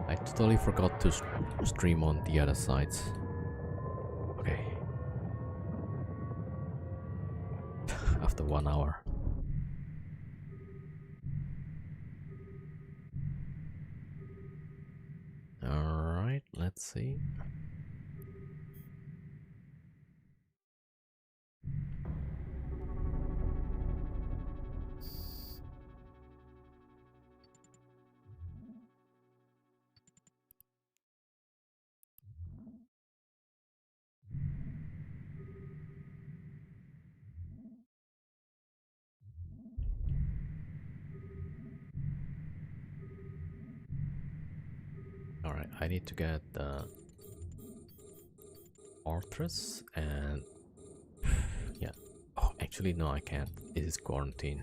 I totally forgot to stream on the other sides. Okay. After 1 hour. Alright, let's see. Alright, I need to get the Arthurs and yeah. Oh, actually no, I can't. It is quarantine.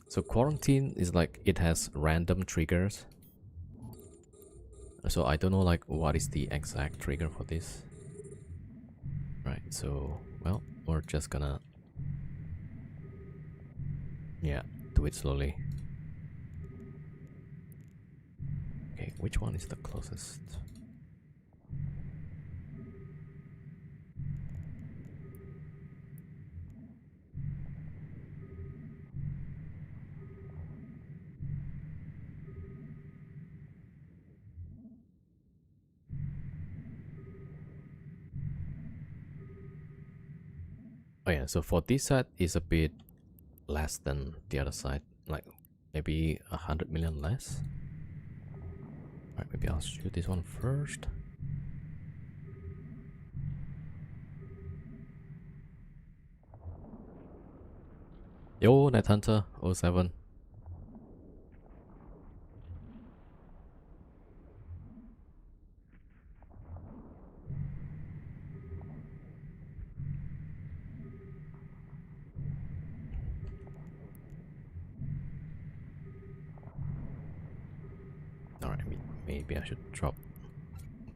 So quarantine is like it has random triggers. So I don't know like what is the exact trigger for this. Right, so well, we're just gonna do it slowly. Okay, which one is the closest? Oh yeah, so for this side is a bit less than the other side, like maybe 100 million less. Alright, maybe I'll shoot this one first. Yo, Night Hunter 07. Alright, maybe I should drop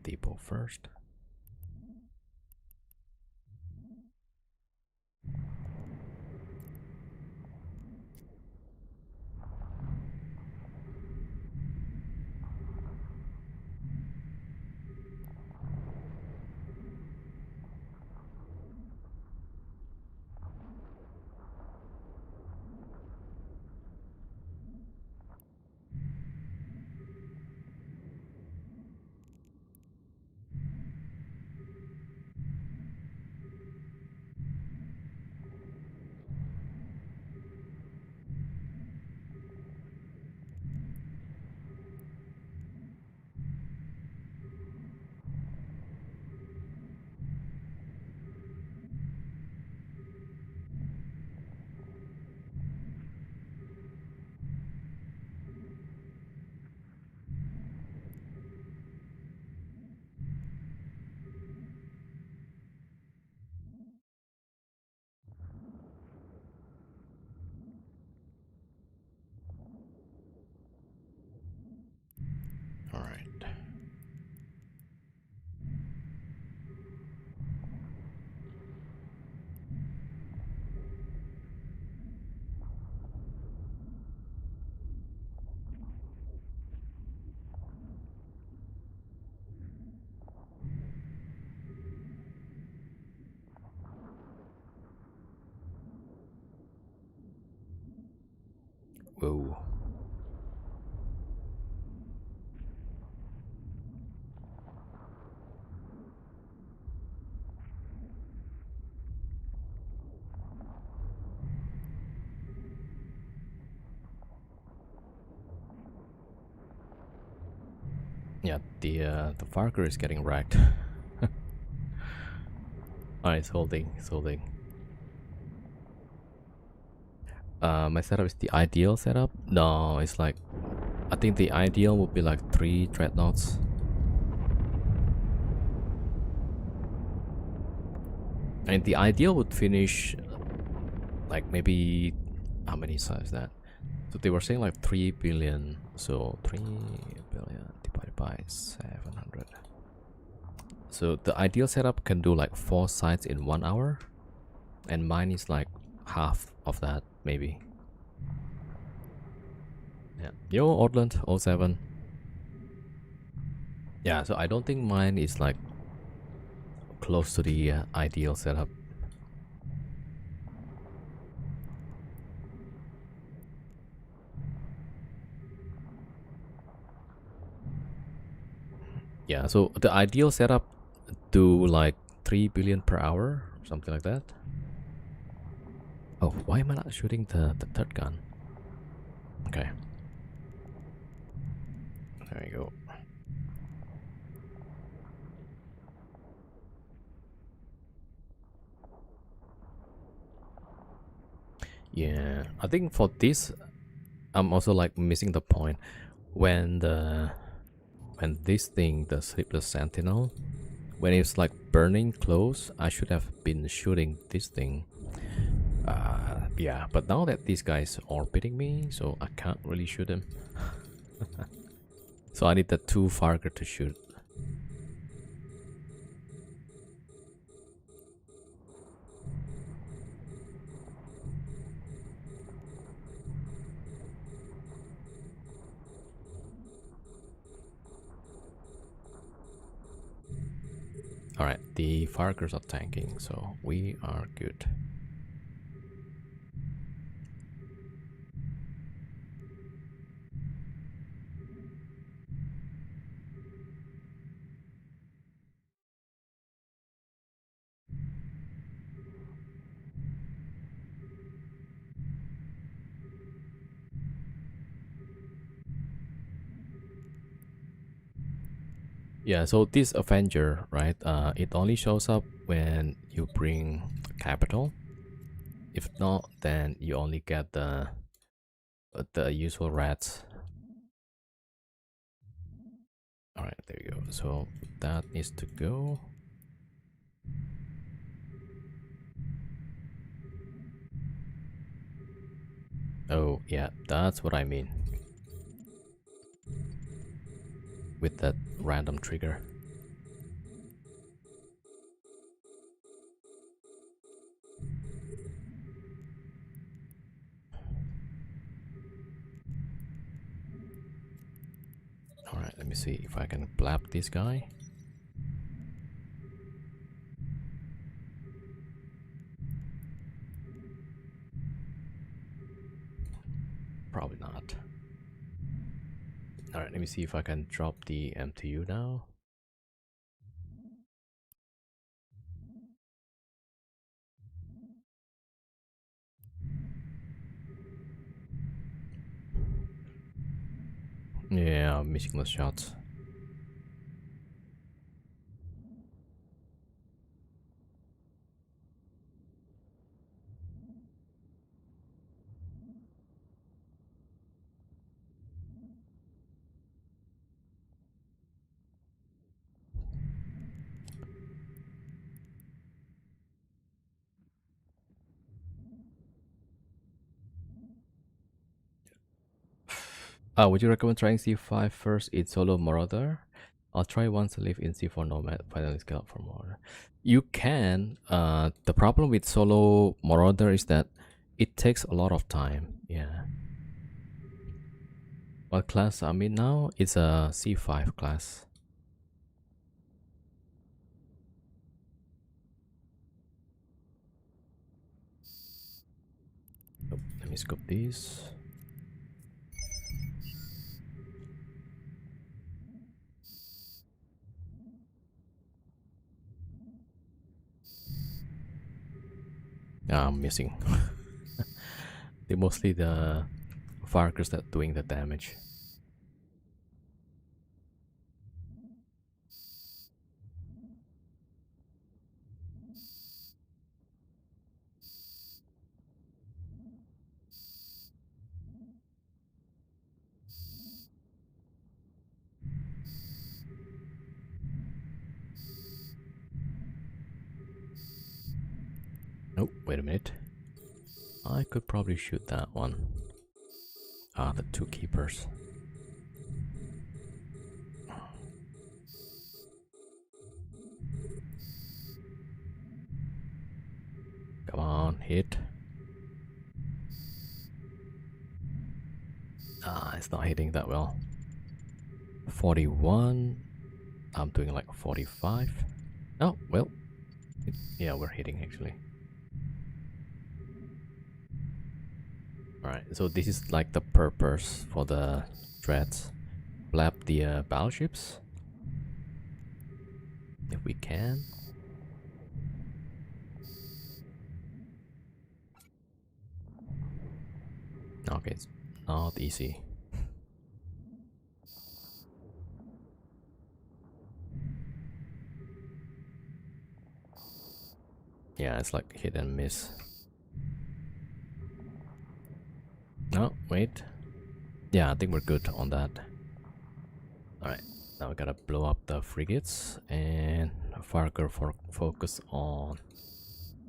depot first. Alright. Whoa. Yeah, the Vargur is getting wrecked. Alright, it's holding, it's holding. My setup is the ideal setup? No, it's like I think the ideal would be like 3 dreadnoughts. And the ideal would finish like maybe how many size that? So they were saying like 3 billion. So 3 billion divided by 700. So the ideal setup can do like 4 sites in 1 hour. And mine is like half of that maybe. Yeah. Yo, Orland 07. Yeah, so I don't think mine is like close to the ideal setup. Yeah, so the ideal setup do like 3 billion per hour, something like that. Oh, why am I not shooting the third gun? Okay. There you go. Yeah, I think for this, I'm also like missing the point. When this thing, the Sleepless Sentinel, when it's like burning close, I should have been shooting this thing. Yeah, but now that these guys are orbiting me, so I can't really shoot them. So I need the two Vargur to shoot. Alright, the Vargurs are tanking, so we are good. Yeah, so this Avenger, right, it only shows up when you bring capital. If not, then you only get the usual rats. Alright, there you go. So that needs to go. Oh, yeah, that's what I mean with that random trigger. Alright, let me see if I can blap this guy. Probably not. Alright, let me see if I can drop the MTU now. Yeah, I'm missing those shots. Would you recommend trying C5 first in solo Marauder? I'll try once to live in C4 Nomad, finally scale up for Marauder. You can. The problem with solo Marauder is that it takes a lot of time. Yeah. What class I'm in now? It's a C5 class. Oh, let me scope these. I'm missing. They're mostly the Vargurs that doing the damage. Oh, wait a minute. I could probably shoot that one. The two keepers. Come on, hit. It's not hitting that well. 41. I'm doing like 45. Oh, well, yeah, we're hitting actually. Alright, so this is like the purpose for the threads. Blab the battleships if we can. Okay, it's not easy. Yeah, it's like hit and miss. No, wait. Yeah, I think we're good on that. Alright, now we gotta blow up the frigates and Vargur focus on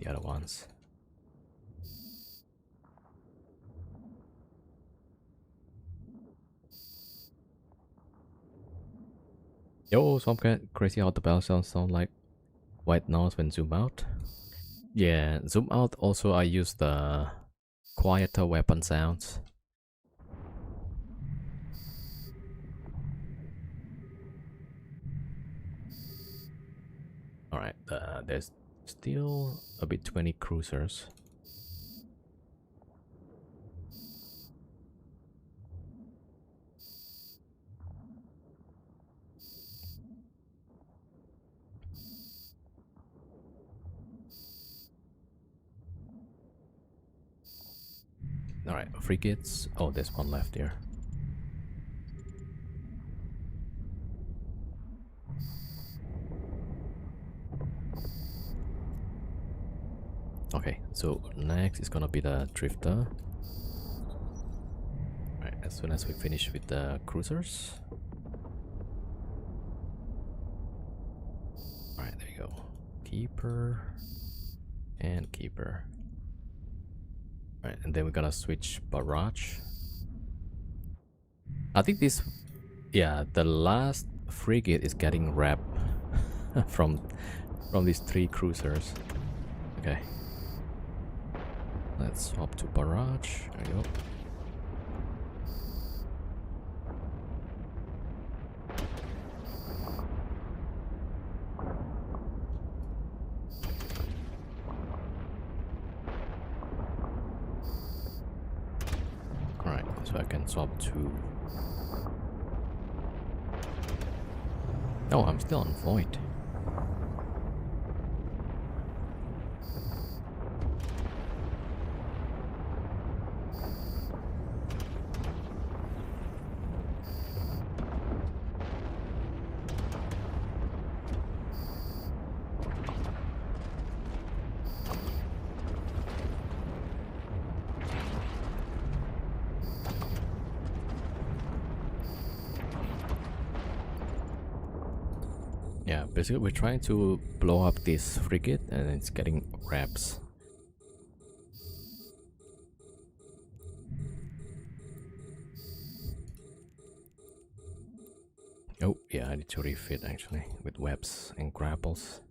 the other ones. Yo, so I'm crazy how the bell sound like white noise when zoom out. Yeah, zoom out also I use the quieter weapon sounds. Alright, there's still a bit too many cruisers. Alright, frigates. Oh, there's one left here. Okay, so next is gonna be the drifter. Alright, as soon as we finish with the cruisers. Alright, there you go. Keeper and keeper. Alright, and then we're gonna switch barrage. I think this, yeah, the last frigate is getting wrapped from these 3 cruisers. Okay. Let's swap to barrage. There you go. Alright, so I can swap to... Oh, I'm still on void. Yeah, basically we're trying to blow up this frigate and it's getting wraps. Oh, yeah, I need to refit actually with webs and grapples.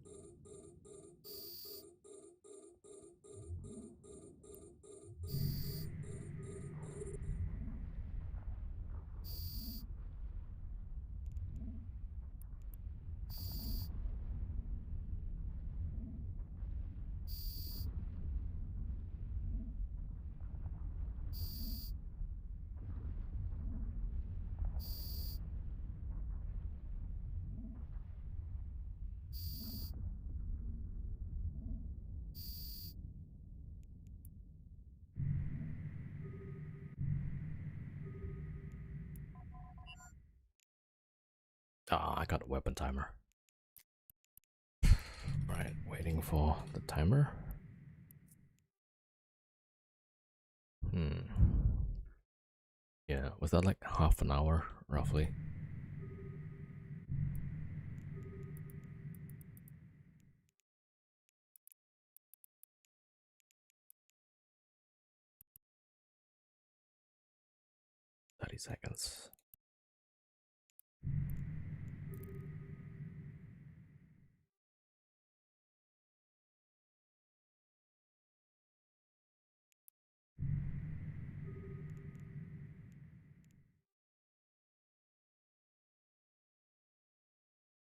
Ah, I got a weapon timer. Right, waiting for the timer. Yeah, was that like half an hour roughly? $30.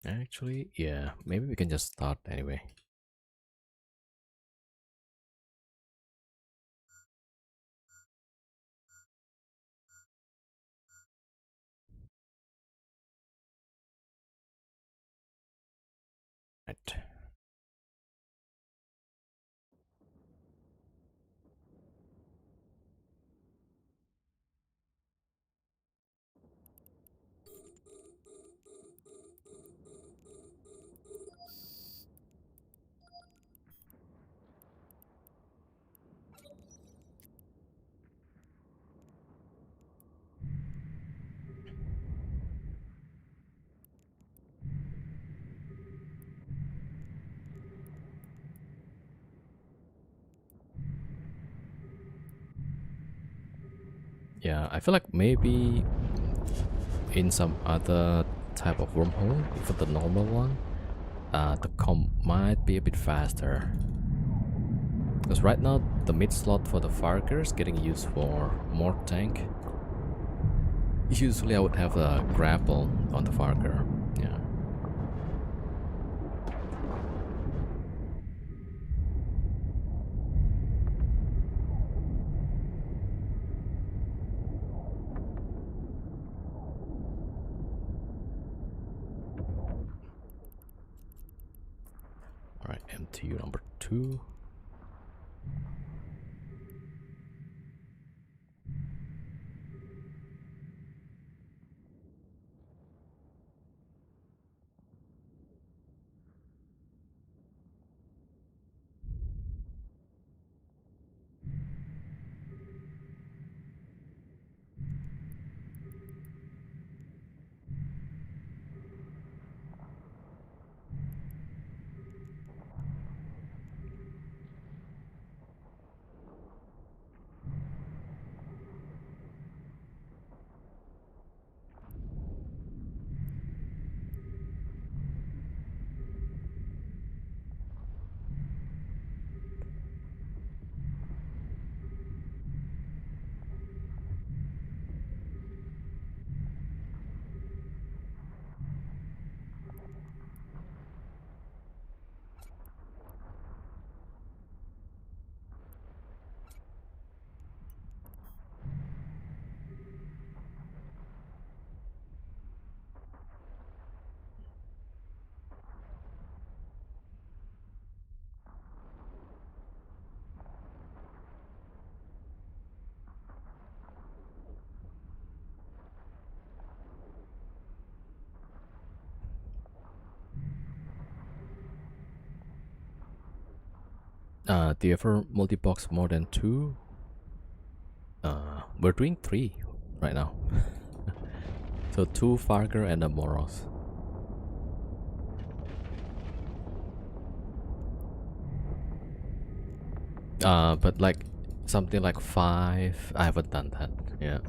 Actually, yeah, maybe we can just start anyway. Right. Yeah, I feel like maybe in some other type of wormhole, for the normal one, the comp might be a bit faster. Because right now, the mid slot for the Vargur is getting used for more tank. Usually I would have a grapple on the Vargur. Yeah. Alright, MTU number 2. Do you ever multi-box more than 2? We're doing 3 right now. So 2 Vargur and a Moros. But like something like 5, I haven't done that. Yeah.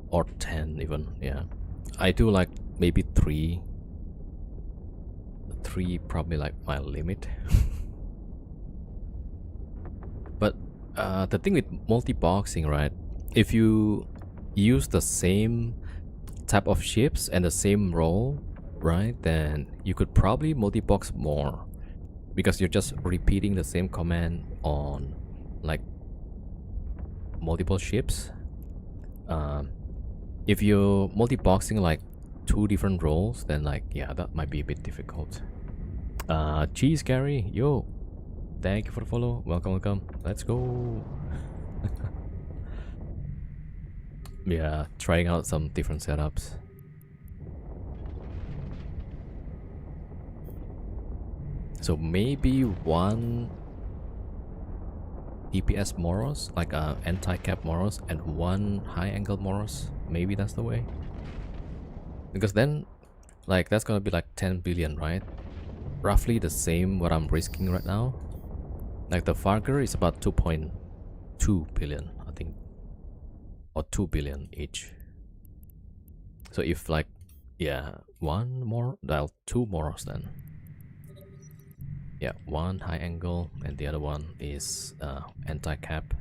Or 10 even. Yeah. I do like maybe 3. 3 probably like my limit. But the thing with multi-boxing, right? If you use the same type of ships and the same role, right, then you could probably multi-box more because you're just repeating the same command on like multiple ships. If you're multi-boxing like 2 different roles, then like yeah, that might be a bit difficult. Cheese Gary, yo, thank you for the follow. Welcome, welcome. Let's go. Yeah, trying out some different setups. So maybe 1 DPS Moros, like a anti-cap Moros, and 1 high angle Moros. Maybe that's the way. Because then, like, that's gonna be like 10 billion, right? Roughly the same what I'm risking right now. Like the Vargur is about 2.2 billion, I think, or 2 billion each. So if like, yeah, 1 more, well, 2 Moros then. Yeah, 1 high angle and the other one is anti-cap.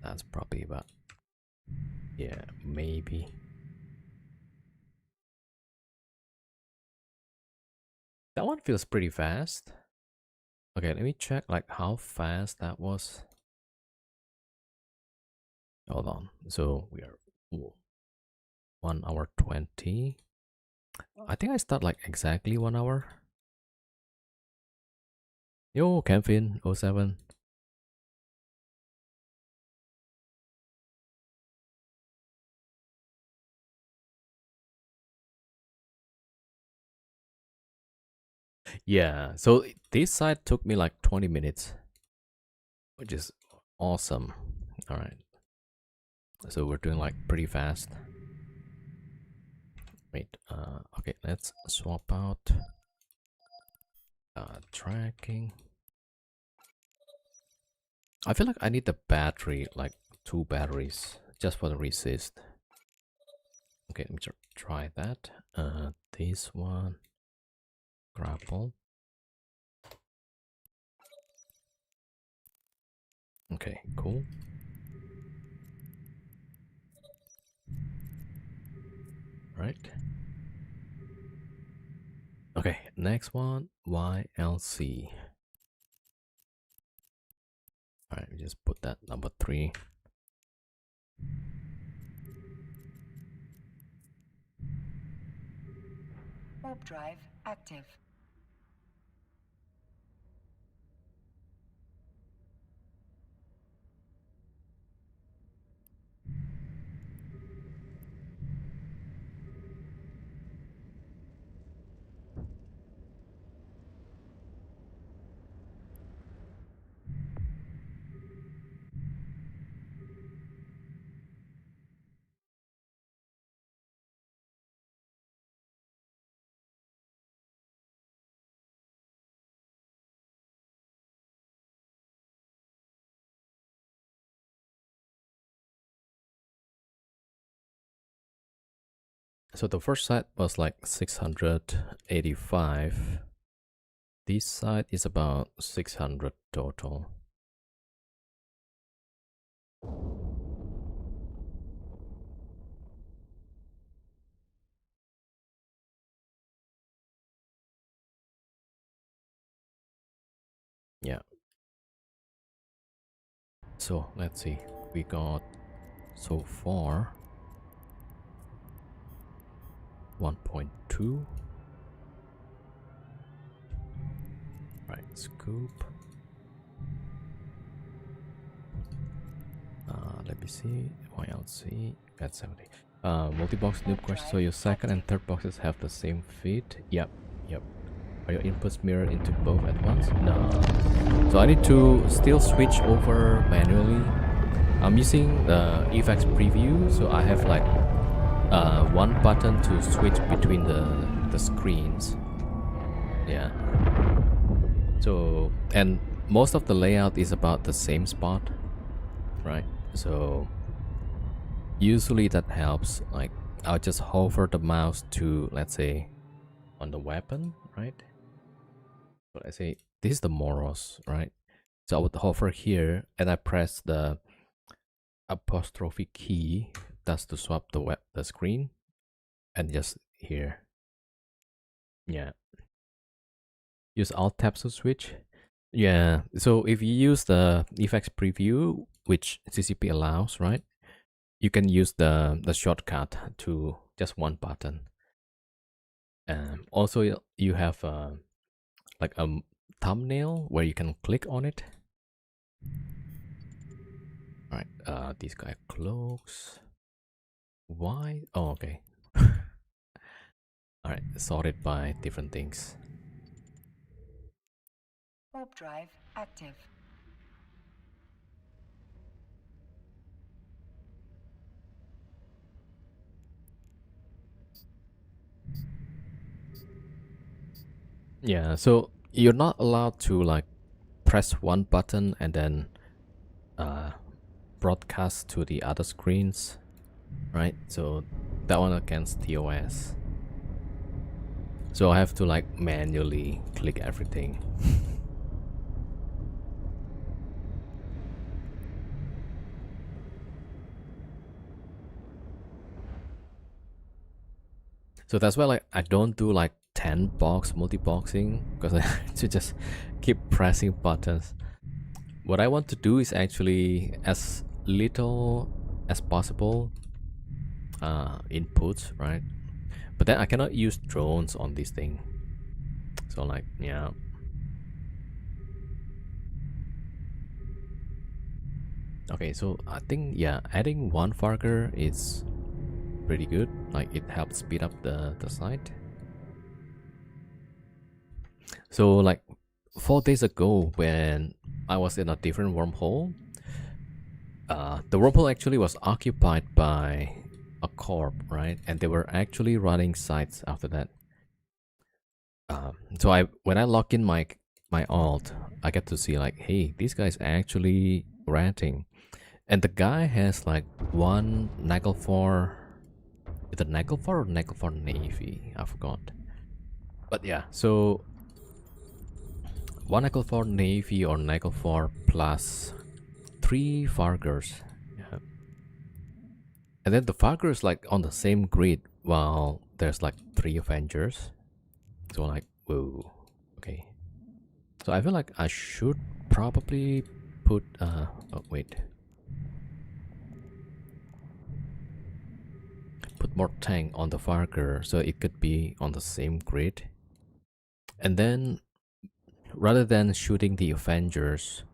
That's probably about, yeah, maybe That one feels pretty fast. Okay, let me check like how fast that was. Hold on. So we are 1 hour 20. I think I start like exactly 1 hour. Yo, Camphin 07. Yeah, so this side took me like 20 minutes, which is awesome. All right. So we're doing like pretty fast. Wait, okay, let's swap out tracking. I feel like I need the battery, like 2 batteries, just for the resist. Okay, let me try that. This one, grapple. Okay, cool. Right. Okay, next one, YLC. All right, we just put that number 3. Warp drive active. So the first side was like 685. This side is about 600 total. Yeah. So let's see. We got so far 1.2. Right, scoop. Let me see. YLC at 70. Multi-box noob question. So your second and third boxes have the same fit? Yep, yep. Are your inputs mirrored into both at once? No. So I need to still switch over manually. I'm using the effects preview, so I have like one button to switch between the screens. Yeah. So, and most of the layout is about the same spot, right? So usually that helps. Like I'll just hover the mouse to, let's say, on the weapon, right? So let's say this is the Moros, right? So I would hover here and I press the apostrophe key. That's to swap the screen, and just here. Yeah. Use Alt Tab to switch. Yeah. So if you use the effects preview, which CCP allows, right? You can use the shortcut to just one button. Also, you have like a thumbnail where you can click on it. All right. This guy cloaks. Why? Oh, okay. All right. Sorted by different things. Warp drive active. Yeah. So you're not allowed to like press one button and then broadcast to the other screens, right? So that one against TOS. So I have to like manually click everything. So that's why like I don't do like 10 box multi-boxing because I have to just keep pressing buttons. What I want to do is actually as little as possible inputs, right? But then I cannot use drones on this thing. So like, yeah. Okay, so I think, yeah, adding one Vargur is pretty good. Like, it helps speed up the site. So like 4 days ago when I was in a different wormhole, the wormhole actually was occupied by a corp, right? And they were actually running sites after that. So when I log in my alt, I get to see like, hey, this guy's actually ranting, and the guy has like one Nagelfar, is it Nagelfar or Nagelfar Navy? I forgot. But yeah, so one Nagelfar Navy or Nagelfar plus 3 Vargurs. Yeah. And then the Vargur is like on the same grid while there's like 3 Avengers. So like, whoa, okay. So I feel like I should probably put oh wait. Put more tank on the Vargur so it could be on the same grid. And then rather than shooting the Avengers,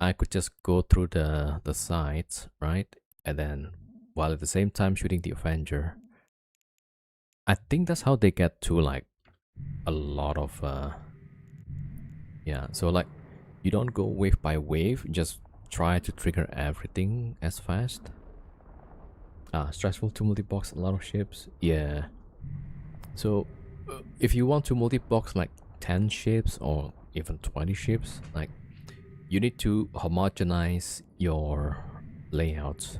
I could just go through the sides, right? And then while at the same time shooting the Avenger. I think that's how they get to like a lot of yeah, so like you don't go wave by wave, just try to trigger everything as fast. Stressful to multi-box a lot of ships. Yeah. So if you want to multi-box like 10 ships or even 20 ships, like you need to homogenize your layouts,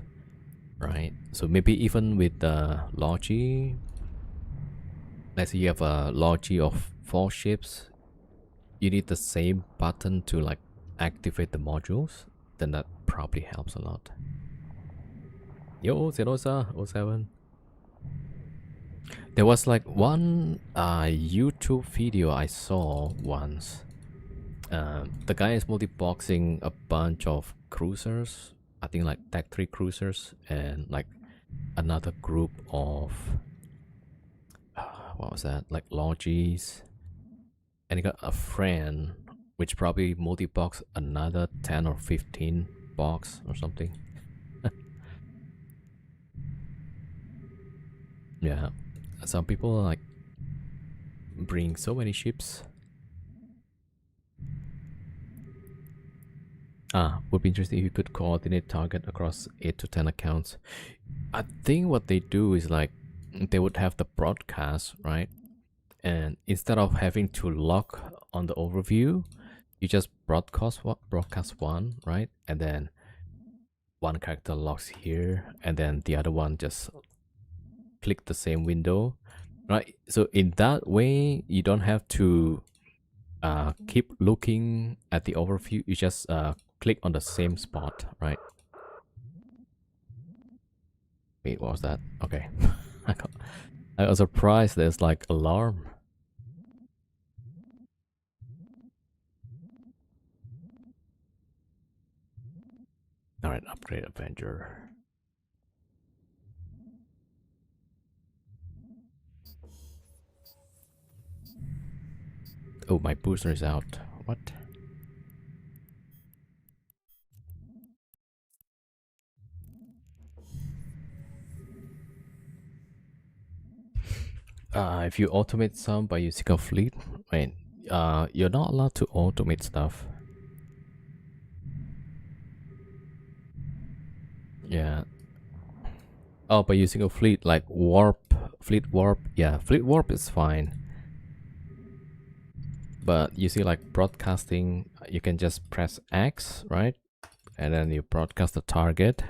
right? So maybe even with the logi, let's say you have a logi of 4 ships, you need the same button to like activate the modules, then that probably helps a lot. Yo, Zenosa 07. There was like one YouTube video I saw once. The guy is multi-boxing a bunch of cruisers, I think like Tech 3 cruisers, and like another group of what was that, like logis, and he got a friend which probably multi-box another 10 or 15 box or something. Yeah, some people like bring so many ships. Would be interesting if you could coordinate target across 8 to 10 accounts. I think what they do is like they would have the broadcast, right? And instead of having to lock on the overview, you just broadcast one, right? And then one character locks here, and then the other one just click the same window, right? So in that way, you don't have to keep looking at the overview. You just click on the same spot, right? Wait, what was that? Okay. I was surprised there's like alarm. Alright, upgrade Avenger. Oh, my booster is out. What? If you automate some by using a fleet, wait, you're not allowed to automate stuff. Yeah. Oh, by using a fleet like fleet warp. Yeah, fleet warp is fine. But you see, like broadcasting, you can just press X, right? And then you broadcast the target.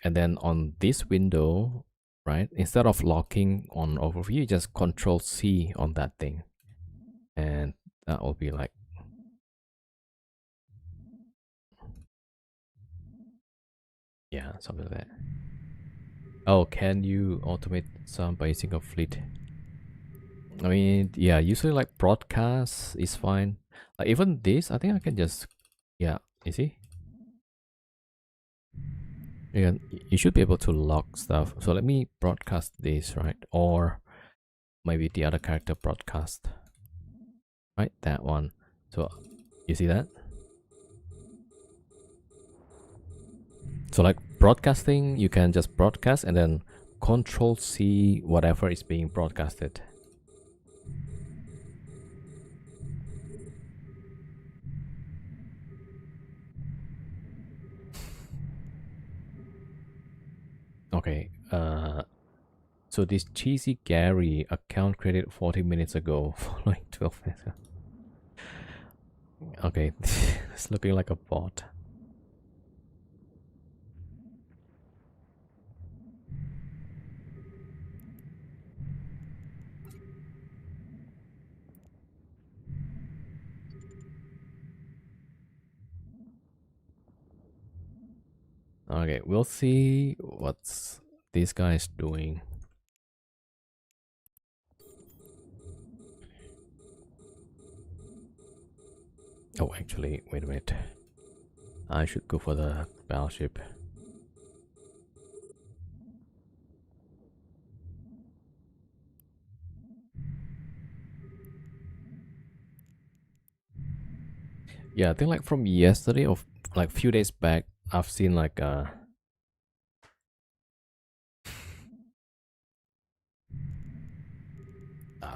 And then on this window, right, instead of locking on overview, you just Control C on that thing. And that will be like, yeah, something like that. Oh, can you automate some by using a fleet? I mean, yeah, usually like broadcast is fine. Like even this, I think I can just, yeah, you see? You should be able to log stuff. So let me broadcast this, right? Or maybe the other character broadcast, right? That one. So you see that? So like broadcasting, you can just broadcast and then control C whatever is being broadcasted. Okay. So this cheesy Gary account created 40 minutes ago, following 12 minutes. Okay, it's looking like a bot. Okay, we'll see what's this guy's doing. Oh, actually, wait a minute. I should go for the battleship. Yeah, I think like from yesterday or like few days back, I've seen like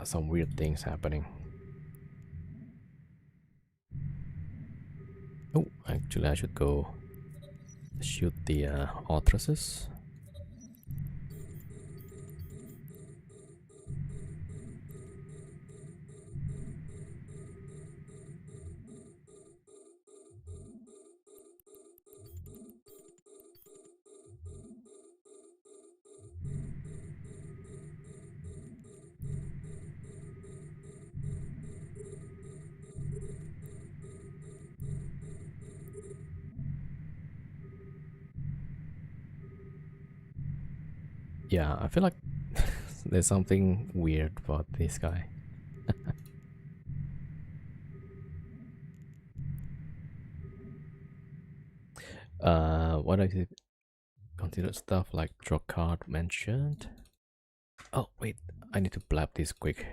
some weird things happening. Oh, actually, I should go shoot the authoresses. Yeah, I feel like there's something weird about this guy. What is it considered stuff like draw card mentioned? Oh wait, I need to blab this quick.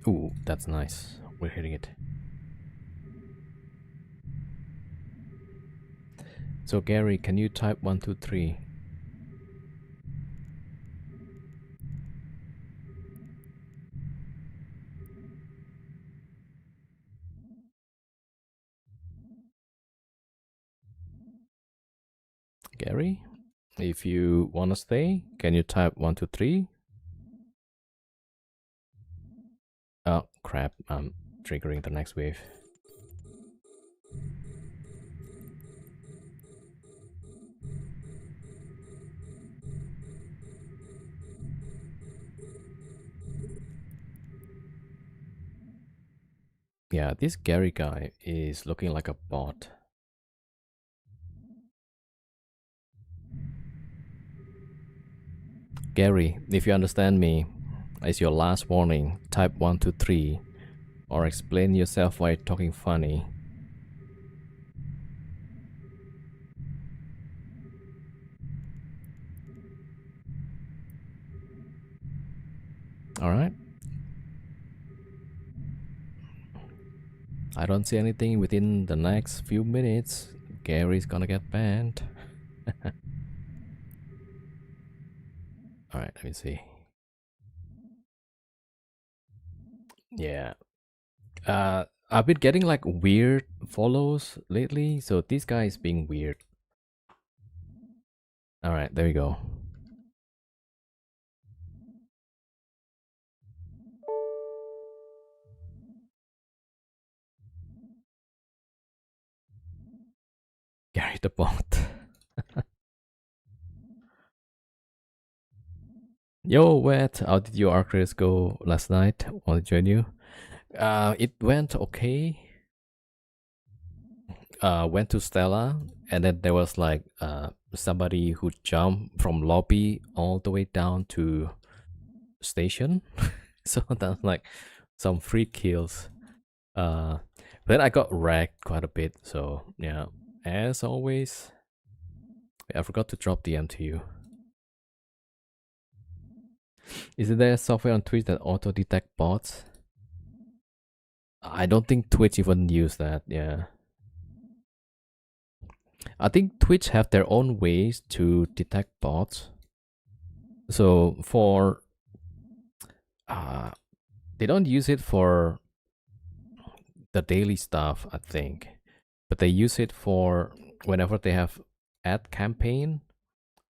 Ooh, that's nice. We're hitting it. So Gary, can you type 123? Gary, if you wanna stay, can you type 123? Oh crap! I'm triggering the next wave. Yeah, this Gary guy is looking like a bot. Gary, if you understand me, it's your last warning. Type 123 or explain yourself while talking funny. Alright? I don't see anything within the next few minutes. Gary's gonna get banned. Alright, let me see. Yeah. I've been getting like weird follows lately, so this guy is being weird. Alright, there we go. Gary the bot. Yo, Wet, how did your arc race go last night? Want to join you? It went okay. Went to Stella, and then there was like somebody who jumped from lobby all the way down to station. So that's like some free kills. Uh, then I got wrecked quite a bit. So yeah, as always, I forgot to drop DM to you. Is there software on Twitch that auto detect bots? I don't think Twitch even use that. Yeah, I think Twitch have their own ways to detect bots. So for uh, they don't use it for the daily stuff, I think, but they use it for whenever they have ad campaign,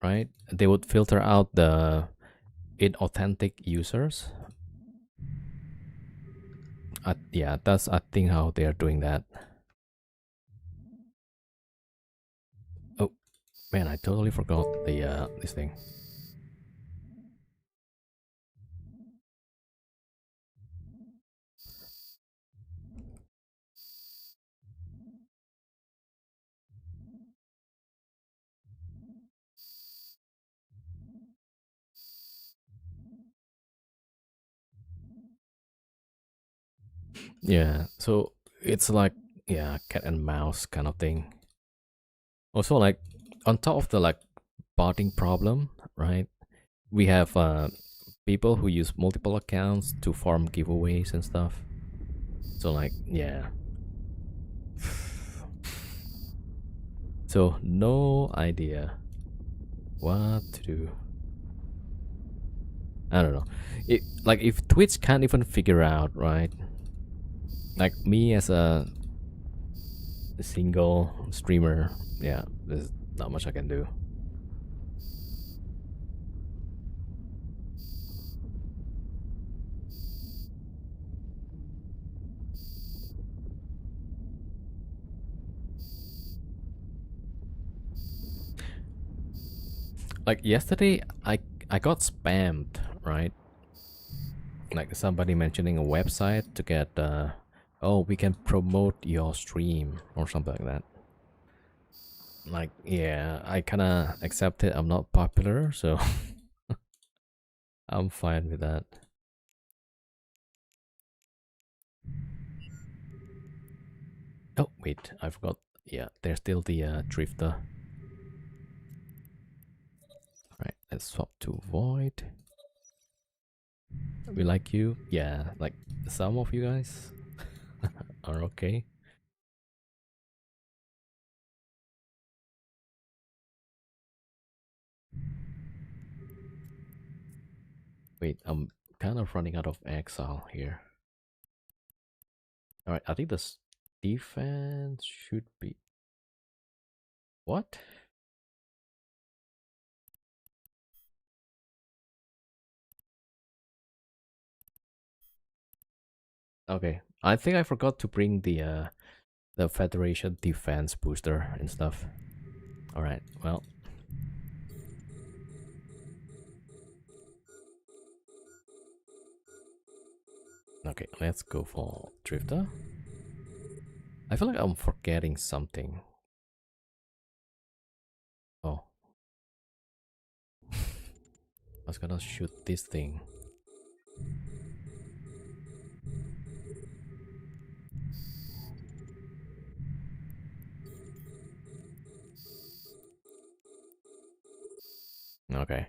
right? They would filter out the inauthentic users. Yeah, that's I think how they are doing that. Oh man, I totally forgot the this thing. Yeah, so it's like yeah, cat and mouse kind of thing. Also, like on top of the like botting problem, right? We have people who use multiple accounts to farm giveaways and stuff. So like yeah. So no idea what to do. I don't know. It like if Twitch can't even figure out, right? Like me as a single streamer, yeah, there's not much I can do. Like yesterday, I got spammed, right? Like somebody mentioning a website to get oh, we can promote your stream or something like that. Like yeah, I kind of accept it. I'm not popular, so I'm fine with that. Oh wait, I forgot. Yeah, there's still the drifter. Right, let's swap to void. We like you. Yeah, like some of you guys are okay. Wait, I'm kind of running out of exile here. All right, I think this defense should be what? Okay, I think I forgot to bring the Federation defense booster and stuff. All right, well. Okay, let's go for Drifter. I feel like I'm forgetting something. Oh. I was gonna shoot this thing. Okay.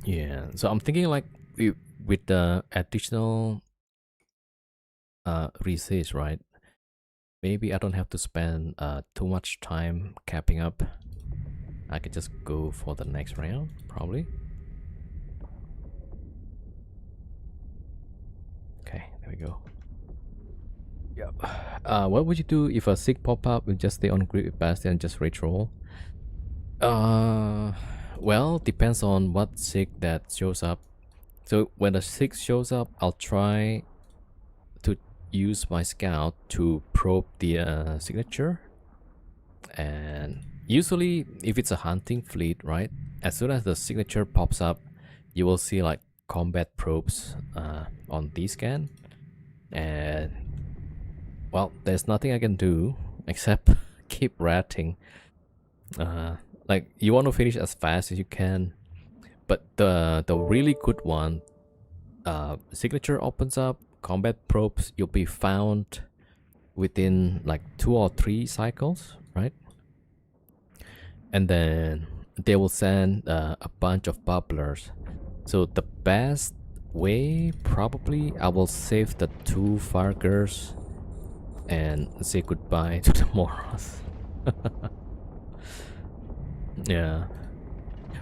Yeah, so I'm thinking like with the additional resist, right? Maybe I don't have to spend too much time capping up. I could just go for the next round, probably. Okay, there we go. Yep. What would you do if a sick pop up will just stay on grid with Bastion and just rage roll? Well, depends on what sig that shows up. So when the sig shows up, I'll try to use my scout to probe the signature. And usually, if it's a hunting fleet, right, as soon as the signature pops up, you will see like combat probes on D-scan. And well, there's nothing I can do except keep ratting. Like you want to finish as fast as you can, but the really good one, signature opens up, combat probes, you'll be found within like 2 or 3 cycles, right? And then they will send a bunch of bubblers. So the best way, probably, I will save the 2 Vargurs and say goodbye to the Moros. Yeah.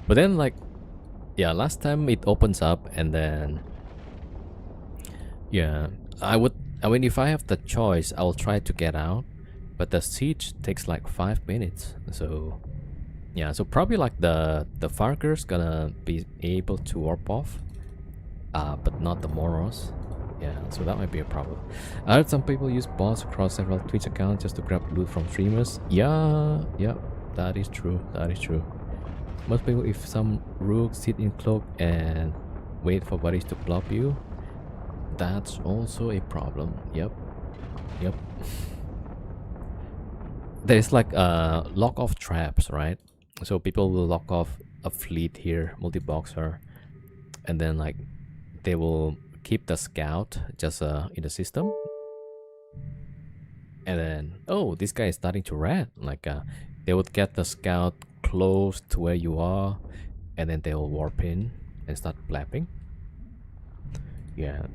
But then like, yeah, last time it opens up and then, yeah, I mean, if I have the choice, I'll try to get out. But the siege takes like 5 minutes. So, yeah, so probably like the Vargur's gonna be able to warp off. But not the Moros. Yeah, so that might be a problem. I heard some people use bots across several Twitch accounts just to grab loot from streamers. Yeah, that is true. That is true. Most people, if some rooks sit in cloak and wait for buddies to blob you, that's also a problem. Yep. There's like lock off traps, right? So people will lock off a fleet here, multi-boxer, and then like they will keep the scout just in the system, and then oh, this guy is starting to rat. Like they would get the scout close to where you are, and then they'll warp in and start blapping. Yeah,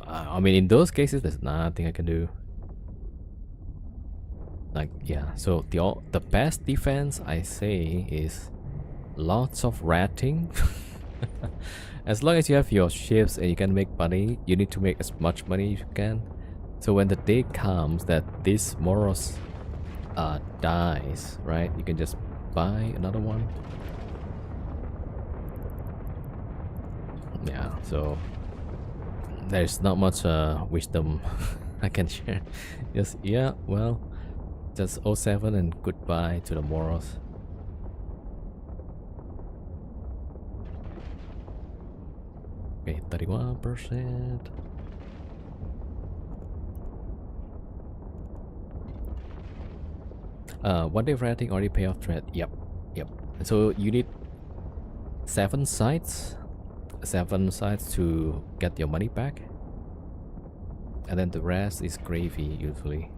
I mean, in those cases, there's nothing I can do. Like, yeah, so the best defense, I say, is lots of ratting. As long as you have your ships and you can make money, you need to make as much money as you can. So when the day comes that this Moros dies, right, you can just buy another one. Yeah, so there's not much wisdom I can share. Just, yeah, well, just 07 and goodbye to the Moros. Okay, 31%. One day rating already pay off threat. Yep. So you need 7 sites to get your money back, and then the rest is gravy usually.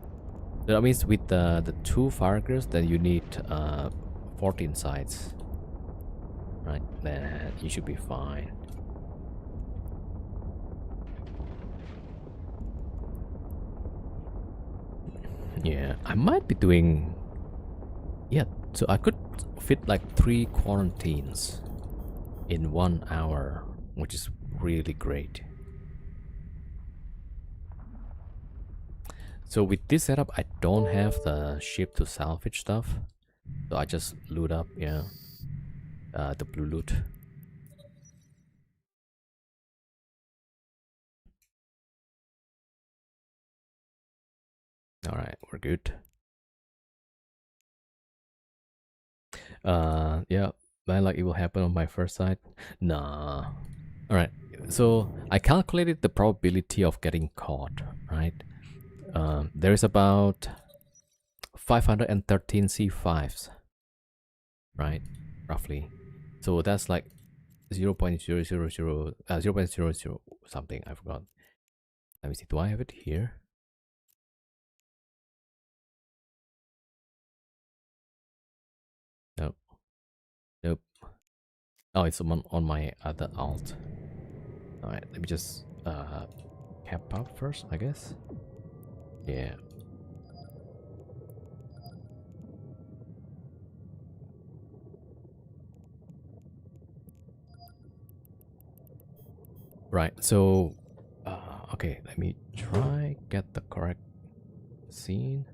That means with the 2 Vargurs, then you need 14 sites, right? Then you should be fine. Yeah, I might be doing, yeah, so I could fit like 3 quarantines in 1 hour, which is really great. So with this setup, I don't have the ship to salvage stuff, so I just loot up, yeah, the blue loot. Alright, we're good. Yeah, man, like it will happen on my first side. Nah. Alright, so I calculated the probability of getting caught, right? There is about 513 C5s, right? Roughly. So that's like 0 0.000, 0.00 something, I forgot. Let me see, do I have it here? Nope. Oh, it's on my other alt. Alright, let me just cap up first, I guess. Yeah. Right, so okay, let me try get the correct scene.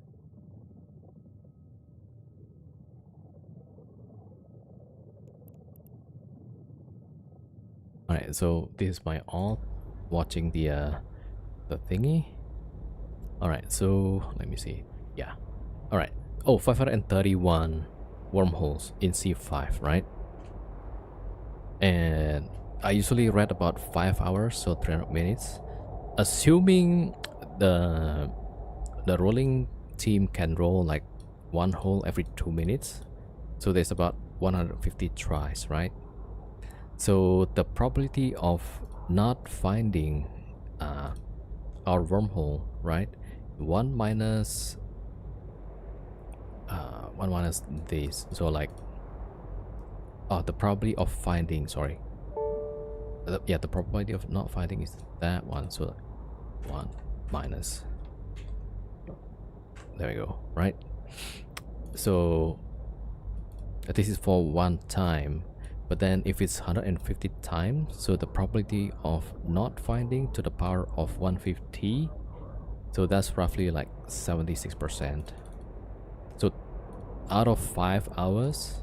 Alright, so this is my alt watching the thingy. Alright, so let me see. Yeah. Alright. Oh, 531 wormholes in C5, right? And I usually read about 5 hours, so 300 minutes. Assuming the rolling team can roll like one hole every 2 minutes, so there's about 150 tries, right? So the probability of not finding our wormhole, right? 1 minus 1 minus this, so like the probability of finding, sorry, yeah, the probability of not finding is that one, so 1 minus, there we go, right? So this is for one time, but then if it's 150 times, so the probability of not finding to the power of 150, so that's roughly like 76%. So out of 5 hours,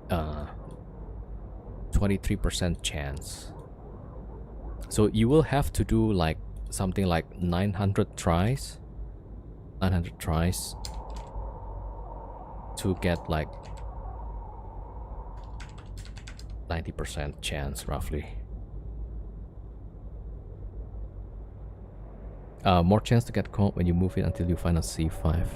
23% chance. So you will have to do like something like 900 tries to get like 90% chance roughly. More chance to get caught when you move it until you find a C5.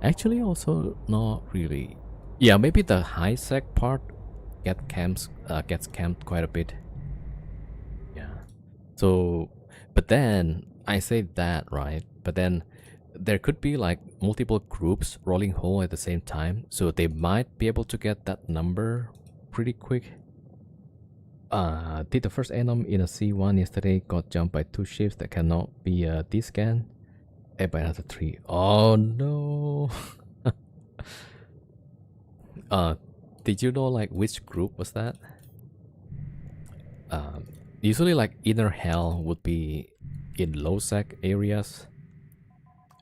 Actually, also not really. Yeah, maybe the high sec part gets camped quite a bit. Yeah. So, but then I say that, right? But then there could be like multiple groups rolling hole at the same time, so they might be able to get that number pretty quick. Did the first anom in a C1 yesterday got jumped by 2 ships that cannot be descanned? And by another 3. Oh no. Did you know like which group was that? Usually like inner hell would be in low sec areas.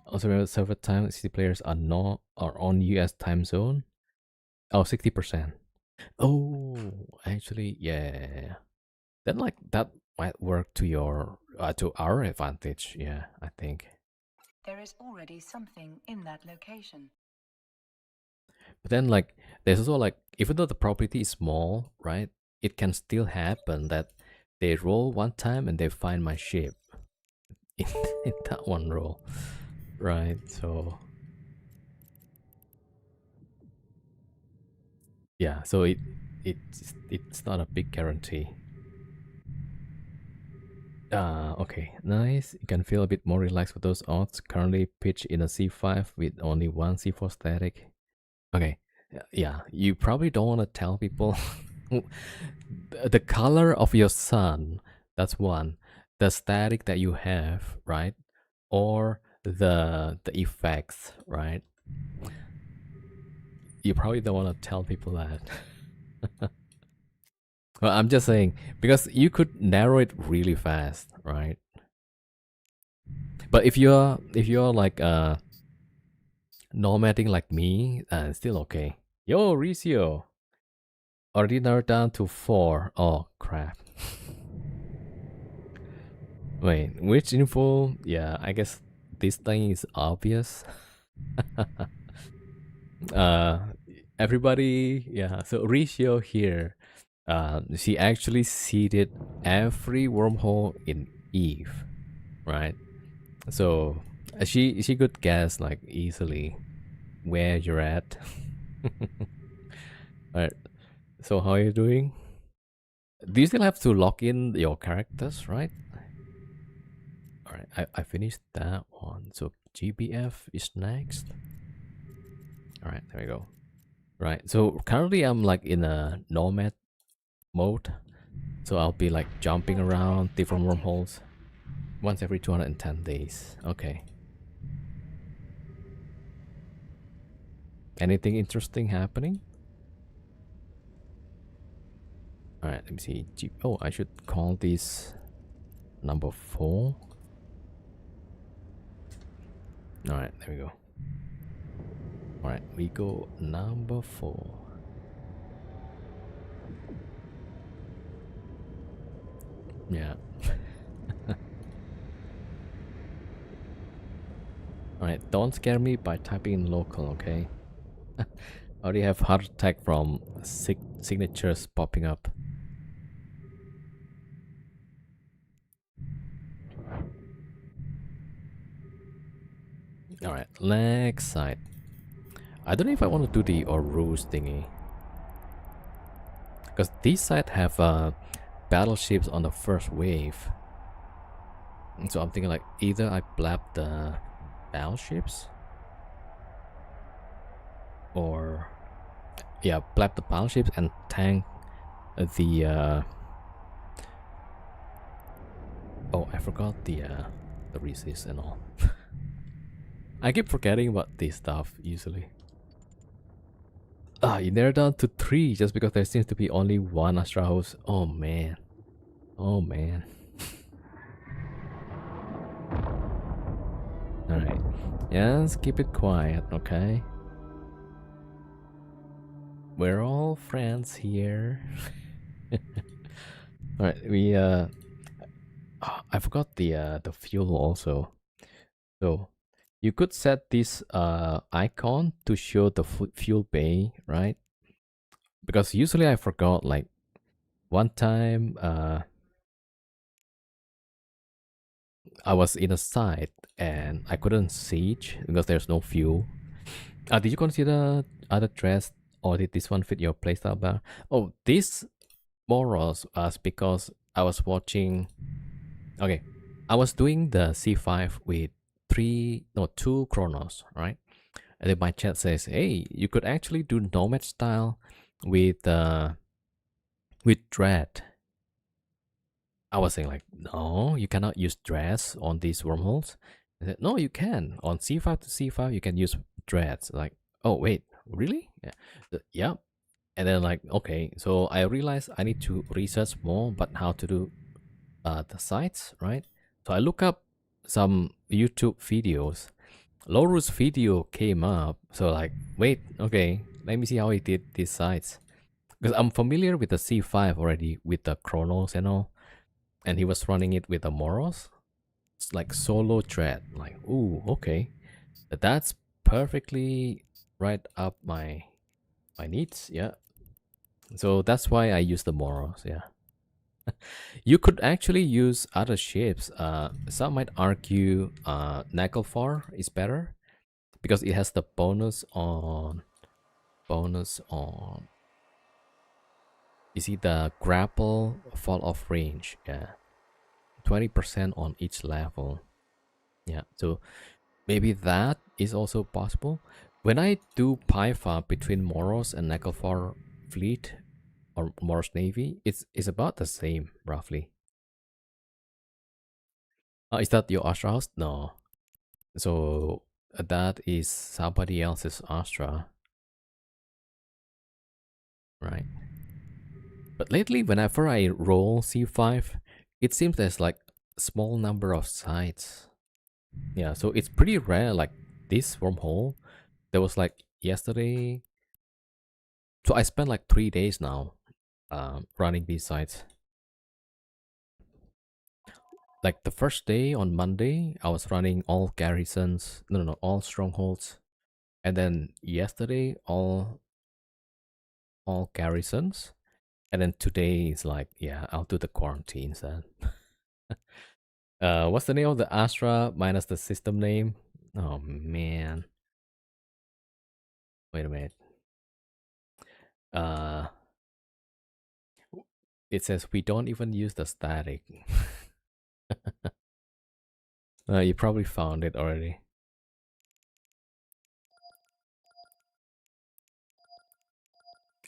Also remember server time city players are on US time zone. Oh, 60%. Oh, actually, yeah. Then like that might work to your to our advantage. Yeah, I think. There is already something in that location. But then like there's also like even though the property is small, right? It can still happen that they roll one time and they find my ship in that one roll, right? So yeah, so it's not a big guarantee. Okay, nice. You can feel a bit more relaxed with those odds. Currently pitch in a C5 with only one C4 static. Okay, yeah, you probably don't want to tell people the color of your sun. That's one. The static that you have, right? Or the effects, right? You probably don't want to tell people that. Well, I'm just saying because you could narrow it really fast, right? But if you're like nomading like me, still okay. Yo, Ricio, already narrowed down to 4. Oh crap. Wait, which info? Yeah, I guess this thing is obvious. uh, everybody, yeah. So Ricio here, she actually seeded every wormhole in Eve, right? So she could guess like easily where you're at. Alright. So how are you doing? Do you still have to log in your characters, right? Alright, I finished that one. So GBF is next. Alright, there we go. Right. So currently I'm like in a nomad mode. So I'll be like jumping around different wormholes once every 210 days. Okay. Anything interesting happening? Alright, let me see. Oh, I should call this number 4. Alright, there we go. Alright, we go number 4. Yeah. Alright, don't scare me by typing in local, okay? I already have heart attack from signatures popping up. Alright, next side. I don't know if I want to do the Orus thingy. Because these sides have battleships on the first wave. And so I'm thinking like either I blab the battleships or yeah, blab the battleships and tank the oh, I forgot the resist and all. I keep forgetting about this stuff usually. Ah, you narrowed down to 3 just because there seems to be only one Astra host. Oh man. Oh man. Alright. Yes, keep it quiet, okay? We're all friends here. Alright, we I forgot the fuel also. So you could set this icon to show the fuel bay, right? Because usually I forgot, like one time I was in a site and I couldn't siege because there's no fuel. Did you consider other dress or did this one fit your playstyle better? Oh, this Moros was because I was watching. Okay, I was doing the C5 with two chronos, right? And then my chat says, "Hey, you could actually do Nomad style with Dread." I was saying like, "No, you cannot use Dreads on these wormholes." I said, "No, you can. On C5 to C5, you can use Dreads." Like, oh wait, really? Yeah, yeah. And then like, okay, so I realized I need to research more, but how to do the sites, right? So I look up some YouTube videos. Loru's video came up, so like, wait, okay, let me see how he did these sites. Because I'm familiar with the C5 already with the Chronos and all, and he was running it with the Moros. It's like solo thread. Like, ooh, okay, that's perfectly right up my needs. Yeah, so that's why I use the Moros. Yeah. You could actually use other shapes. Some might argue Naglfar is better because it has the bonus on. You see the grapple fall off range. Yeah, 20% on each level. Yeah, so maybe that is also possible. When I do Pyfa between Moros and Naglfar fleet or Moros navy, it's about the same roughly. Is that your Astra house? No. So that is somebody else's Astra, right? But lately, whenever I roll C5, it seems there's like a small number of sites. Yeah, so it's pretty rare. Like this wormhole, there was like yesterday. So I spent like 3 days now, running these sites. Like the first day on Monday, I was running all garrisons. No, all strongholds. And then yesterday, all garrisons. And then today is like, yeah, I'll do the quarantines then. What's the name of the Astra minus the system name? Oh man. Wait a minute. Uh it says we don't even use the static. You probably found it already.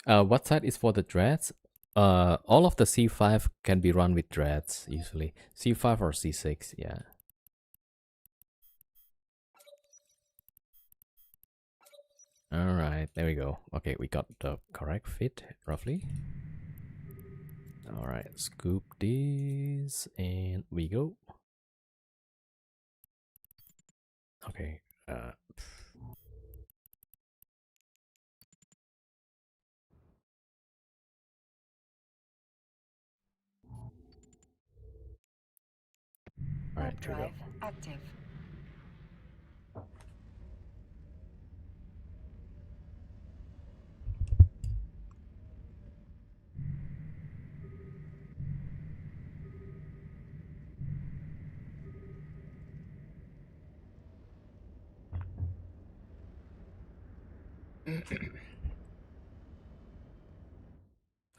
What side is for the dreads? All of the C5 can be run with dreads usually. C5 or C6, yeah. All right, there we go. Okay, we got the correct fit roughly. All right, scoop this and we go. Okay. Alright, Warp here we go. drive active.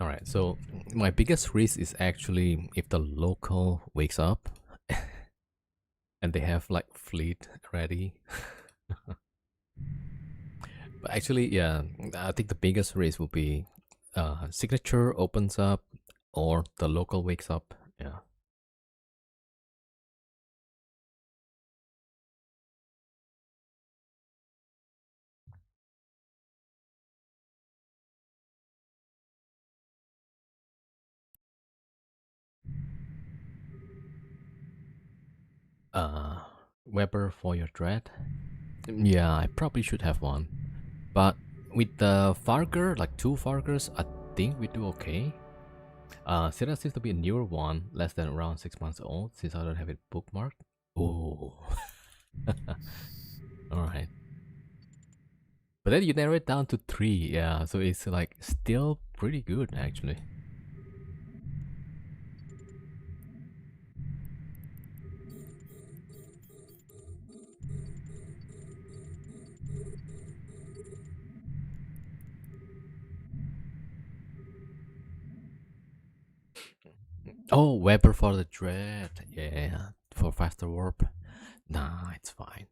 Alright, so my biggest risk is actually if the local wakes up and they have like fleet ready. But actually, yeah, I think the biggest risk will be signature opens up or the local wakes up. Yeah. Uh, Weber for your dread. Yeah, I probably should have one. But with the Vargur, like 2 Vargurs, I think we do okay. Sierra seems to be a newer one, less than around 6 months old, since I don't have it bookmarked. Oh. Alright. But then you narrow it down to 3, yeah, so it's like still pretty good actually. Oh, Weber for the dread. Yeah, for faster warp. Nah, it's fine.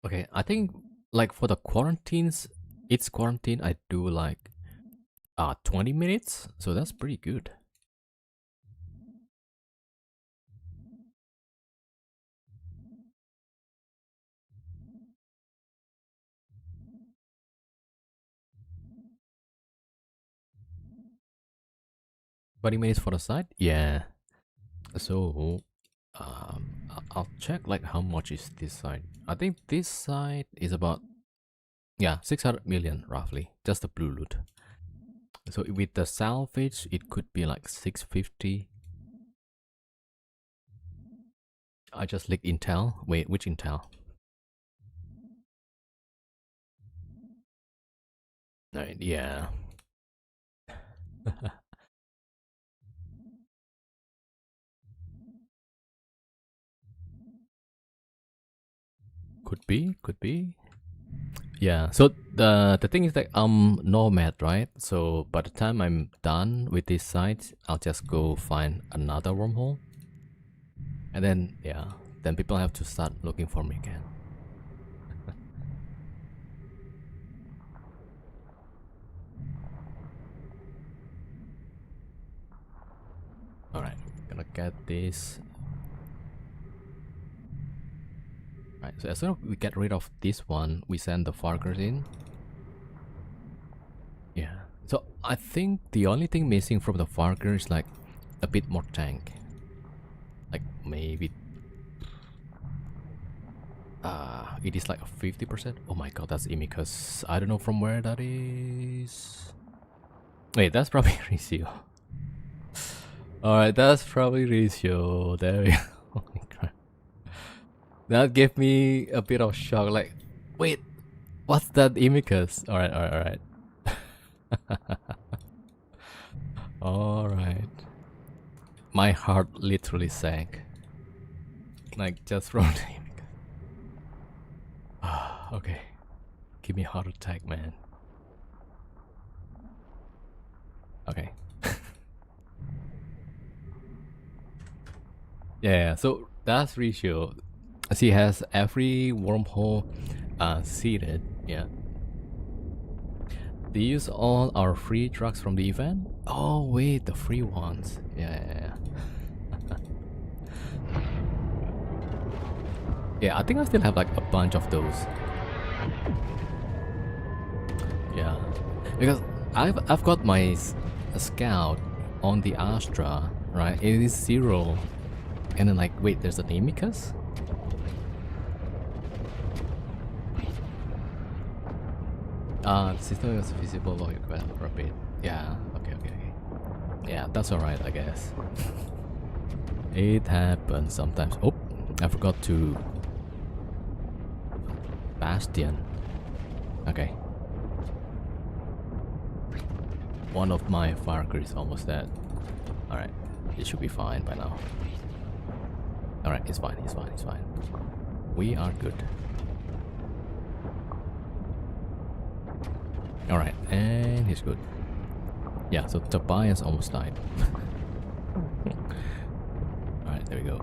Okay, I think like for the quarantines, it's quarantine. I do like 20 minutes, so that's pretty good. Twenty minutes for the side, yeah. So I'll check like how much is this side. I think this side is about 600 million roughly, just the blue loot. So with the salvage, it could be like 650. I just leaked intel. Wait, which intel? Right, yeah. Could be, could be. Yeah, so the thing is that I'm Nomad, right? So by the time I'm done with this site, I'll just go find another wormhole. And then, yeah, then people have to start looking for me again. Alright, gonna get this. Right, so as soon as we get rid of this one, we send the Vargurs in. Yeah. So I think the only thing missing from the Vargur is like a bit more tank. Like maybe it is like a 50%. Oh my god, that's Imicus. I don't know from where that is. Wait, that's probably Ricio. Alright, that's probably Ricio. There we go. Oh my god. That gave me a bit of shock. Like, wait, what's that Imicus? Alright, alright, alright. Alright. My heart literally sank. Like, just from the Imicus. Okay. Give me a heart attack, man. Okay. Yeah, so that's Ratio. She has every wormhole seeded. Yeah. They use all our free drugs from the event? Oh wait, the free ones. Yeah. Yeah, I think I still have like a bunch of those. Yeah. Because I've got my scout on the Astra, right? It is 0. And then like, wait, there's an Amicus? The system was visible while you quit for a bit. Yeah, okay. Yeah, that's alright, I guess. It happens sometimes. Oh, I forgot to... Bastion. Okay. One of my Vargur is almost dead. Alright, it should be fine by now. Alright, it's fine, it's fine, it's fine. We are good. Alright, and he's good. Yeah, so Tobias almost died. Alright, there we go.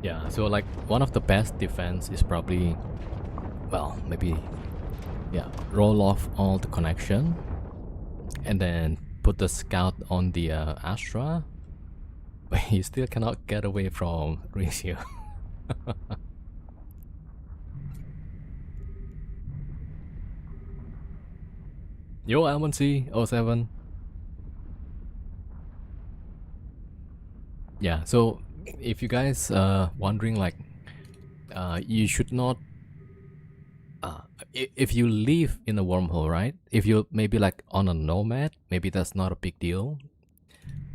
Yeah, so like one of the best defense is probably, well, maybe, yeah, roll off all the connection and then put the scout on the Astra, but you still cannot get away from Ratio. Yo, Almond 07. Yeah, so if you guys wondering, like, you should not if you live in a wormhole, right? If you maybe like on a Nomad, maybe that's not a big deal.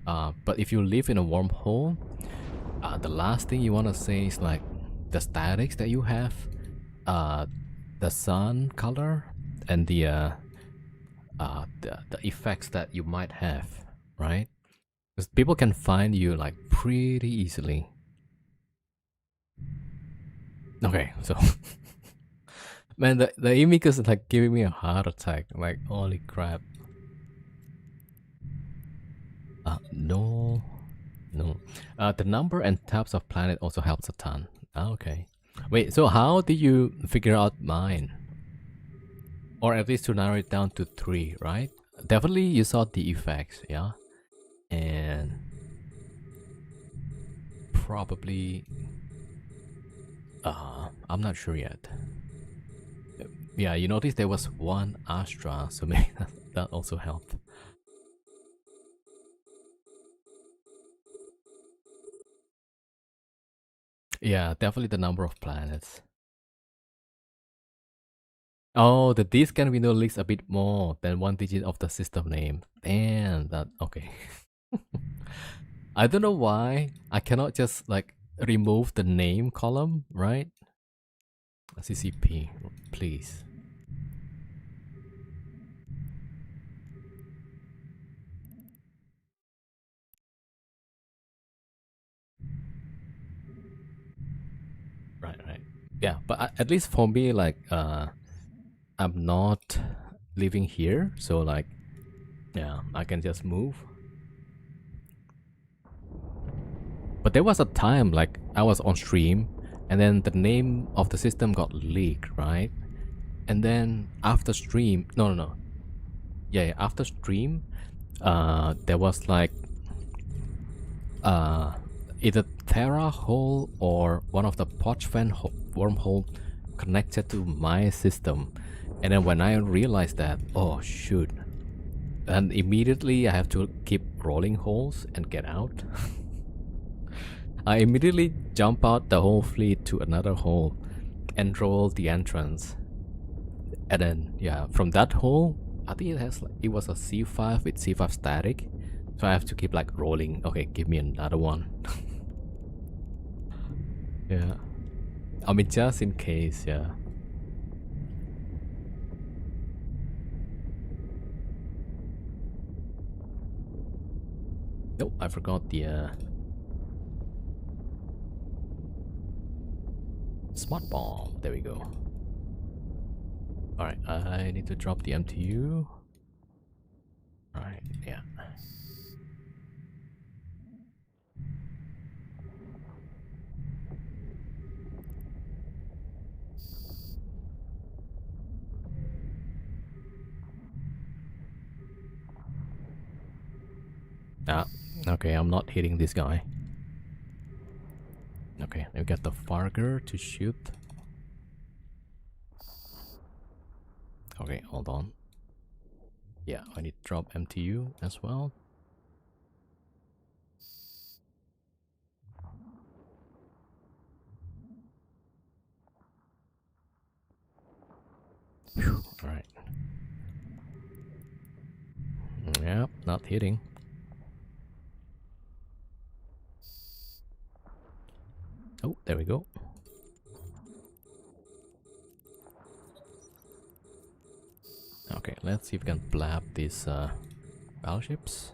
But if you live in a wormhole, the last thing you want to say is like the statics that you have, the sun color, and the effects that you might have, right? Because people can find you like pretty easily. Okay, so man, the Imicus is like giving me a heart attack. Like, holy crap. No. The number and types of planet also helps a ton. Okay. Wait, so how did you figure out mine? Or at least to narrow it down to 3, right? Definitely you saw the effects, yeah? And probably... I'm not sure yet. Yeah, you noticed there was one Astra, so maybe that also helped. Yeah, definitely the number of planets. Oh, the disk can window leaks a bit more than 1 digit of the system name. Damn, that okay. I don't know why I cannot just like remove the name column, right? CCP, please. Right. Yeah, but at least for me, like, I'm not living here, so like, yeah, I can just move. But there was a time, like, I was on stream, and then the name of the system got leaked, right? And then after stream, no. Yeah, after stream, there was like, either Terra hole or one of the Pochven wormhole connected to my system. And then when I realized that, oh shoot, and immediately I have to keep rolling holes and get out. I immediately jump out the whole fleet to another hole and roll the entrance. And then yeah, from that hole, I think it was a C5 with C5 static. So I have to keep like rolling. Okay, give me another one. Yeah. I mean, just in case, yeah. Nope, I forgot the smart bomb. There we go. Alright, I need to drop the MTU. Alright, yeah. Ah, okay, I'm not hitting this guy. Okay, we got the Vargur to shoot. Okay, hold on. Yeah, I need to drop MTU as well. Alright. Yep, not hitting. Oh, there we go. Okay, let's see if we can blab these battleships.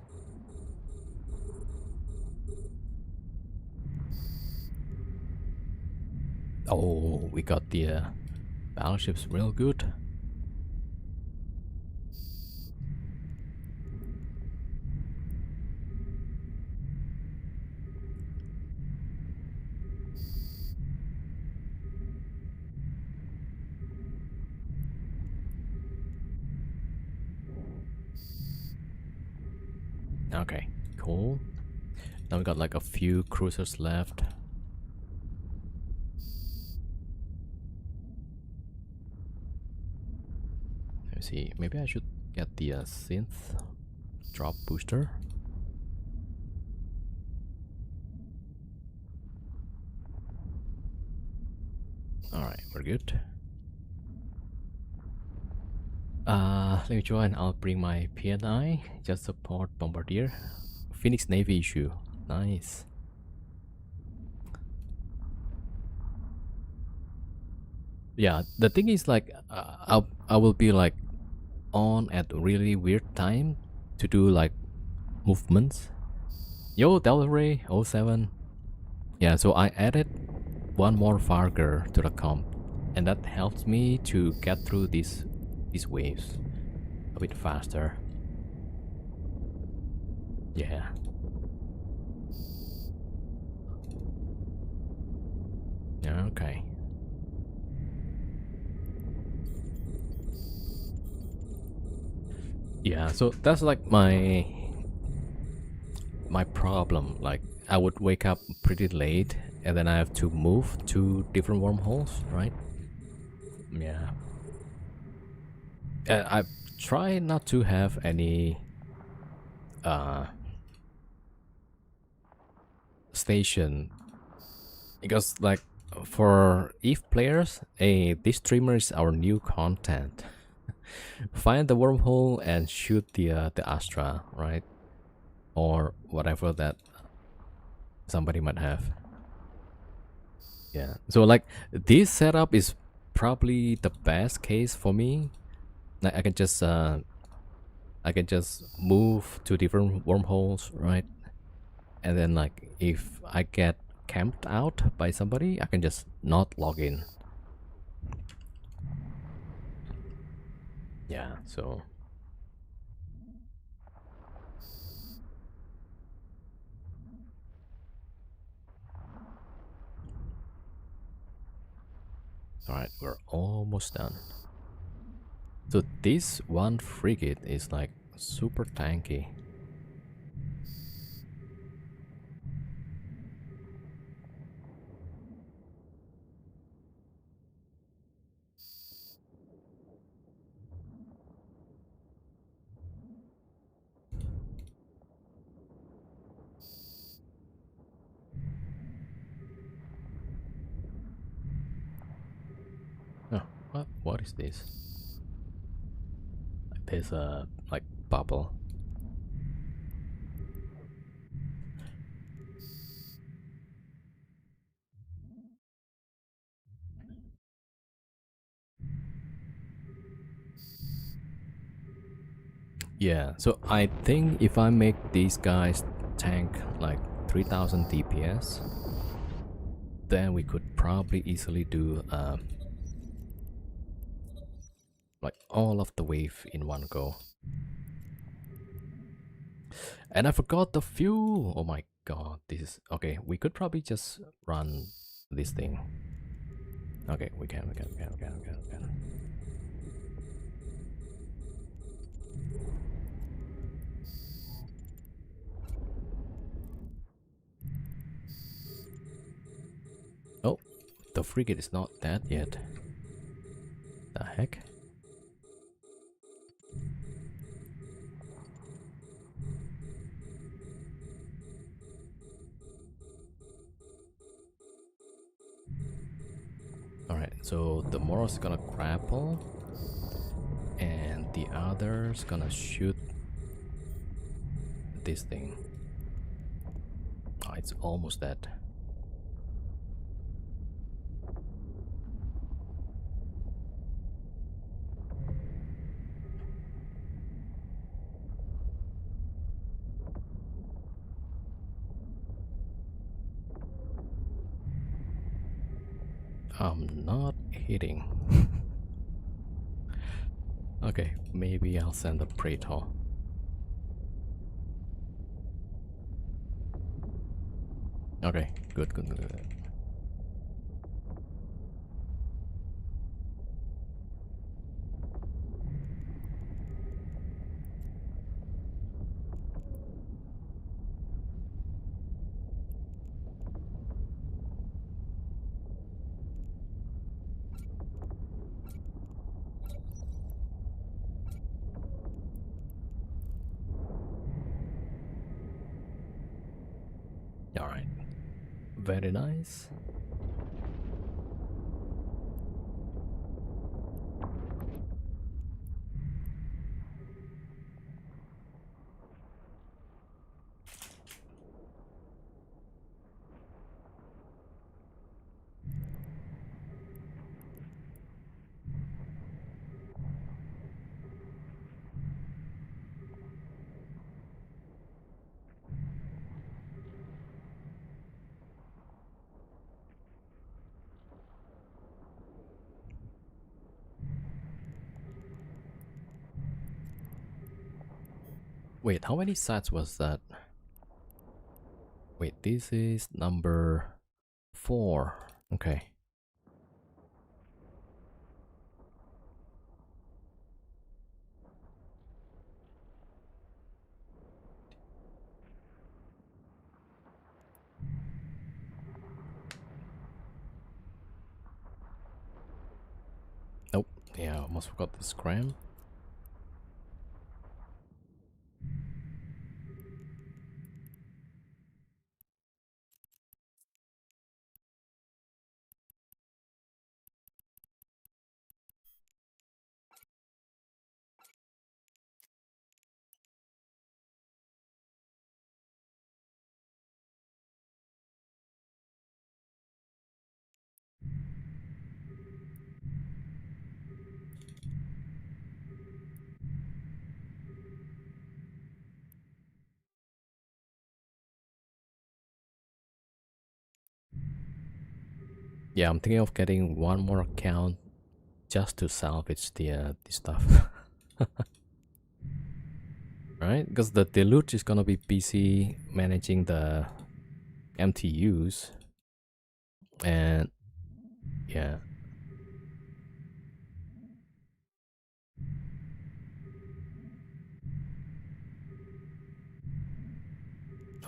Oh, we got the battleships real good. Okay, cool. Now we got like a few cruisers left. Let me see, maybe I should get the synth drop booster. Alright, we're good. Let me join. I'll bring my PNI, just support Bombardier. Phoenix Navy issue. Nice. Yeah, the thing is like I will be like on at really weird time to do like movements. Yo, Delta Ray 07. Yeah, so I added one more Vargur to the comp, and that helps me to get through these waves a bit faster. Yeah. Yeah, okay. Yeah, so that's like my problem. Like I would wake up pretty late and then I have to move to different wormholes, right? Yeah. I try not to have any station, because like for EVE players, this streamer is our new content. Find the wormhole and shoot the Astra, right? Or whatever that somebody might have. Yeah. So like this setup is probably the best case for me. Like I can just move to different wormholes, right? And then like if I get camped out by somebody, I can just not log in. Yeah, so alright, we're almost done. So this one frigate is like super tanky. Oh, what is this? There's a like bubble. Yeah, so I think if I make these guys tank like 3000 DPS, then we could probably easily do like all of the wave in one go. And I forgot the fuel. Oh my god, this is okay. We could probably just run this thing. Okay, we can. Oh, the frigate is not dead yet. The heck? Alright, so the Moros is gonna grapple. other's gonna shoot this thing. Oh, it's almost dead. I'm not hitting. Okay, maybe I'll send a Praetor. Okay, good, good, good, good. Alright, very nice. Wait, how many sites was that? Wait, this is number 4. Okay. Nope. Yeah, almost forgot the scram. Yeah, I'm thinking of getting one more account just to salvage the stuff. Right? Because the deluge is gonna be busy managing the MTUs. And yeah.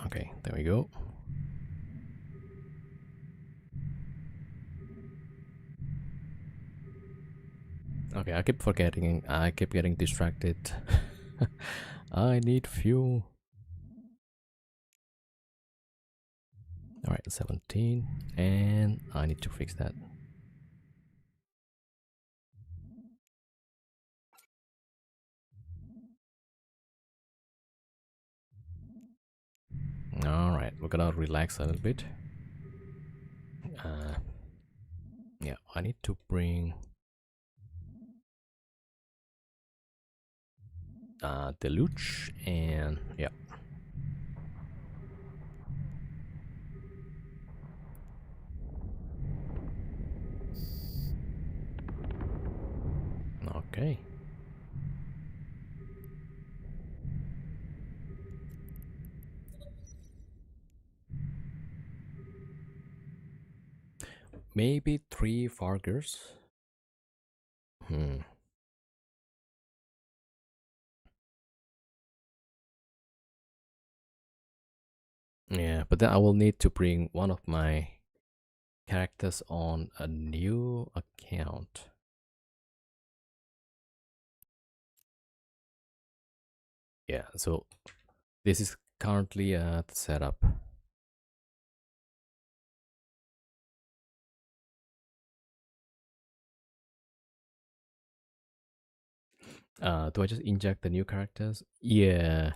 Okay, there we go. Okay, I keep forgetting. I keep getting distracted. I need fuel. Alright, 17. And I need to fix that. Alright, we're gonna relax a little bit. Yeah, I need to bring deluge and yeah. Okay. Maybe 3 Vargurs. Hmm. Yeah, but then I will need to bring one of my characters on a new account. Yeah, so this is currently the setup. Do I just inject the new characters? Yeah.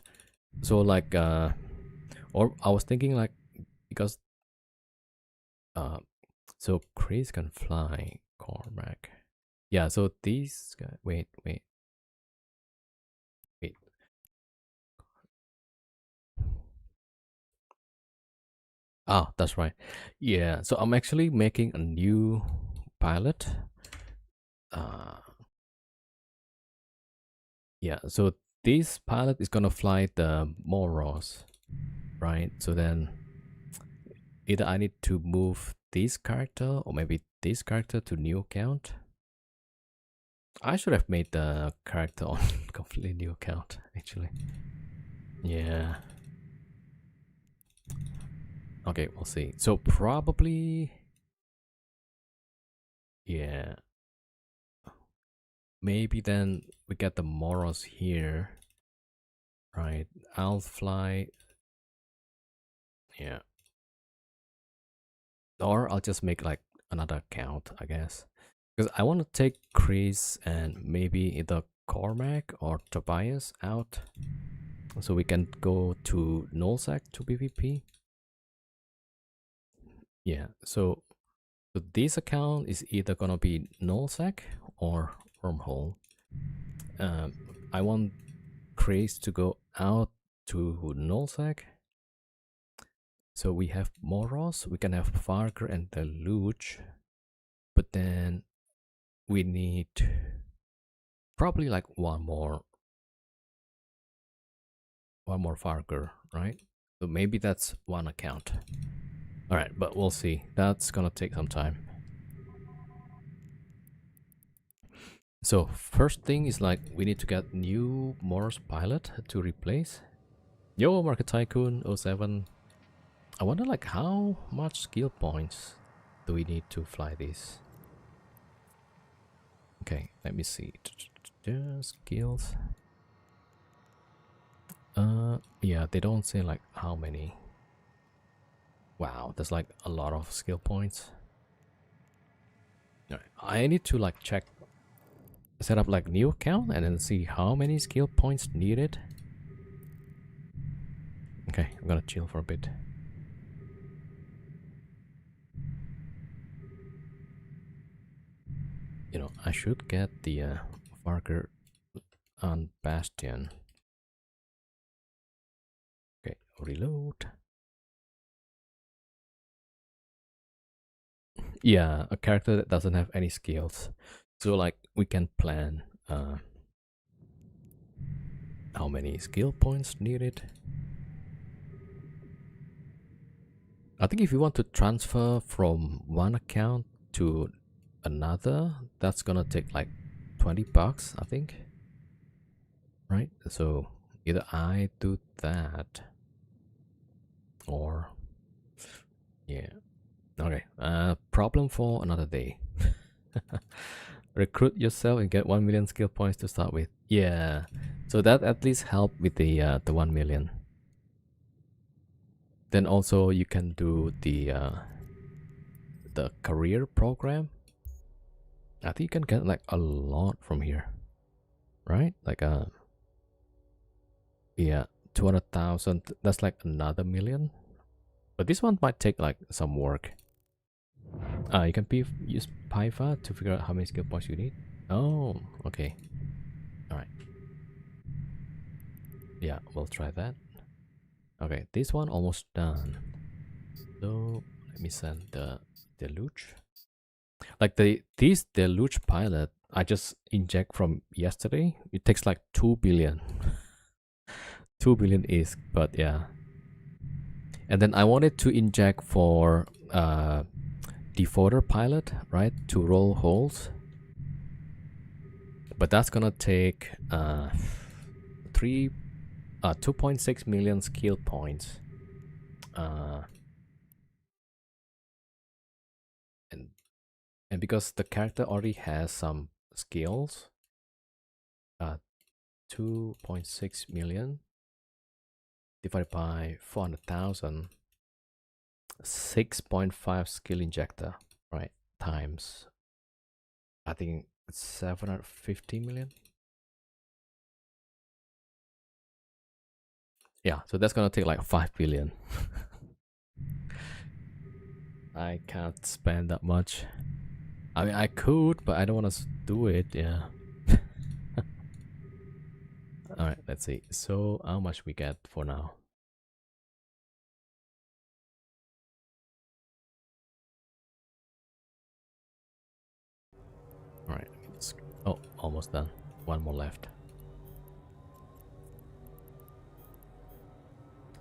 So like or I was thinking like because uh so Chris can fly Cormac. Yeah, so these guys wait. Ah, that's right. Yeah, so I'm actually making a new pilot. Uh yeah, so this pilot is gonna fly the Moros, right? So then either I need to move this character or maybe this character to new account. I should have made the character on completely new account actually. Yeah. Okay, we'll see. So probably yeah. Maybe then we get the Moros here. Right. I'll fly yeah. Or I'll just make like another account, I guess. Because I want to take Chris and maybe either Cormac or Tobias out. So we can go to Nullsec to PvP. Yeah, so this account is either gonna be Nullsec or Wormhole. Um, I want Chris to go out to Nullsec. So we have Moros, we can have Vargur and the Luch. But then we need probably like one more Vargur, right? So maybe that's one account. All right, but we'll see. That's gonna take some time. So first thing is like we need to get new Morse pilot to replace. Yo, Market Tycoon 07. I wonder like how much skill points do we need to fly this? Okay, let me see. Skills. Yeah, they don't say like how many. Wow, there's like a lot of skill points. Alright, I need to like set up like new account and then see how many skill points needed. Okay, I'm gonna chill for a bit. You know, I should get the Vargur on Bastion. Okay, reload. Yeah, a character that doesn't have any skills. So like we can plan how many skill points needed. I think if you want to transfer from one account to another, that's gonna take like $20, I think. Right? So either I do that or yeah. Okay. Problem for another day. Recruit yourself and get 1 million skill points to start with. Yeah. So that at least help with the 1 million. Then also you can do the career program. I think you can get like a lot from here. Right? Like yeah, 200,000. That's like another million. But this one might take like some work. You can use Python to figure out how many skill points you need. Oh, okay. All right. Yeah, we'll try that. Okay, this one almost done. So let me send the deluge. Like this deluge pilot, I just inject from yesterday. It takes like 2 billion. 2 billion is, but yeah. And then I wanted to inject for defaulter pilot, right, to roll holes. But that's gonna take 2.6 million skill points. And and because the character already has some skills, 2.6 million divided by 400,000, 6.5 skill injector, right? Times, I think it's 750 million. Yeah, so that's gonna take like 5 billion. I can't spend that much. I mean, I could, but I don't want to do it. Yeah. All right, let's see. So, how much we get for now? All right. Oh, almost done. One more left.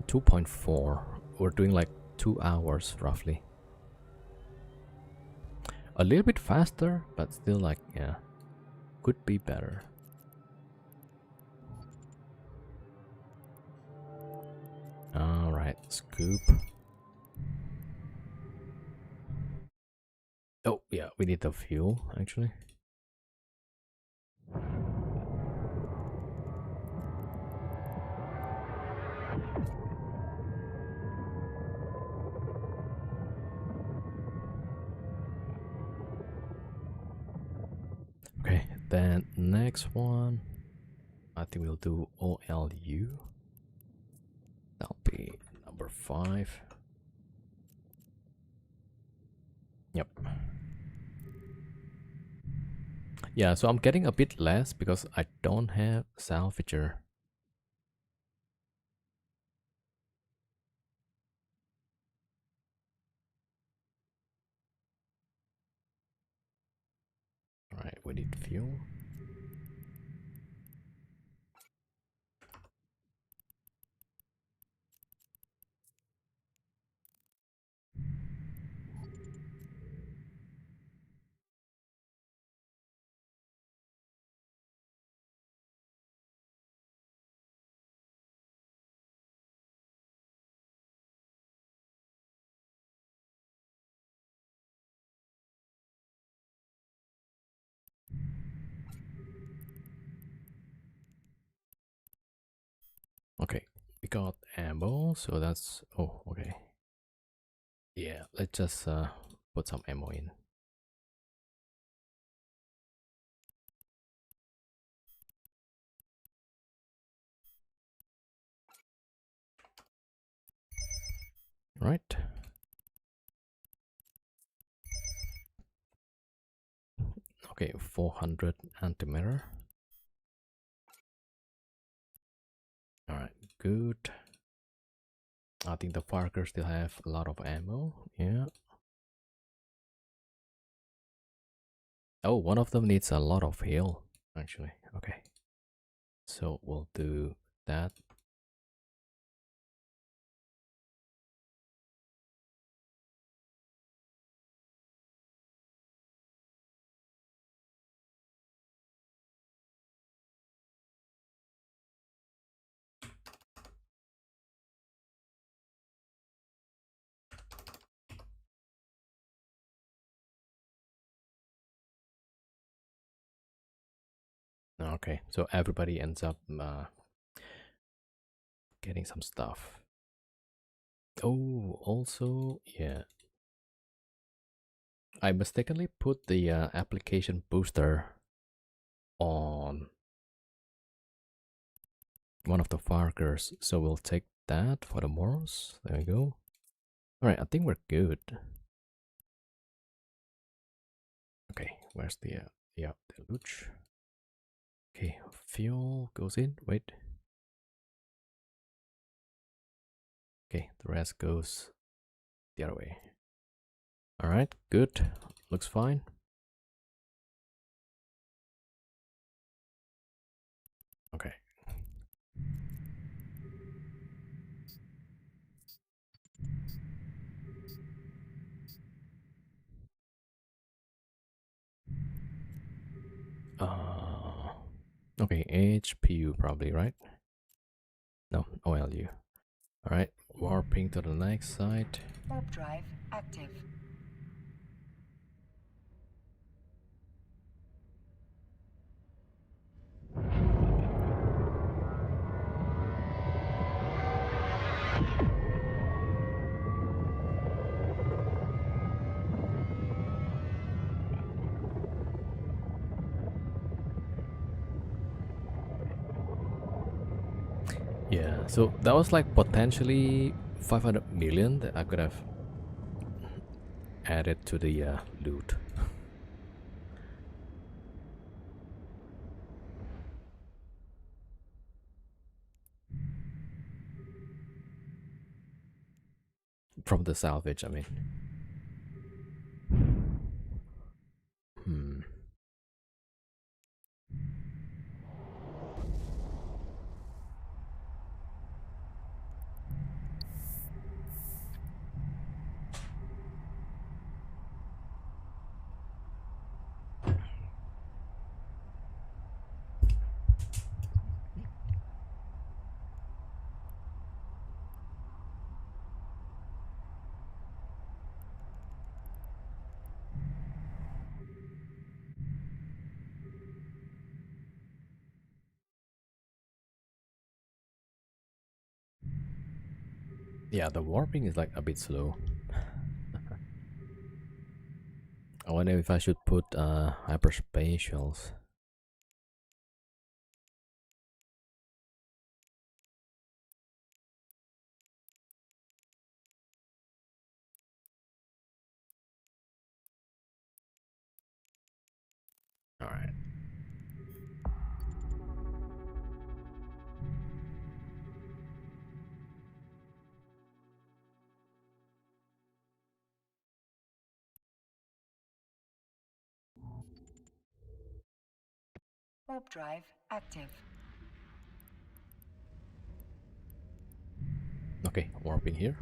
2.4. We're doing like 2 hours roughly. A little bit faster, but still like, yeah, could be better. All right, scoop. Oh, yeah, we need the fuel actually. Okay, then next one, I think we'll do OLU. That'll be number 5. Yep. Yeah, so I'm getting a bit less because I don't have salvager. Alright, we need fuel. Okay, we got ammo, so that's... Oh, okay. Yeah, let's just put some ammo in. Right. Okay, 400 antimatter. Alright, good. I think the Vargur still have a lot of ammo. Yeah. Oh, one of them needs a lot of heal, actually. Okay. So we'll do that. Okay, so everybody ends up getting some stuff. Oh, also, yeah. I mistakenly put the application booster on one of the Vargurs, so we'll take that for the morals. There we go. Alright, I think we're good. Okay, where's the deluge? Okay, fuel goes in. Wait. Okay, the rest goes the other way. Alright, good. Looks fine. Okay. Okay, HPU probably, right? No, OLU. Alright, warping to the next site. Warp drive active. Yeah. So that was like potentially 500 million that I could have added to the loot. From the salvage, I mean. Hmm. Yeah, the warping is like a bit slow. I wonder if I should put hyperspatials. All right. Warp drive active. Okay, warping here.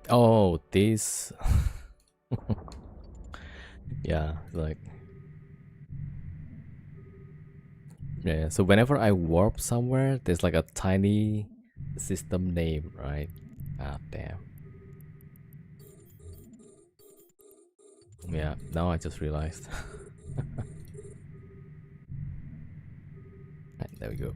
Oh, this. Yeah, like yeah. So whenever I warp somewhere, there's like a tiny system name, right? Ah, damn. Yeah. Now I just realized. Right, there we go.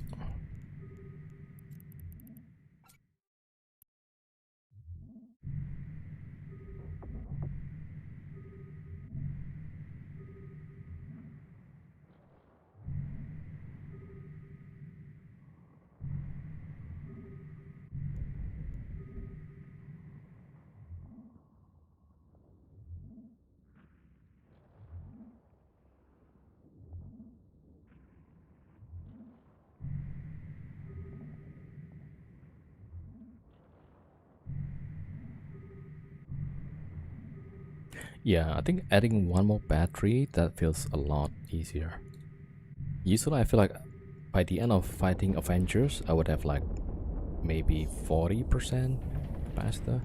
Yeah, I think adding one more battery that feels a lot easier. Usually, I feel like by the end of fighting Avengers, I would have like maybe 40% faster.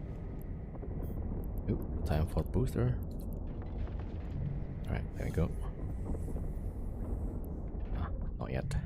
Ooh, time for booster. Alright, there we go. Ah, not yet.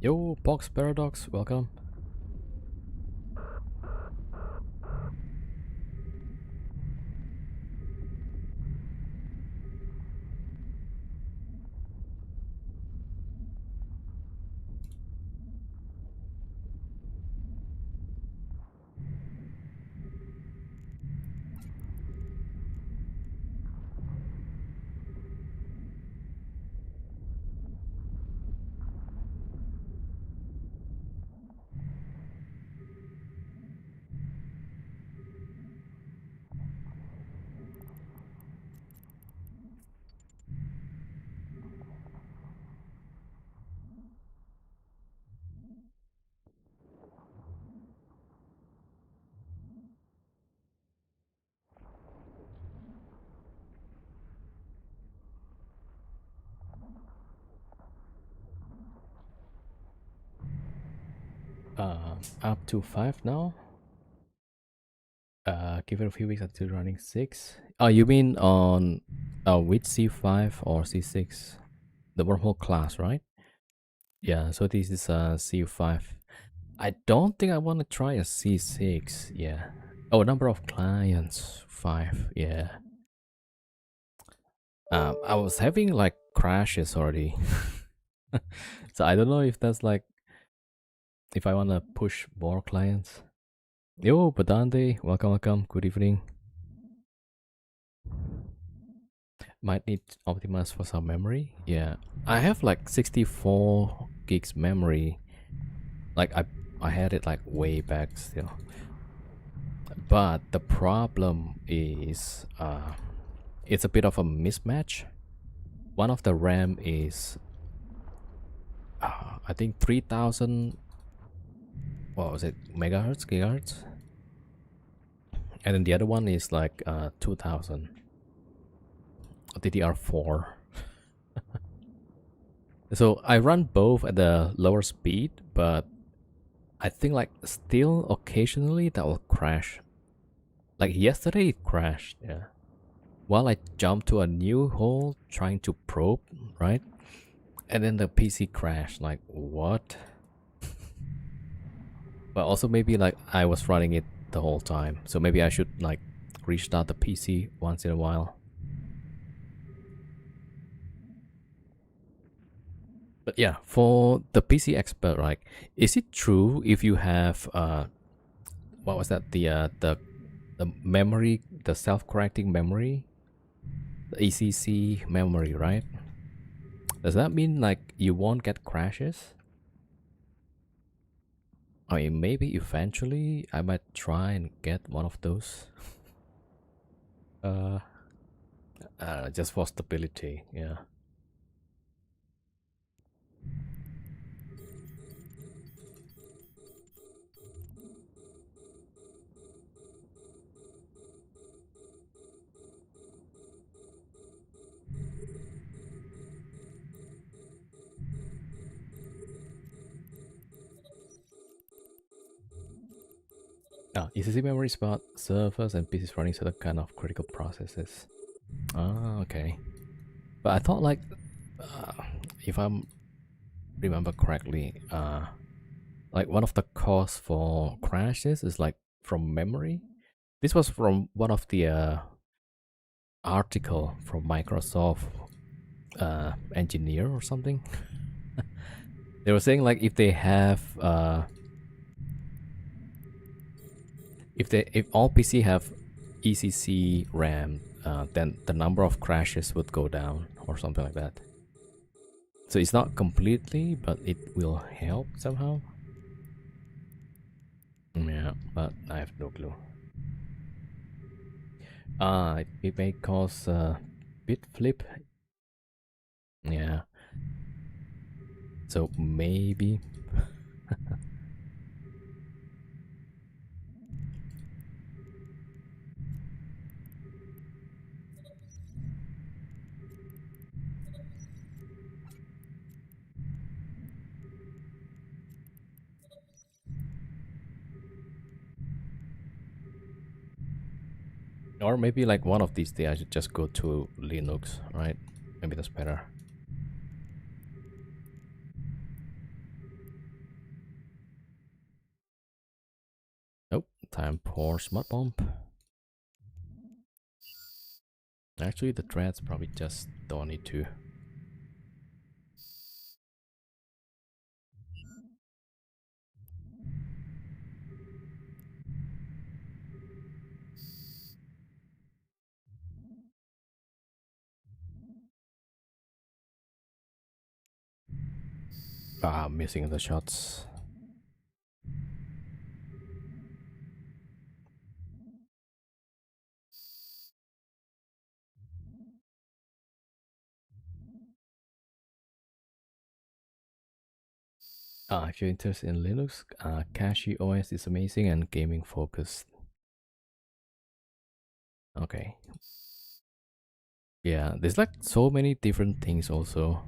Yo, Box Paradox, welcome. Up to 5 now. Give it a few weeks until running 6. Oh, you mean on with C5 or C6? The wormhole class, right? Yeah, so this is C5. I don't think I want to try a C6. Yeah. Oh, number of clients 5. Yeah. I was having like crashes already. So I don't know if that's like if I want to push more clients. Yo, Badante, welcome, welcome. Good evening. Might need to optimize for some memory. Yeah, I have like 64 gigs memory. Like I had it like way back still. But the problem is it's a bit of a mismatch. One of the RAM is I think 3000, what was it, megahertz, gigahertz, and then the other one is like 2000 DDR4. So I run both at the lower speed, but I think like still occasionally that will crash. Like yesterday it crashed, yeah. While I jumped to a new hole trying to probe, right? And then the PC crashed, like what? But also maybe like I was running it the whole time. So maybe I should like restart the PC once in a while. But yeah, for the PC expert, right? Is it true if you have what was that? The memory, the self-correcting memory, the ECC memory, right? Does that mean like you won't get crashes? I mean, maybe eventually I might try and get one of those. uh, just for stability, yeah. ECC memory spot servers and PCs running certain kind of critical processes. Ah, okay. But I thought like, if I remember correctly, like one of the cause for crashes is like from memory. This was from one of the article from Microsoft engineer or something. They were saying like if they have if all PC have ECC RAM, then the number of crashes would go down or something like that. So it's not completely, but it will help somehow. Yeah, but I have no clue. It may cause bit flip. Yeah. So maybe. Or maybe like one of these days I should just go to Linux, right? Maybe that's better. Time for smart bomb. Actually, the threads probably just don't need to. Ah, missing the shots. If you're interested in Linux, Cache OS is amazing and gaming focused. Okay. Yeah, there's like so many different things also.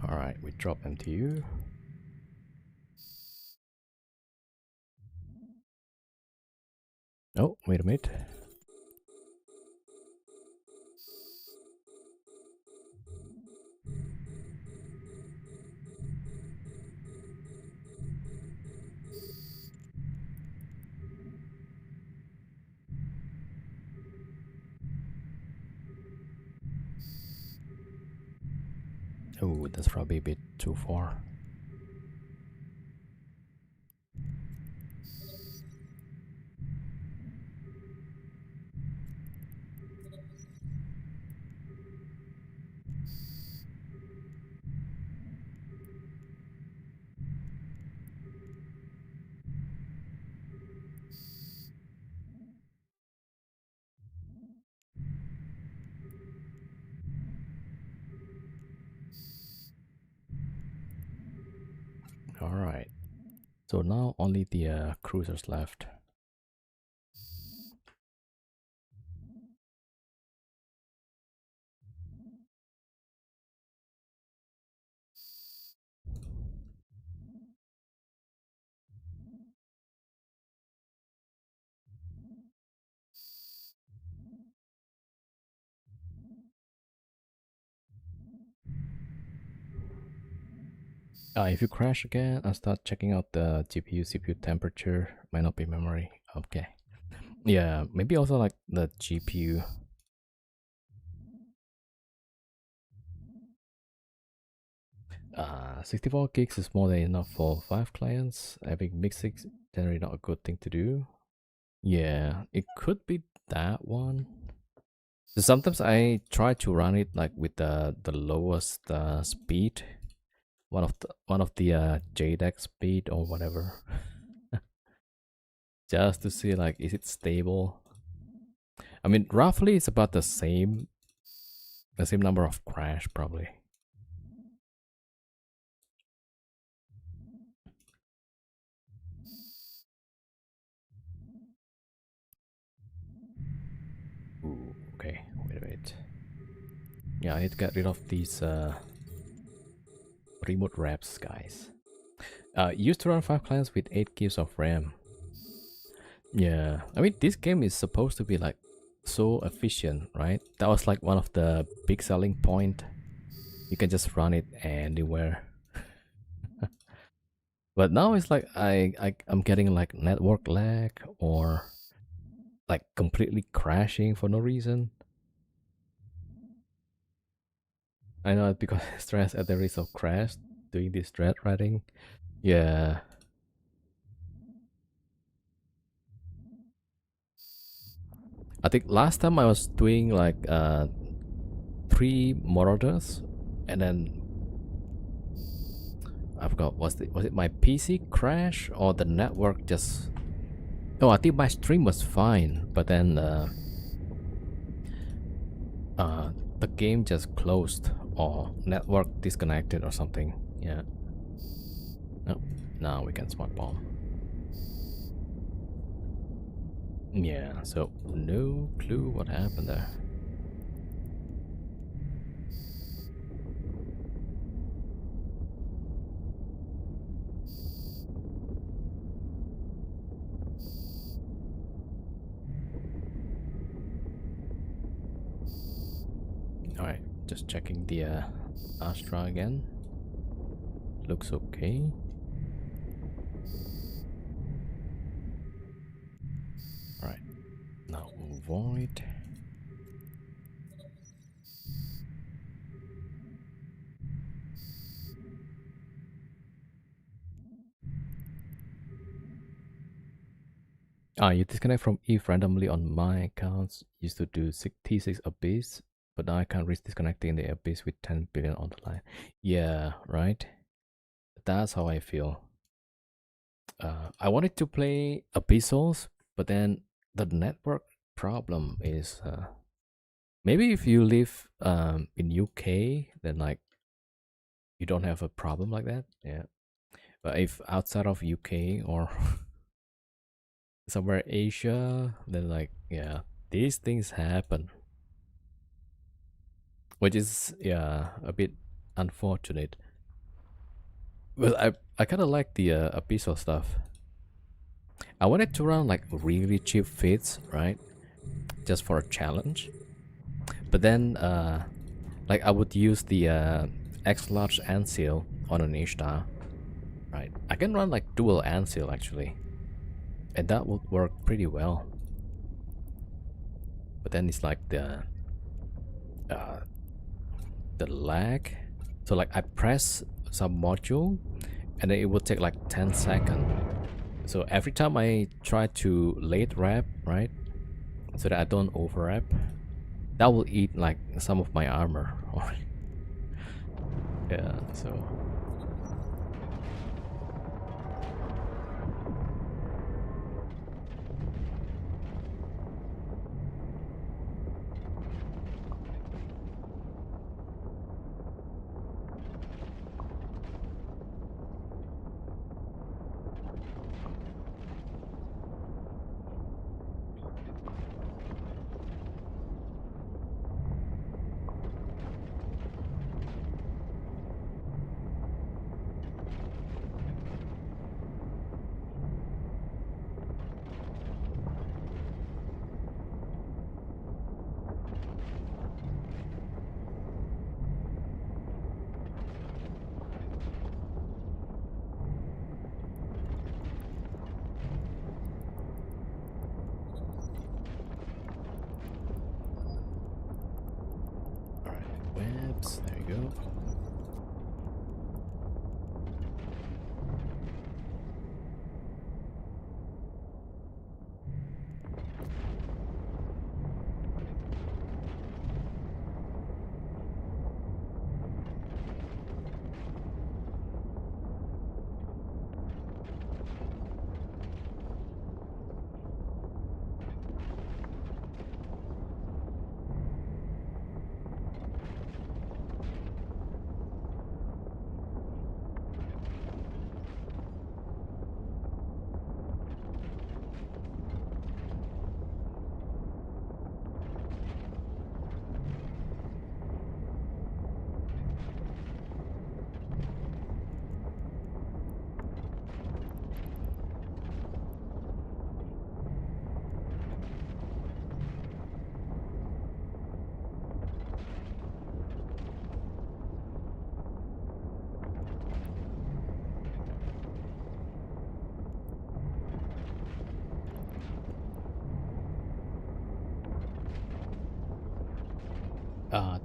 Alright, we drop MTU. Oh, wait a minute. Oh, that's probably a bit too far. Alright. So now only the cruisers left. If you crash again, I'll start checking out the GPU, CPU temperature. Might not be memory. Okay. Yeah, maybe also like the GPU. 64 gigs is more than enough for 5 clients. Having mixing generally not a good thing to do. Yeah, it could be that one. So sometimes I try to run it like with the lowest speed, one of the JDEC speed or whatever, just to see like is it stable. I mean, roughly it's about the same number of crash probably. Ooh, okay, wait a minute. Yeah, I need to get rid of these remote wraps, guys. Used to run 5 clients with 8 gigs of RAM. Yeah, I mean, this game is supposed to be like so efficient, right? That was like one of the big selling point. You can just run it anywhere. But now it's like I'm getting like network lag or like completely crashing for no reason. I know it's because stress at the risk of crash doing this thread writing. Yeah. I think last time I was doing like 3 monitors, and then I forgot was it my PC crash or the network just. Oh, I think my stream was fine, but then the game just closed or network disconnected or something. Yeah. Oh, now we can smart bomb. Yeah, so no clue what happened there. Just checking the Astra again. Looks okay. Alright, now void. You disconnect from Eve randomly on my accounts. Used to do T6 Abyss, but now I can't risk disconnecting the Abyss with 10 billion on the line. Yeah, right? That's how I feel. I wanted to play Abyssals, but then the network problem is maybe if you live in UK, then like you don't have a problem like that. Yeah, but if outside of UK or somewhere Asia, then like yeah, these things happen, which is yeah a bit unfortunate. But I kind of like the Abyssal stuff. I wanted to run like really cheap fits, right? Just for a challenge. But then like I would use the X large Ansil on an Ishtar. Right. I can run like dual Ansil actually. And that would work pretty well. But then it's like the lag. So like I press some module and then it would take like 10 seconds. So every time I try to late wrap, right? So that I don't over wrap, that will eat like some of my armor. Yeah, so webs, there you go.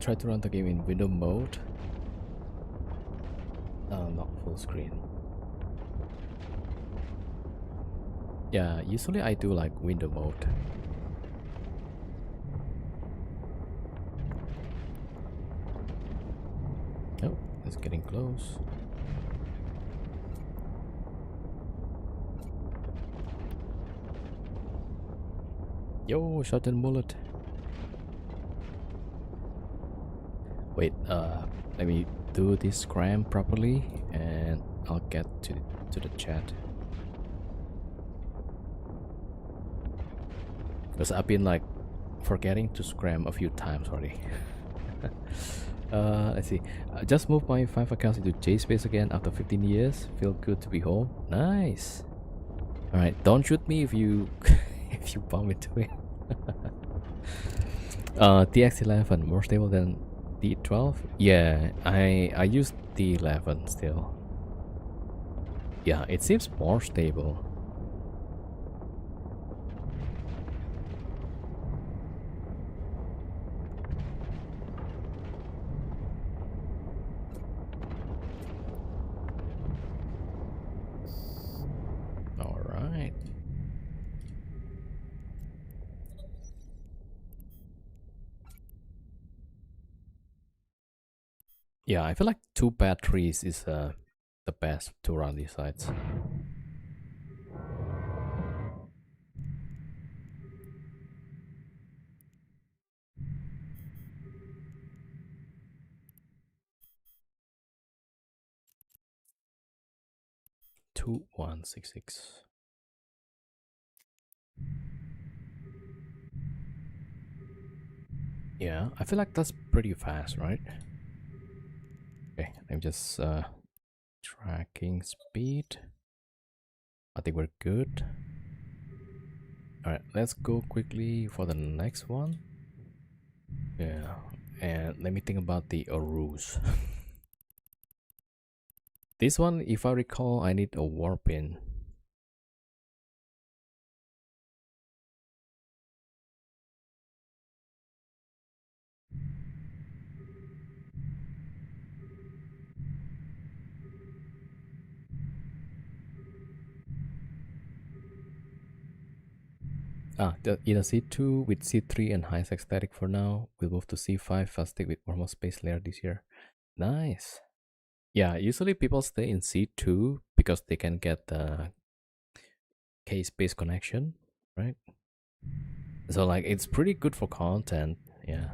Try to run the game in window mode. Not full screen. Yeah, usually I do like window mode. Oh, it's getting close. Yo, shotgun bullet. Wait, let me do this scram properly and I'll get to the chat. Because I've been like forgetting to scram a few times already. Let's see. I just moved my 5 accounts into JSpace again after 15 years. Feel good to be home. Nice. Alright, don't shoot me if you if you bump into it. TX11 more stable than D12? Yeah, I used D11 still. Yeah, it seems more stable. Alright. Yeah, I feel like 2 batteries is the best to run these sites. Two one six six. Yeah, I feel like that's pretty fast, right? Okay, I'm just tracking speed. I think we're good. Alright, let's go quickly for the next one. Yeah, and let me think about the Arus. This one, if I recall, I need a warp in. In a C2 with C3 and high sex static for now. We'll move to C5 I'll stick with normal space layer this year. Nice. Yeah, usually people stay in C2 because they can get the K-space connection, right? So like it's pretty good for content, yeah.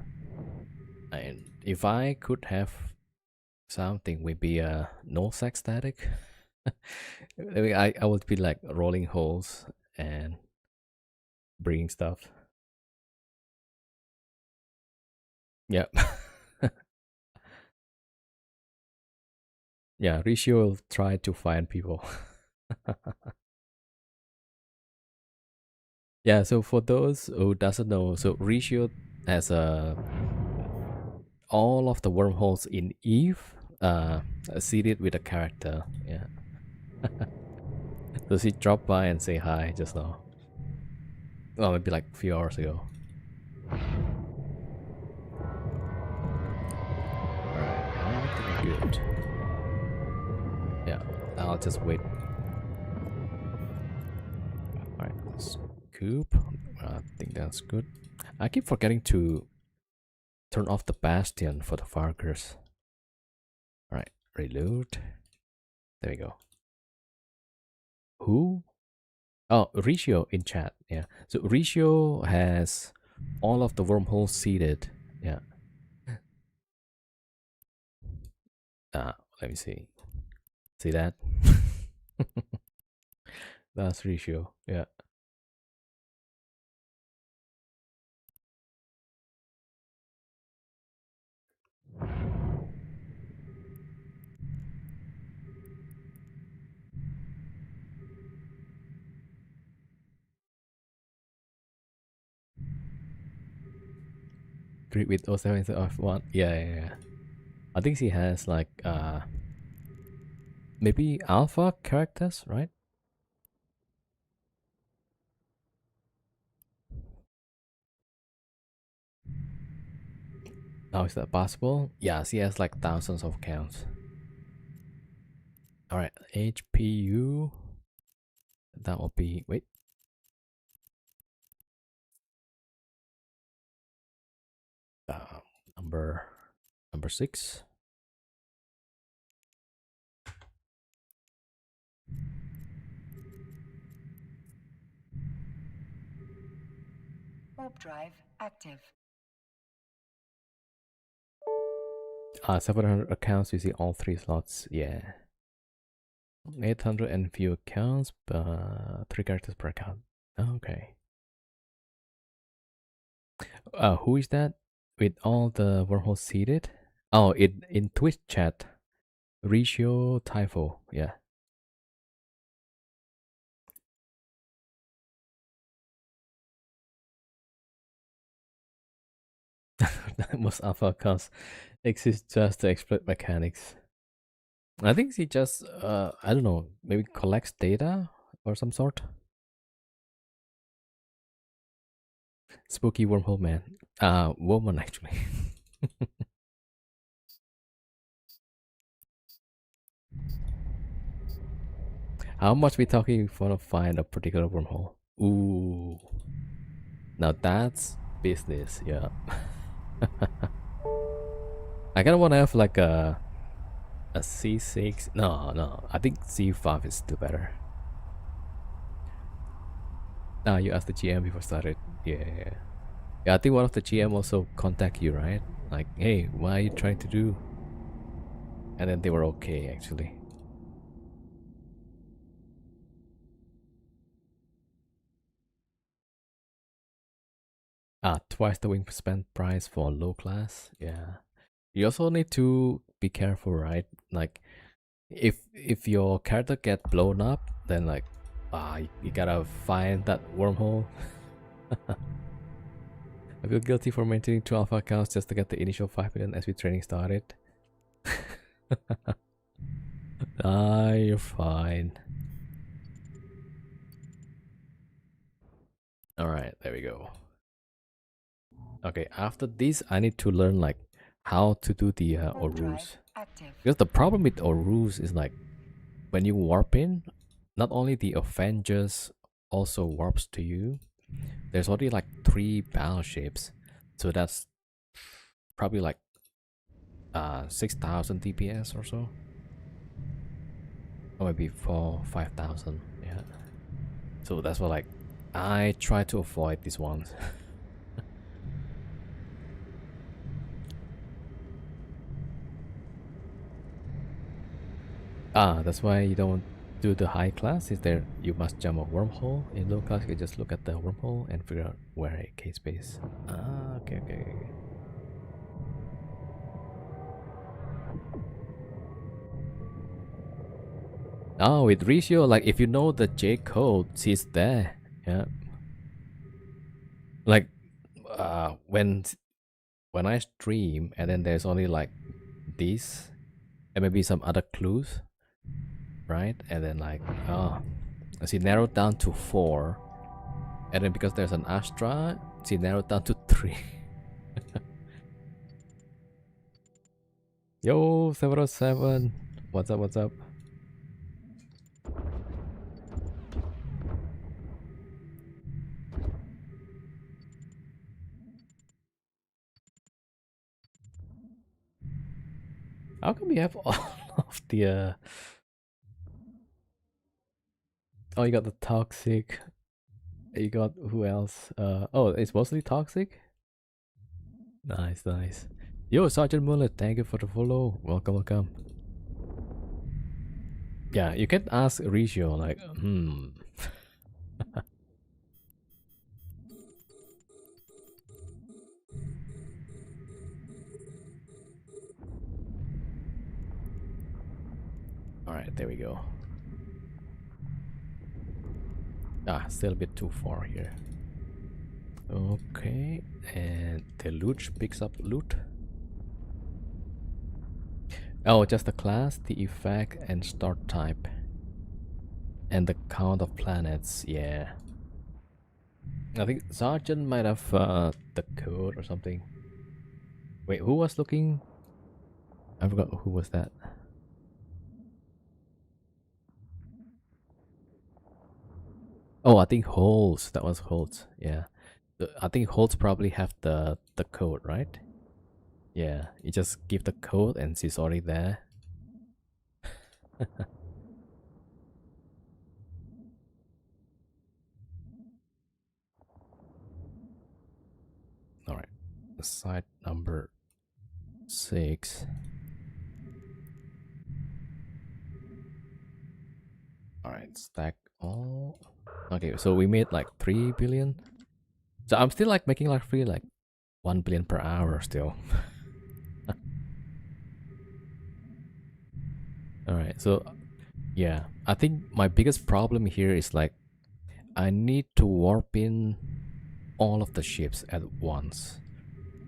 And if I could have something maybe no sex static, I would be like rolling holes and bringing stuff. Yeah. Yeah, Rishi will try to find people. Yeah, so for those who doesn't know, so Rishi has all of the wormholes in Eve seeded with a character. Yeah. So she dropped by and say hi just now. Well, maybe like a few hours ago. Alright, I think I'm good. Yeah, I'll just wait. Alright, scoop. I think that's good. I keep forgetting to turn off the bastion for the Vargurs. Alright, reload. There we go. Who? Oh, Ricio in chat. Yeah. So Ricio has all of the wormholes seeded. Yeah. Let me see. See that? That's Ricio. Yeah. Great with 07 of 1. Yeah, yeah, yeah. I think she has like maybe alpha characters, right? Now is that possible? Yeah, she has like thousands of accounts. Alright, HPU. That will be wait. Uh, number 6. Warp drive active. 700 accounts using all 3 slots. Yeah. 800 and few accounts, but 3 characters per account. Okay. Who is that? With all the wormholes seeded? Oh, in Twitch chat. Ricio Typho. Yeah. Most alpha accounts exist just to exploit mechanics. I think he just I don't know, maybe collects data or some sort. Spooky wormhole man. Woman actually. How much we talking if you want to find a particular wormhole? Ooh. Now that's business, yeah. I kinda wanna have like a C6. No, I think C5 is still better. You asked the GM before started. Yeah. Yeah, I think one of the GM also contact you, right? Like, hey, what are you trying to do? And then they were okay, actually. Twice the wingspan price for low class. Yeah. You also need to be careful, right? Like, if your character get blown up, then like, you gotta find that wormhole. I feel guilty for maintaining 2 alpha accounts just to get the initial 5 million as we training started. You're fine. Alright, there we go. Okay, after this, I need to learn like how to do the Orus. Because the problem with Orus is like when you warp in, not only the Avengers also warps to you. There's already like 3 battleships, so that's probably like 6,000 DPS or so, or maybe 5,000. Yeah. So that's what like I try to avoid these ones. That's why you don't do the high class. Is there you must jump a wormhole. In low class you just look at the wormhole and figure out where a K space. Okay. With ratio, like if you know the J code, it's there. Yeah. Like when I stream and then there's only like this and maybe some other clues, right? And then like she narrowed down to 4, and then because there's an Astra, she narrowed down to 3. Yo, 707. What's up? How come we have all of the oh, you got the toxic. You got who else? Oh, it's mostly toxic. Nice. Yo, Sergeant Mullet, thank you for the follow. Welcome. Yeah, you can ask Regio like, Alright, there we go. Still a bit too far here. Okay, and the loot picks up loot. Oh, just the class, the effect, and start type. And the count of planets, yeah. I think Sergeant might have the code or something. Wait, who was looking? I forgot who was that. Oh, I think Holtz. That was Holtz. Yeah, I think Holtz probably have the code, right? Yeah, you just give the code and she's already there. All right, site number 6. All right, stack all. Okay, so we made like 3 billion. So I'm still like making like 1 billion per hour still. All right, so yeah, I think my biggest problem here is like I need to warp in all of the ships at once.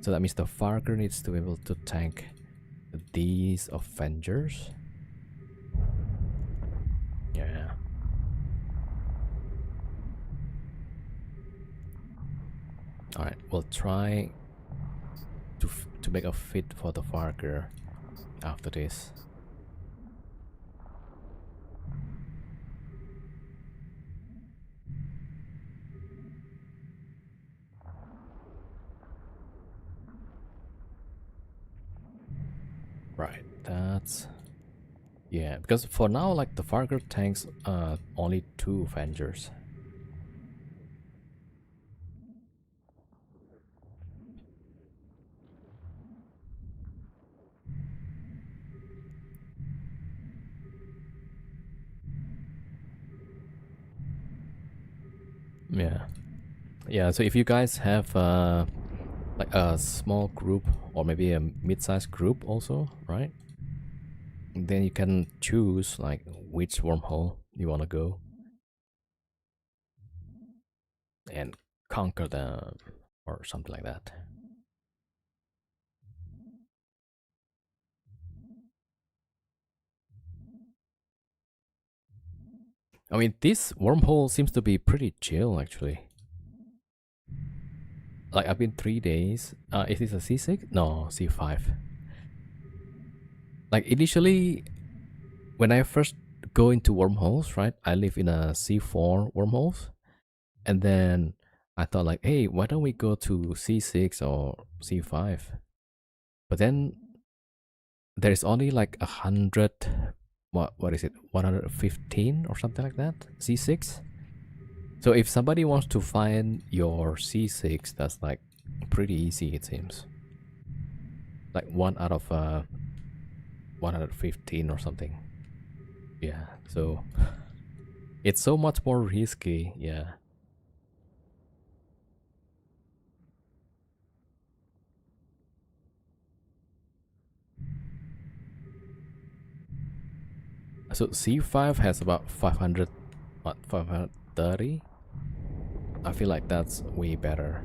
So that means the Vargur needs to be able to tank these Avengers. Yeah. Alright, we'll try to make a fit for the Vargur after this. Right, that's... yeah, because for now, like, the Vargur tanks only 2 Avengers. Yeah. Yeah, so if you guys have like a small group or maybe a mid-sized group also, right? Then you can choose like which wormhole you want to go and conquer them or something like that. I mean, this wormhole seems to be pretty chill actually. Like I've been 3 days. Is this a C6? No, C5. Like initially, when I first go into wormholes, right? I live in a C4 wormholes, and then I thought like, hey, why don't we go to C6 or C5? But then there's only like 100. What is it? 115 or something like that. C6. So if somebody wants to find your C6, that's like pretty easy it seems. Like 1 out of 115 or something. Yeah, so it's so much more risky, yeah. So C5 has about 500, what, 530? I feel like that's way better.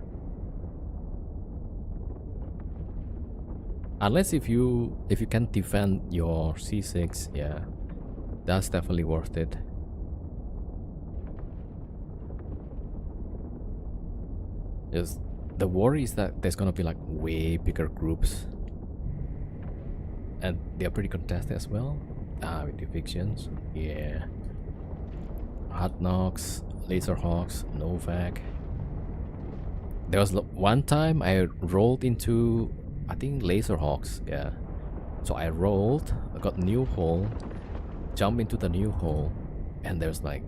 Unless if you can defend your C6, yeah, that's definitely worth it. Just the worry is that there's gonna be like way bigger groups, and they're pretty contested as well. With evictions, yeah. Hot Knocks, Laserhawks, Novak. There was one time I rolled into, I think, Laserhawks, yeah. So I rolled, I got new hole, jumped into the new hole, and there's like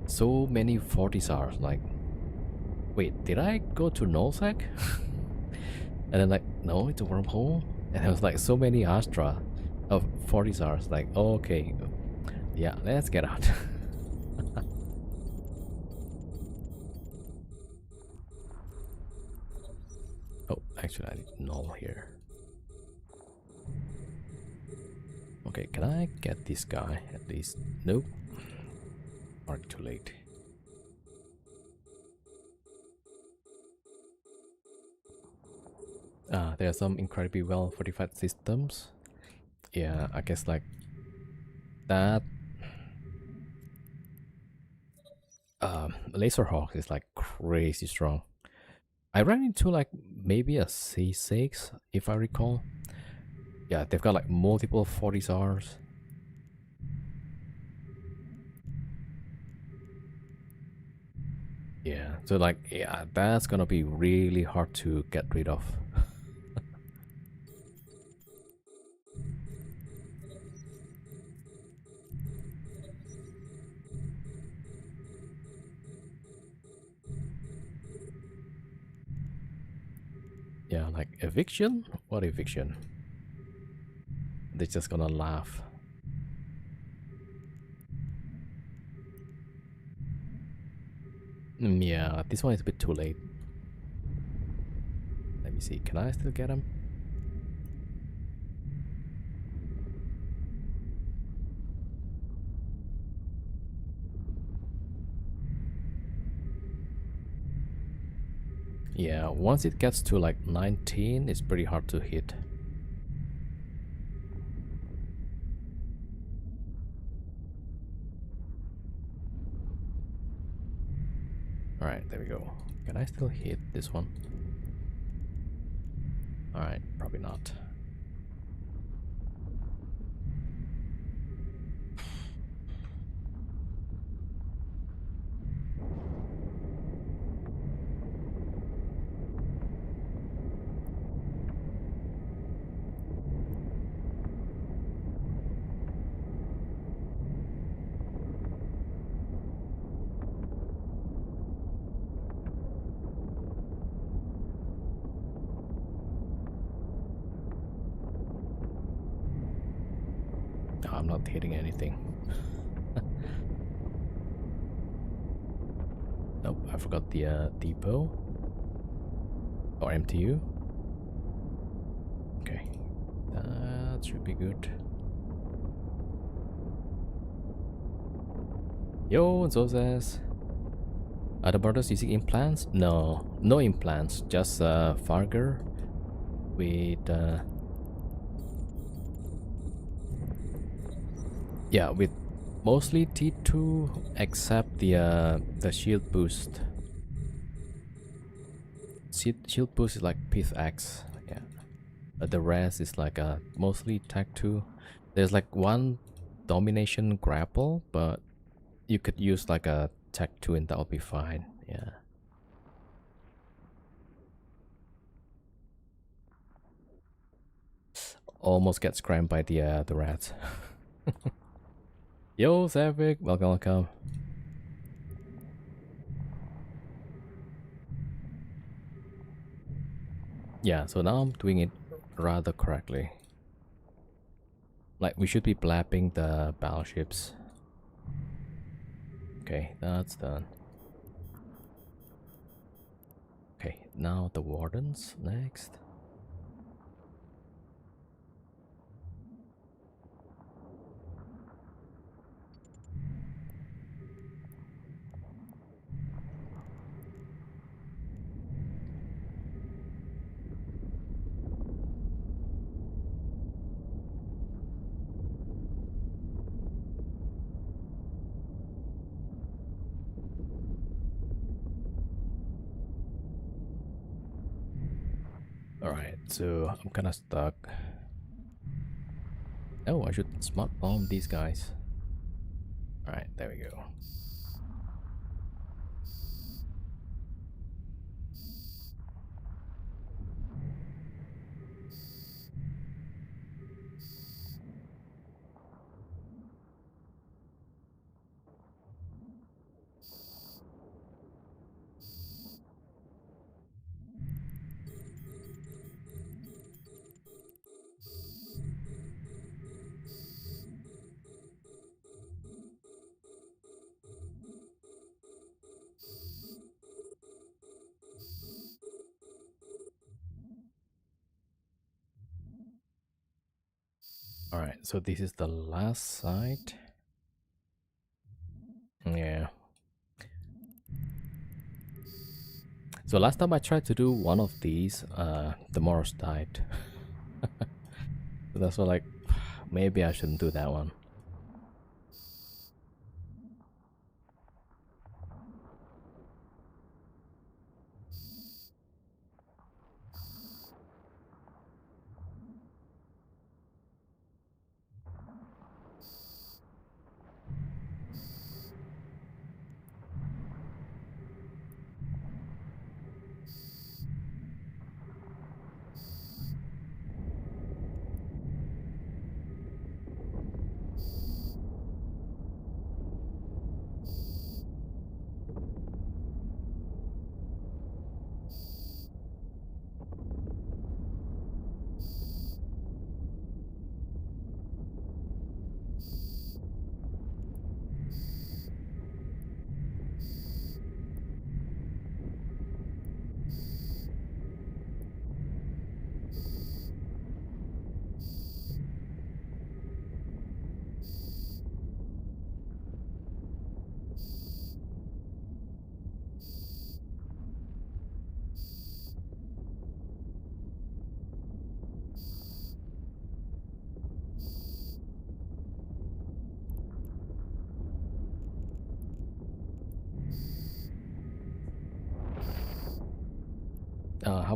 so many 40 stars. Like, wait, did I go to nullsec? And then like, no, it's a wormhole. And there was like so many Astra of 40 stars. Like, oh, okay, yeah, let's get out. Oh, actually, I need null here. Okay, can I get this guy at least? Nope. Or too late. There are some incredibly well fortified systems. Yeah, I guess like that. Laserhawk is like crazy strong. I ran into like maybe a C6 if I recall. Yeah, they've got like multiple 40 stars. Yeah, so like, yeah, that's gonna be really hard to get rid of. Yeah, like eviction? What eviction? They're just gonna laugh. Yeah, this one is a bit too late. Let me see, can I still get him? Yeah, once it gets to like 19, it's pretty hard to hit. Alright, there we go. Can I still hit this one? Alright, probably not. No, I'm not hitting anything. Nope, I forgot the depot. Or MTU. Okay, that should be good. Yo, Zozas. Are the brothers using implants? No, no implants. Just Vargur with yeah, with mostly T2 except the shield boost. Shield boost is like Pith X, yeah. But the rest is like mostly Tech 2. There's like one domination grapple, but you could use like a Tech 2 and that'll be fine. Yeah. Almost gets crammed by the rats. Yo, Zavik, welcome, welcome. Yeah, so now I'm doing it rather correctly. Like, we should be blapping the battleships. Okay, that's done. Okay, now the wardens next. Alright, so I'm kinda stuck. Oh, I should smart bomb these guys. Alright, there we go. Alright, so this is the last site. Yeah. So last time I tried to do one of these, the Morse died. So that's why, like, maybe I shouldn't do that one.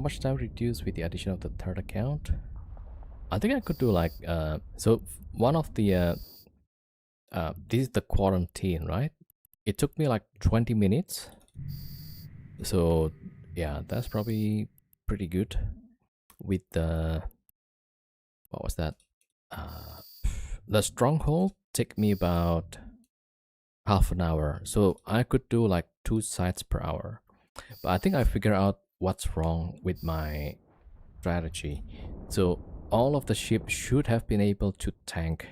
how much time reduced with the addition of the third account? I think I could do like so one of the this is the quarantine, right? It took me like 20 minutes. So yeah, that's probably pretty good. With the what was that? Uh, the stronghold take me about half an hour. So I could do like 2 sites per hour. But I think I figured out what's wrong with my strategy. So all of the ships should have been able to tank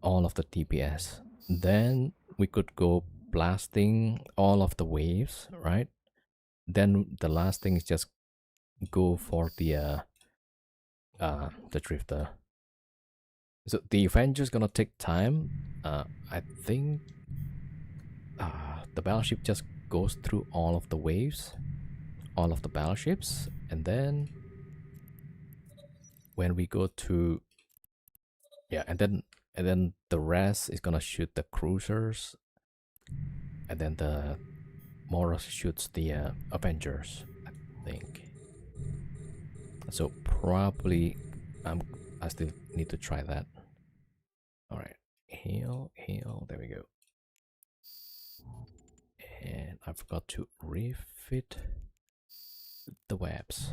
all of the DPS. Then we could go blasting all of the waves, right? Then the last thing is just go for the drifter. So the event just gonna take time. I think the battleship just goes through all of the waves, all of the battleships, and then when we go to and then the rest is gonna shoot the cruisers, and then the Moros shoots the Avengers, I think. So probably I still need to try that. All right, heal, there we go. And I forgot to refit the webs.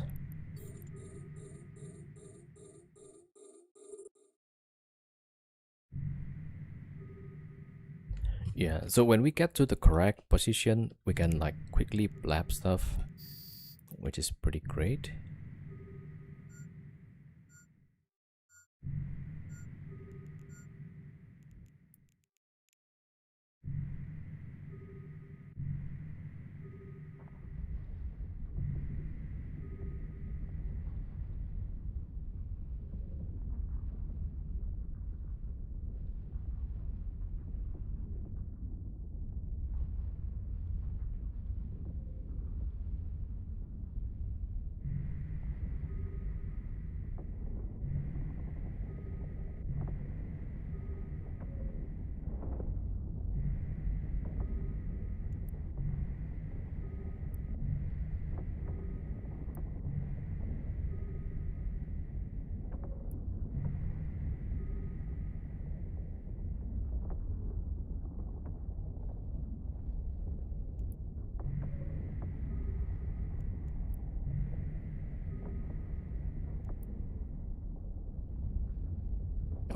Yeah, so when we get to the correct position, we can like quickly blab stuff, which is pretty great.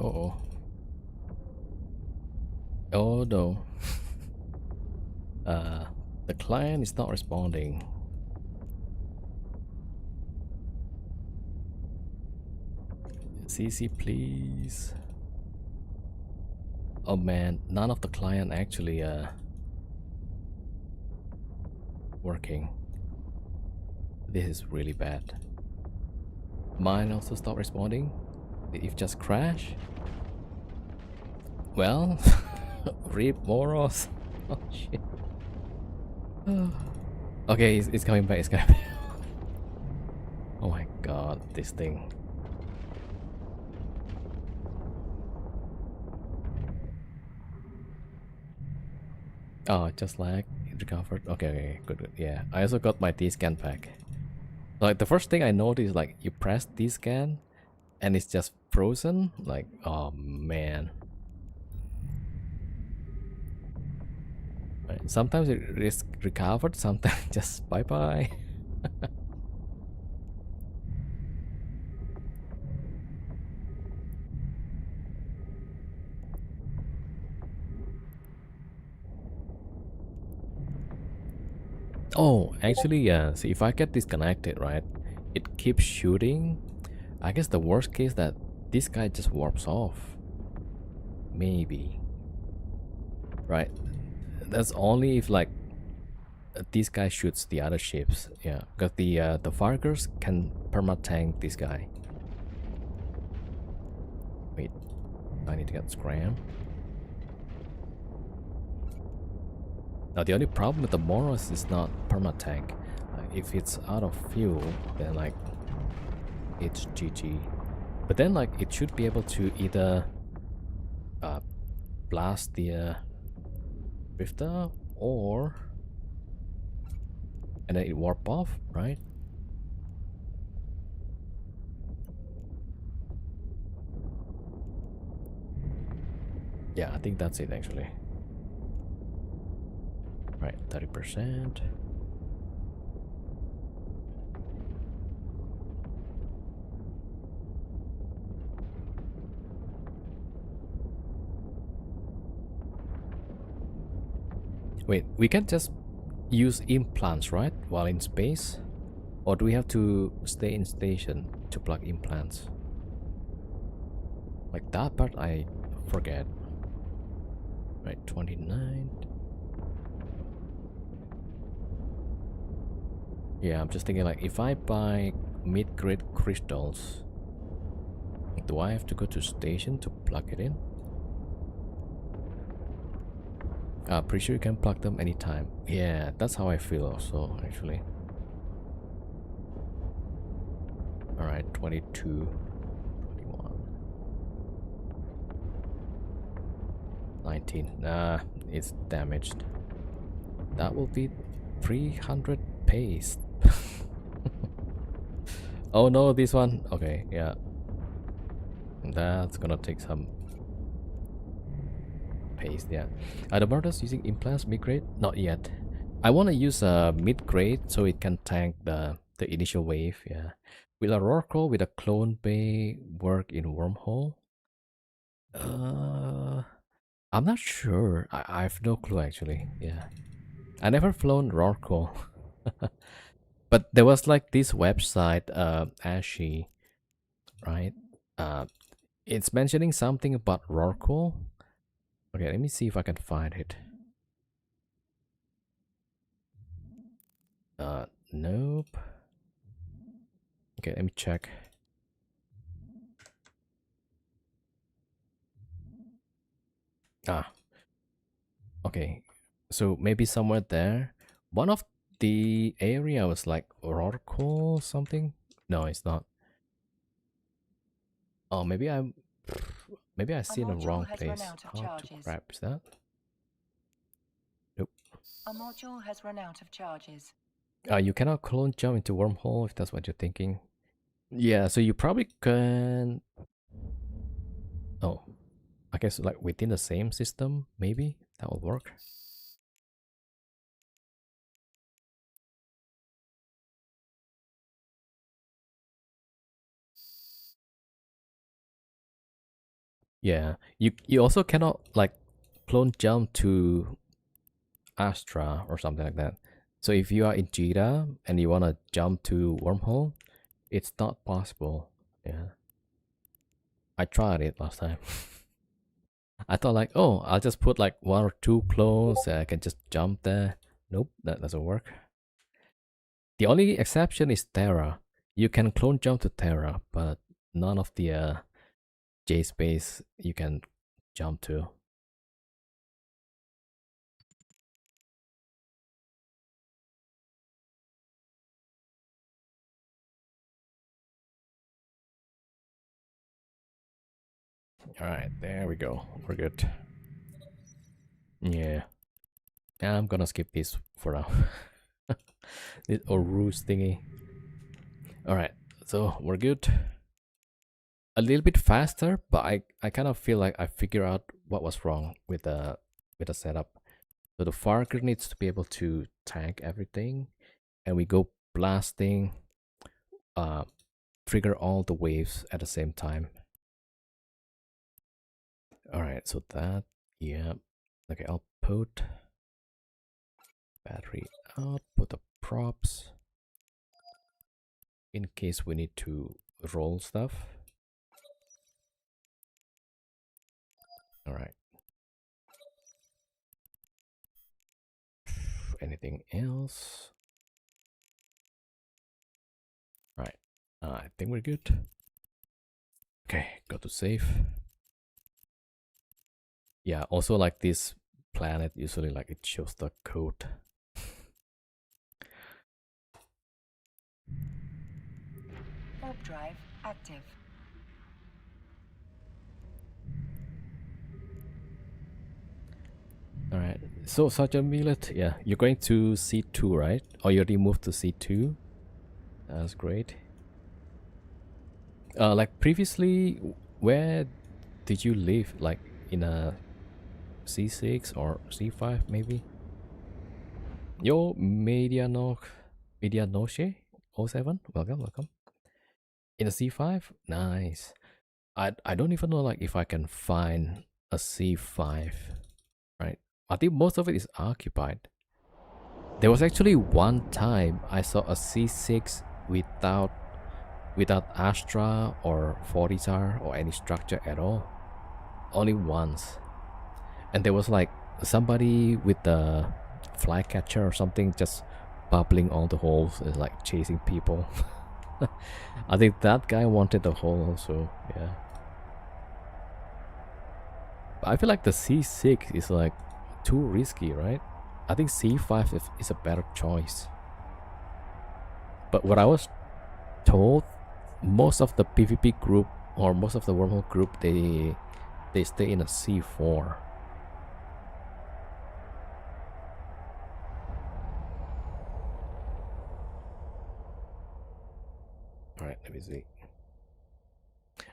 Uh-oh. Oh no. The client is not responding. CC please. Oh man, none of the client actually working. This is really bad. Mine also stopped responding. Did it just crash? Well, rip Moros. Oh shit. Okay, it's coming back, it's coming back. Oh my god, this thing. Oh, just lag. It recovered. Okay, good. Yeah, I also got my D-scan back. Like the first thing I noticed, like you press D-scan and it's just frozen. Like, oh man. Right. Sometimes it is recovered, sometimes just bye bye. Oh, actually, yeah. See, if I get disconnected, right, it keeps shooting. I guess the worst case that this guy just warps off. Maybe. Right. That's only if like this guy shoots the other ships. Yeah, because the Vargurs can perma tank this guy. Wait, I need to get scram. Now the only problem with the Moros is not perma-tank. If it's out of fuel, then like it's GG. But then like it should be able to either blast the drifter or and then it warp off, right? Yeah, I think that's it actually. Right, 30%. Wait, we can just use implants, right? While in space? Or do we have to stay in station to plug implants? Like that part I forget. Right, 29. Yeah, I'm just thinking like if I buy mid-grade crystals, do I have to go to station to plug it in? Pretty sure you can plug them anytime. Yeah, that's how I feel also, actually. Alright, 22, 21, 19. Nah, it's damaged. That will be 300 paste. Oh no, this one. Okay, yeah. That's gonna take some paste, yeah. Are the murders using implants mid-grade? Not yet. I want to use a mid-grade so it can tank the initial wave, yeah. Will a Rorqual with a clone bay work in wormhole? Uh, I'm not sure. I have no clue actually, yeah. I never flown Rorqual. But there was like this website, Ashy, right? Uh, it's mentioning something about Rorqual. Okay, let me see if I can find it. Nope. Okay, let me check. Ah, okay. So maybe somewhere there. One of the area was like Rorqual something. No, it's not. Oh, maybe I A see in the module wrong has run place. out of How to charges. grab is that? Nope. A module has run out of charges. You cannot clone jump into wormhole if that's what you're thinking. Yeah, so you probably can. Oh, I guess like within the same system, maybe that will work. Yeah, you also cannot like clone jump to Astra or something like that. So if you are in Jita and you wanna jump to wormhole, it's not possible. Yeah, I tried it last time. I thought like, oh, I'll just put like one or two clones and I can just jump there. Nope, that doesn't work. The only exception is Terra. You can clone jump to Terra, but none of the J space you can jump to. Alright, there we go. We're good. Yeah. I'm gonna skip this for now. This Orus thingy. Alright, so we're good. A little bit faster, but I kind of feel like I figure out what was wrong with the setup. So the Vargur needs to be able to tank everything, and we go blasting, uh, trigger all the waves at the same time. All right, so that, yeah. Okay, I'll put battery up, put the props in case we need to roll stuff. All right. Anything else? All right. I think we're good. Okay, go to save. Yeah, also like this planet, usually like it shows the code. Warp drive active. All right. So Sergeant Millet, yeah, you're going to C2, right? Or you already moved to C2? That's great. Like previously, where did you live? Like in a C6 or C5 maybe. Yo, Medianoche 07, welcome. In a C5, nice. I don't even know like if I can find a C5, right? I think most of it is occupied. There was actually one time I saw a C6 without Astra or Fortisar or any structure at all. Only once. And there was like somebody with a flycatcher or something just bubbling all the holes and like chasing people. I think that guy wanted the hole also, yeah. But I feel like the C6 is like too risky, right? I think C5 is a better choice. But what I was told, most of the PvP group or most of the wormhole group, they stay in a C4. Alright, let me see.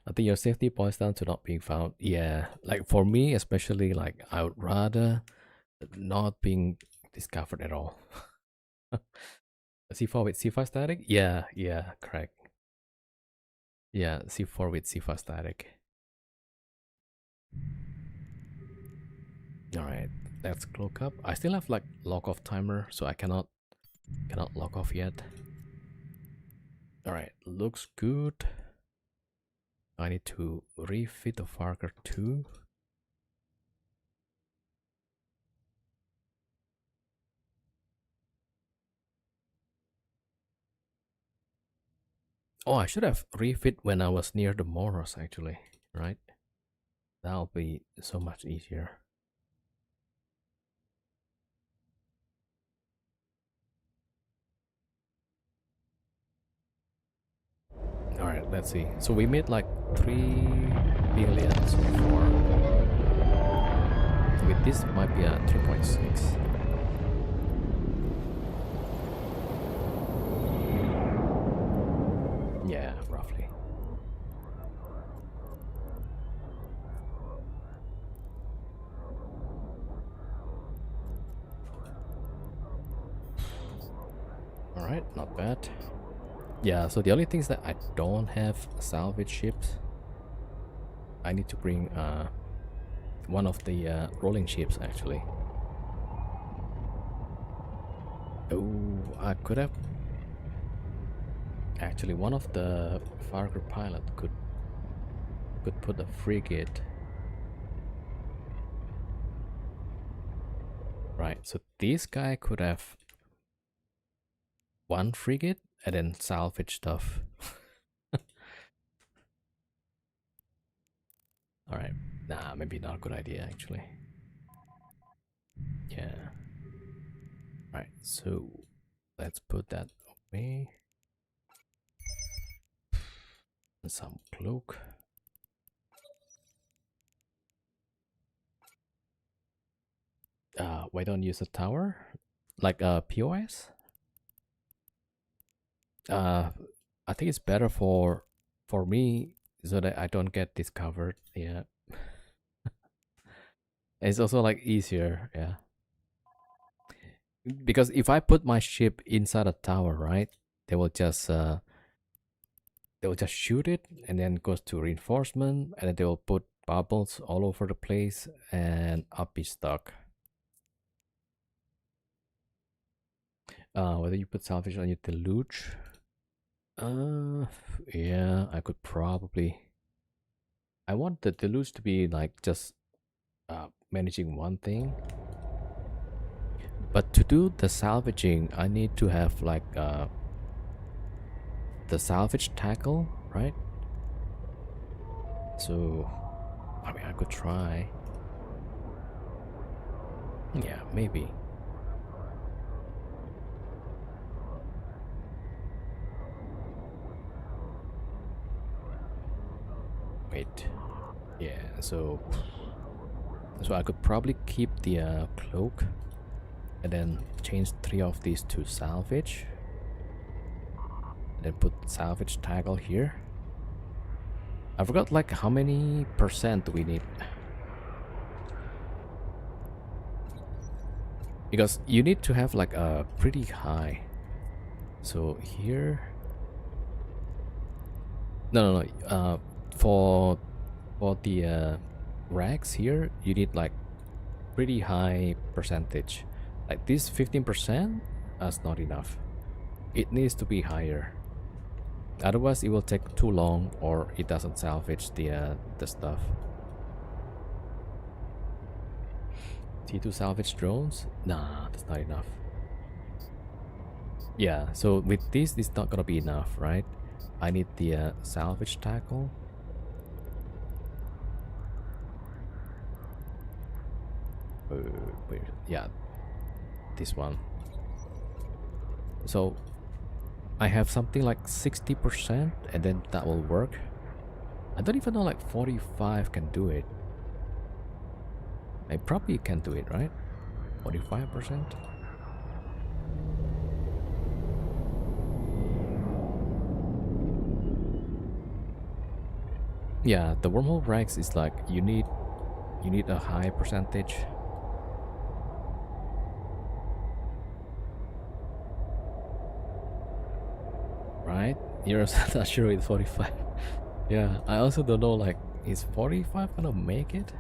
I think your safety boils down to not being found. Yeah, like for me especially, like I would rather not being discovered at all. C4 with C5 static? Yeah, correct. Yeah, C4 with C5 static. Alright, let's cloak up. I still have like lock off timer, so I cannot lock off yet. Alright, looks good. I need to refit the Vargur 2. Oh, I should have refit when I was near the Moros actually, right? That'll be so much easier. Alright, let's see. So we made like 3 billion so far. With this might be a 3.6. Yeah, roughly. Alright, not bad. Yeah, so the only things that I don't have salvage ships. I need to bring one of the rolling ships actually. Oh, I could have. Actually, one of the Vargur pilot could put a frigate. Right, so this guy could have one frigate and then salvage stuff. Alright, nah, maybe not a good idea actually. Yeah. Right, so let's put that away. Some cloak. Why don't use a tower? Like a POS? I think it's better for me so that I don't get discovered. Yeah. It's also like easier, yeah. Because if I put my ship inside a tower, right? They will just shoot it and then goes to reinforcement and then they will put bubbles all over the place and I'll be stuck. Whether you put salvage on your deluge? Yeah, I could probably. I want the deluge to be like just managing one thing. But to do the salvaging, I need to have like the salvage tackle, right? So, I mean, I could try. Yeah, maybe. Wait. Yeah, so I could probably keep the cloak and then change 3 of these to salvage. Then put salvage tackle here. I forgot like how many % we need. because you need to have like a pretty high. So here, no. For the racks here, you need like pretty high percentage. Like this 15%, that's not enough. It needs to be higher. Otherwise, it will take too long, or it doesn't salvage the stuff. T2 salvage drones? Nah, that's not enough. Yeah, so with this, it's not gonna be enough, right? I need the salvage tackle. Wait, yeah, this one. So I have something like 60%, and then that will work. I don't even know like 45 can do it. I probably can do it, right? 45%. Yeah, the wormhole racks is like you need a high percentage. Right? You're not sure it's 45. Yeah, I also don't know like is 45 gonna make it?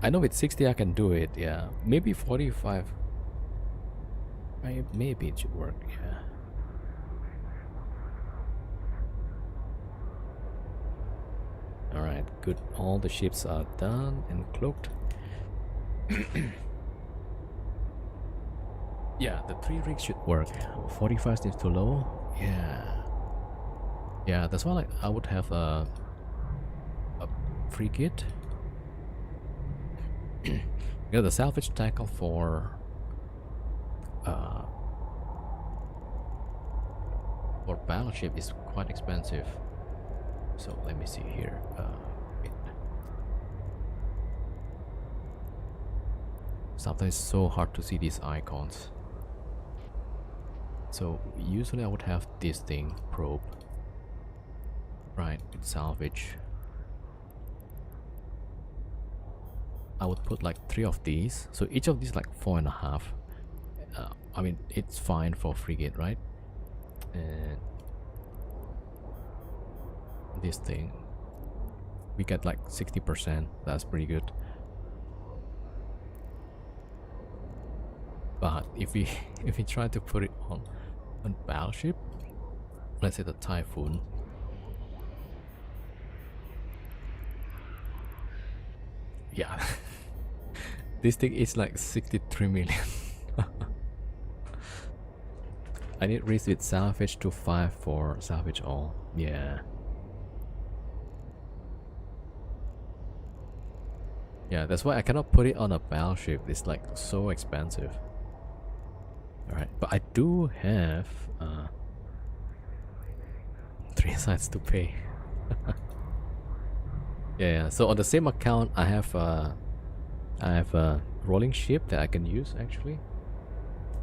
I know with 60 I can do it, yeah. Maybe 45. Maybe it should work, yeah. Alright, good. All the ships are done and cloaked. Yeah, the 3 rigs should work. 45 seems too low. Yeah. Yeah, that's why like I would have a frigate. Yeah, the salvage tackle uh for battleship is quite expensive. So let me see here. Wait. Sometimes it's so hard to see these icons. So usually I would have this thing, probe. Right, it's salvage. I would put like 3 of these. So each of these like 4.5. I mean, it's fine for frigate, right? And this thing, we get like 60%. That's pretty good. But if we if we try to put it on battleship, let's say the Typhoon, yeah, this thing is like 63 million. I need risk with salvage to 5 for salvage all. Yeah. Yeah, that's why I cannot put it on a battleship. It's like so expensive. Alright, but I do have 3 sites to pay. Yeah, so on the same account I have a rolling ship that I can use actually.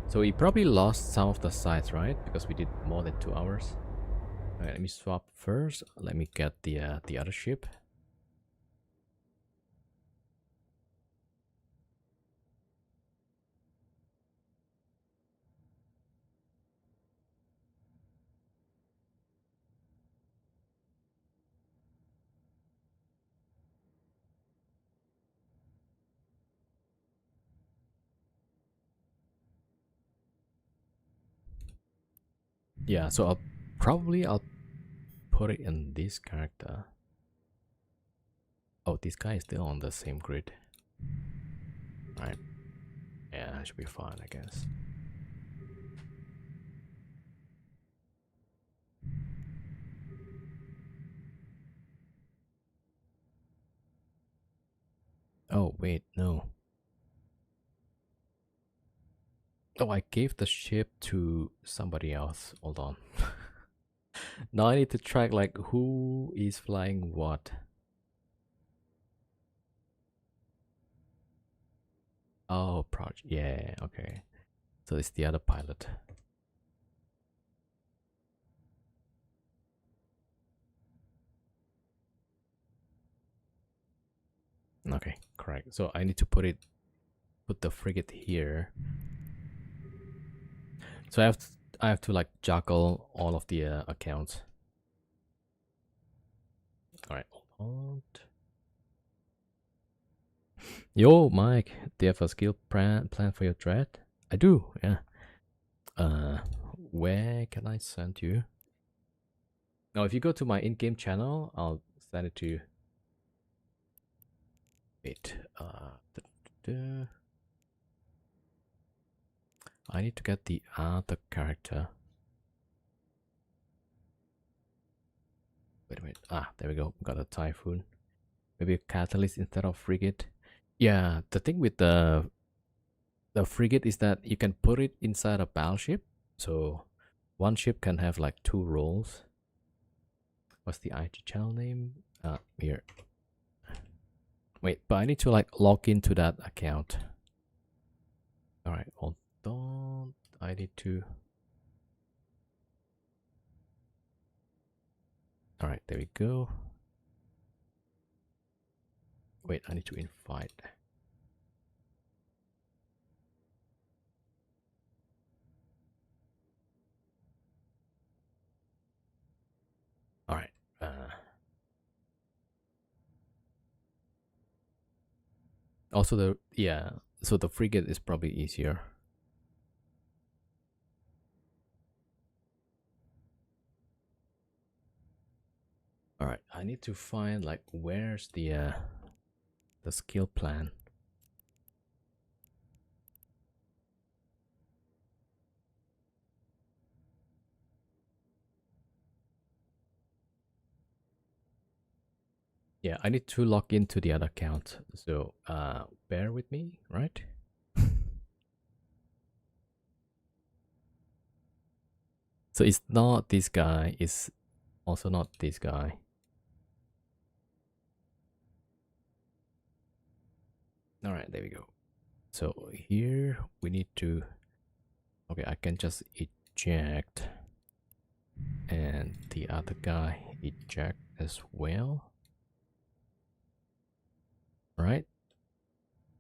So we probably lost some of the sites, right? Because we did more than 2 hours. Alright, let me swap first. Let me get the other ship. Yeah, so I'll put it in this character. Oh, this guy is still on the same grid. Right. Yeah, that should be fine, I guess. Oh, wait, no. Oh, I gave the ship to somebody else. Hold on. Now I need to track like who is flying what. Oh, project. Yeah, okay. So it's the other pilot. Okay, correct. So I need to put put the frigate here. So I have to like juggle all of the accounts. All right, hold on. Yo, Mike, do you have a skill plan for your thread? I do, yeah. Where can I send you? Now, if you go to my in-game channel, I'll send it to you. Wait, I need to get the other character. Wait a minute. Ah, there we go. Got a typhoon. Maybe a catalyst instead of frigate. Yeah, the thing with the frigate is that you can put it inside a battleship. So one ship can have like 2 roles. What's the IG channel name? Here. Wait, but I need to like log into that account. All right, hold on. I need to. All right, there we go. Wait, I need to invite. All right. Also so the frigate is probably easier. All right, I need to find like where's the skill plan. Yeah, I need to log into the other account. So bear with me, right? So it's not this guy, it's also not this guy. All right, there we go. So here we need to, okay, I can just eject and the other guy eject as well. All right,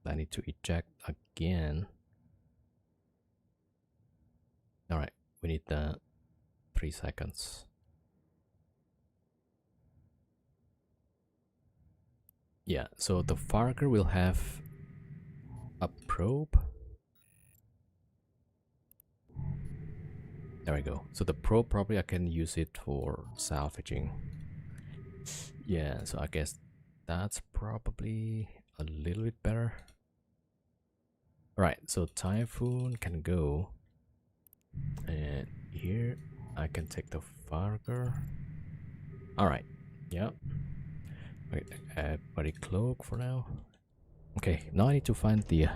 I need to eject again. All right, we need the 3 seconds. Yeah, so the Vargur will have a probe. There we go. So the probe, probably I can use it for salvaging. Yeah, so I guess that's probably a little bit better. Right, so typhoon can go. And here I can take the Vargur. Alright, yeah. Wait, body cloak for now. Okay, now I need to find the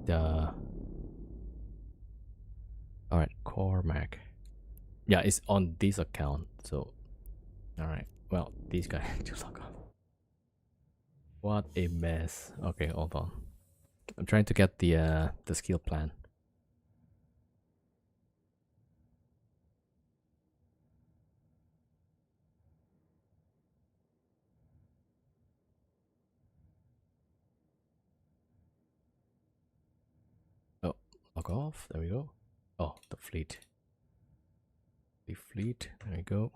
the alright, Cormac. Yeah, it's on this account, so alright. Well, this guy to log off. What a mess. Okay, hold on. I'm trying to get the skill plan. Oh, log off. There we go. Oh, the fleet. The fleet. There we go.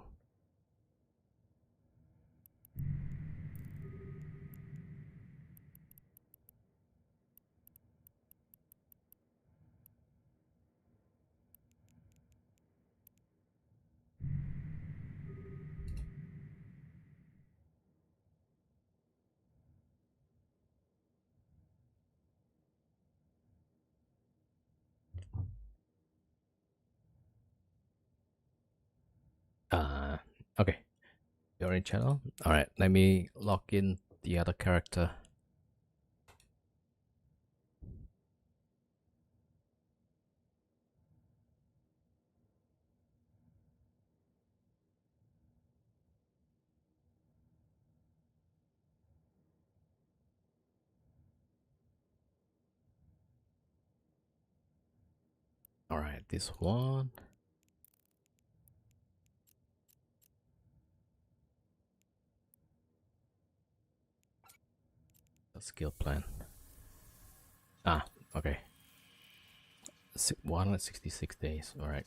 Okay. You're in channel. All right. Let me log in the other character. All right. This one. The skill plan. Ah, okay. 166 days. All right.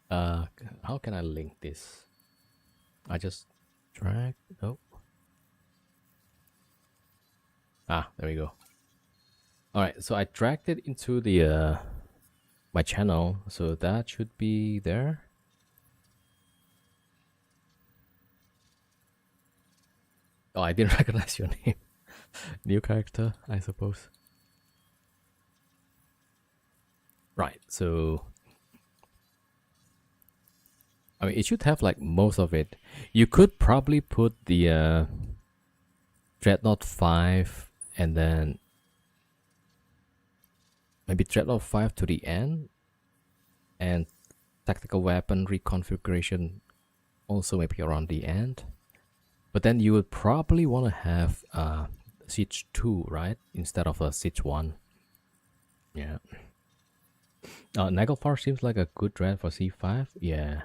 Uh, how can I link this? I just drag. Oh. Ah, there we go. All right. So I dragged it into the my channel, so that should be there. Oh, I didn't recognize your name. New character, I suppose. Right. So I mean, it should have like most of it. You could probably put the Dreadnought 5 and then maybe Dreadnought 5 to the end, and tactical weapon reconfiguration also maybe around the end. But then you would probably want to have Siege 2, right? Instead of a Siege 1. Yeah. Naglfar seems like a good dread for C5. Yeah.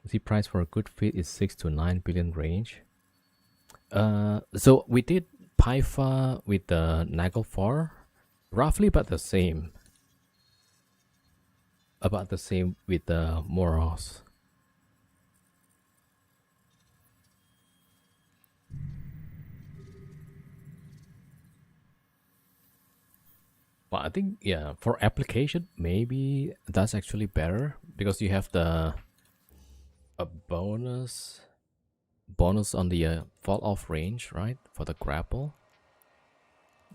The price for a good fit is 6 to 9 billion range. So we did Pyfa with the Naglfar, roughly about the same. About the same with the Moros. But I think, yeah, for application, maybe that's actually better because you have the a bonus on the fall off range, right, for the grapple.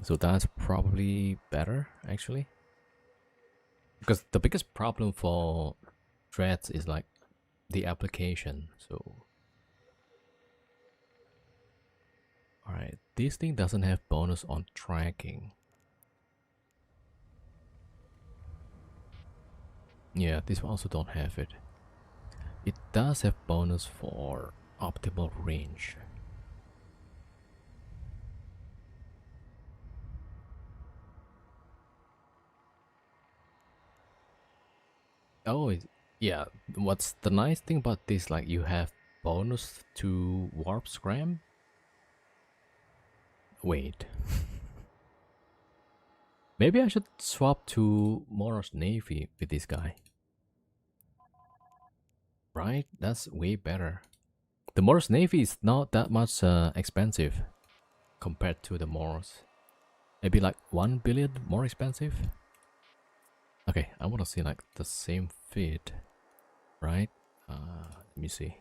So that's probably better actually, because the biggest problem for dreads is like the application. So all right, this thing doesn't have bonus on tracking. Yeah, this one also don't have it. It does have bonus for optimal range. Oh, yeah. What's the nice thing about this? Like, you have bonus to warp scram. Wait. Maybe I should swap to Moros Navy with this guy. Right? That's way better. The Moros Navy is not that much expensive compared to the Moros. Maybe like 1 billion more expensive. Okay, I want to see like the same fit, right? Let me see.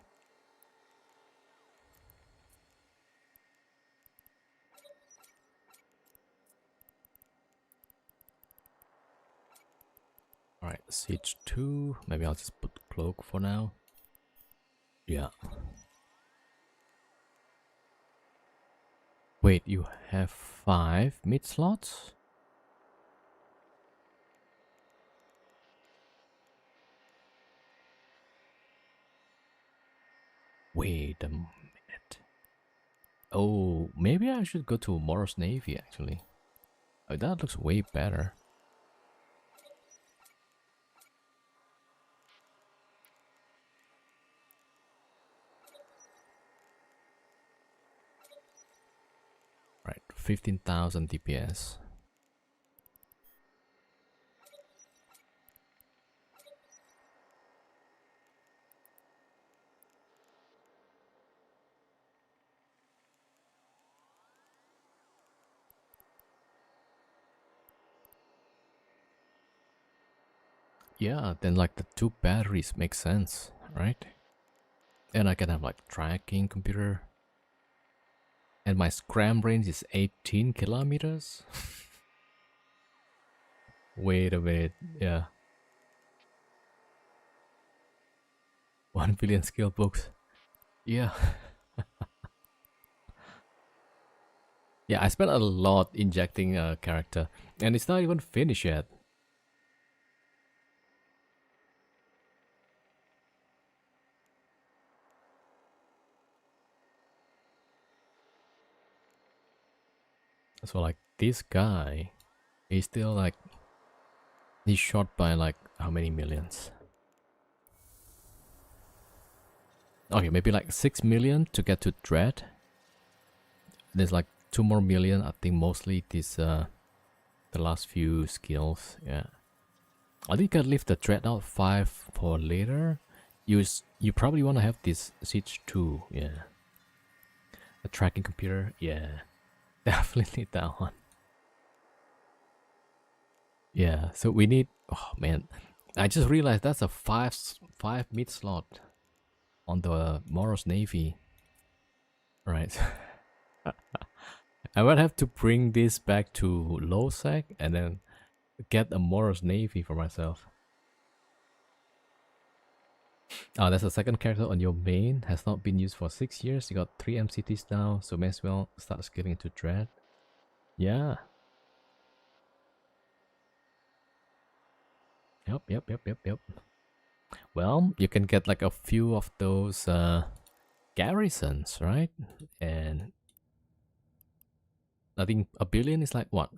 Alright, Siege 2. Maybe I'll just put Cloak for now. Yeah. Wait, you have 5 mid slots? Wait a minute. Oh, maybe I should go to Moros Navy actually. Oh, that looks way better. Right, 15,000 DPS. Yeah, then like the 2 batteries make sense, right? And I can have like tracking computer. And my scram range is 18 kilometers. Wait a minute, yeah. 1 billion skill books. Yeah. Yeah, I spent a lot injecting a character, and it's not even finished yet. So like this guy, he's still like, he's short by like how many millions? Okay, maybe like 6 million to get to Dread. There's like 2 more million. I think mostly this the last few skills. Yeah, I think I leave the Dreadnought 5 for later. You probably want to have this Siege 2. Yeah, a tracking computer. Yeah, definitely need that one. Yeah, so we need. Oh man, I just realized that's a five mid slot on the Moros Navy. Right. I might have to bring this back to low sec and then get a Moros Navy for myself. Oh, that's the second character on your main. Has not been used for 6 years. You got 3 MCTs now, so may as well start scaling into Dread. Yeah. Yep. Well, you can get like a few of those garrisons, right? And I think a billion is like what?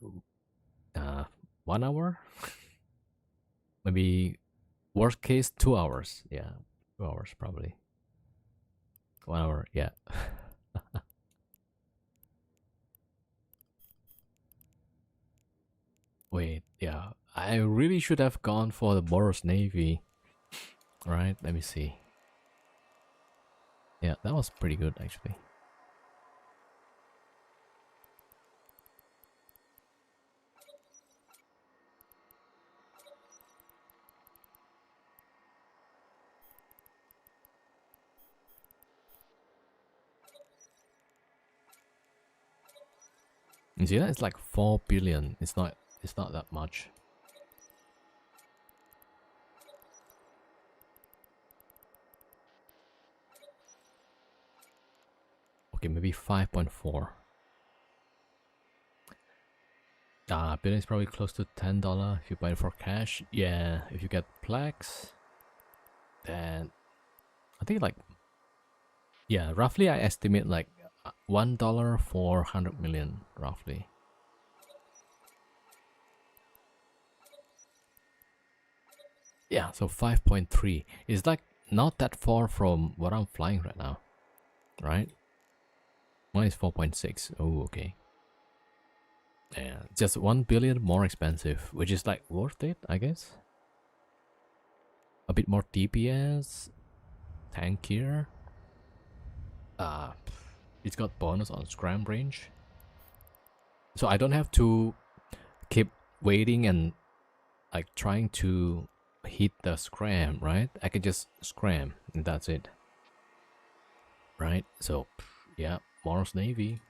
1 hour? Maybe worst case 2 hours. Yeah, 2 hours probably. 1 hour, yeah. Wait, yeah. I really should have gone for the Boros Navy. Right, let me see. Yeah, that was pretty good actually. You see that? It's like 4 billion. It's not that much. Okay, maybe 5.4. Billion is probably close to $10 if you buy it for cash. Yeah, if you get plaques, then I think like, yeah, roughly I estimate like $1 for 100 million, roughly. Yeah, so 5.3 is like not that far from what I'm flying right now, right? Mine is 4.6. Oh, okay. Yeah, just 1 billion more expensive, which is like worth it, I guess. A bit more DPS, tankier. It's got bonus on scram range, so I don't have to keep waiting and like trying to hit the scram, right? I can just scram and that's it, right? So yeah, Mars Navy.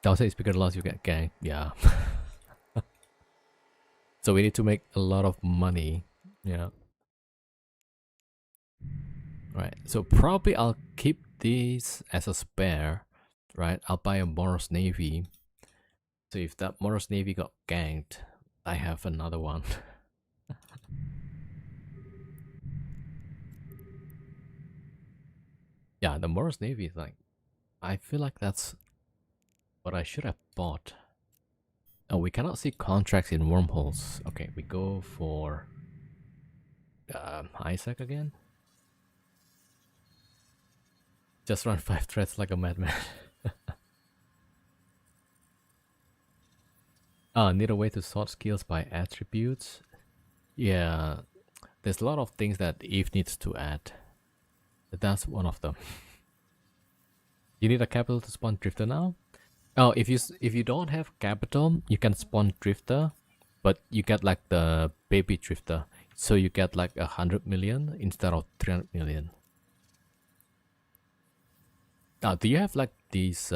Don't say speaker loss, you get ganked. Yeah. So we need to make a lot of money. Yeah. Right. So probably I'll keep this as a spare. Right. I'll buy a Mars Navy. So if that Mars Navy got ganked, I have another one. Yeah, the Mars Navy is like, I feel like that's what I should have bought. Oh, we cannot see contracts in wormholes. Okay, we go for Isaac again. Just run 5 threads like a madman. Need a way to sort skills by attributes. Yeah, there's a lot of things that Eve needs to add. That's one of them. You need a capital to spawn drifter now? Oh, if you don't have capital, you can spawn drifter, but you get like the baby drifter, so you get like 100 million instead of 300 million. Do you have like these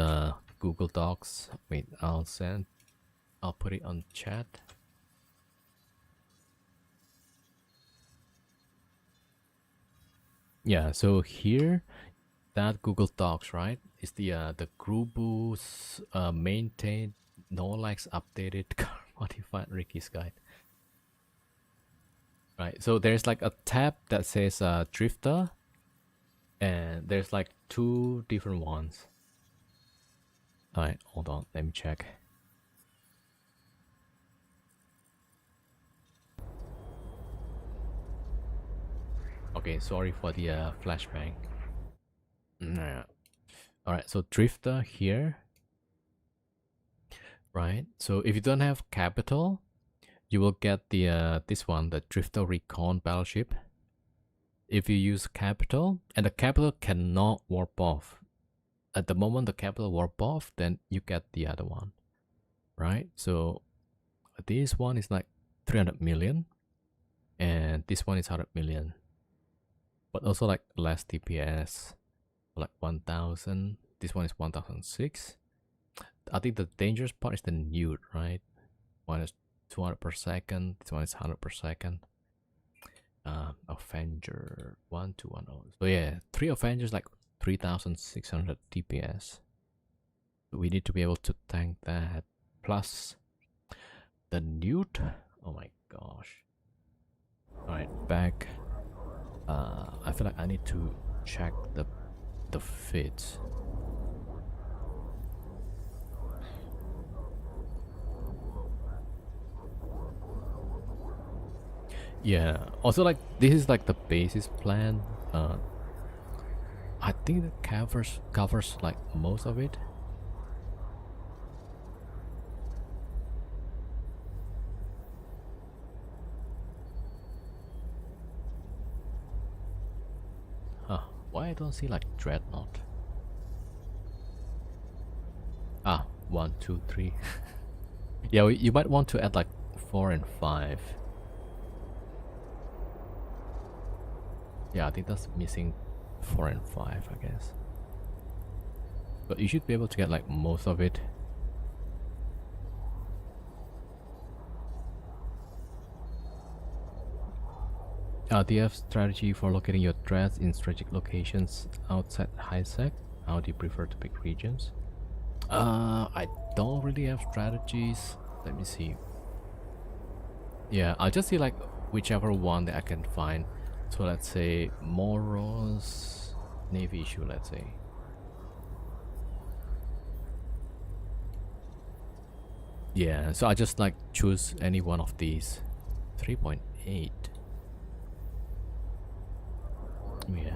Google Docs? Wait, I'll put it on chat. Yeah, so here, that Google Docs, right, is the Grubu's maintained, no likes updated modified Ricky's guide. Right, so there's like a tab that says drifter, and there's like 2 different ones. All right, hold on, let me check. Okay, sorry for the flashbang. Yeah. All right, so drifter here, right? So if you don't have capital, you will get the this one, the drifter recon battleship. If you use capital, and the capital cannot warp off. At the moment the capital warp off, then you get the other one, right? So this one is like 300 million, and this one is 100 million, but also like less DPS, like 1000. This one is 1006. I think the dangerous part is the newt, right? One is 200 per second, this one is 100 per second. Avenger 1210. So yeah, 3 Avengers like 3600 DPS. So we need to be able to tank that. Plus the newt. Oh my gosh. Alright, back. I feel like I need to check the fit. Yeah, also like this is like the basis plan. I think it covers like most of it. Huh, why I don't see like dreadnought? Ah, 1, 2, 3. Yeah, you might want to add like 4 and 5. Yeah, I think that's missing 4 and 5, I guess. But you should be able to get like most of it. Do you have strategy for locating your threats in strategic locations outside high sec? How do you prefer to pick regions? I don't really have strategies. Let me see. Yeah, I'll just see like whichever one that I can find. So let's say Moros, Navy issue, let's say. Yeah, so I just like choose any one of these. 3.8. Yeah,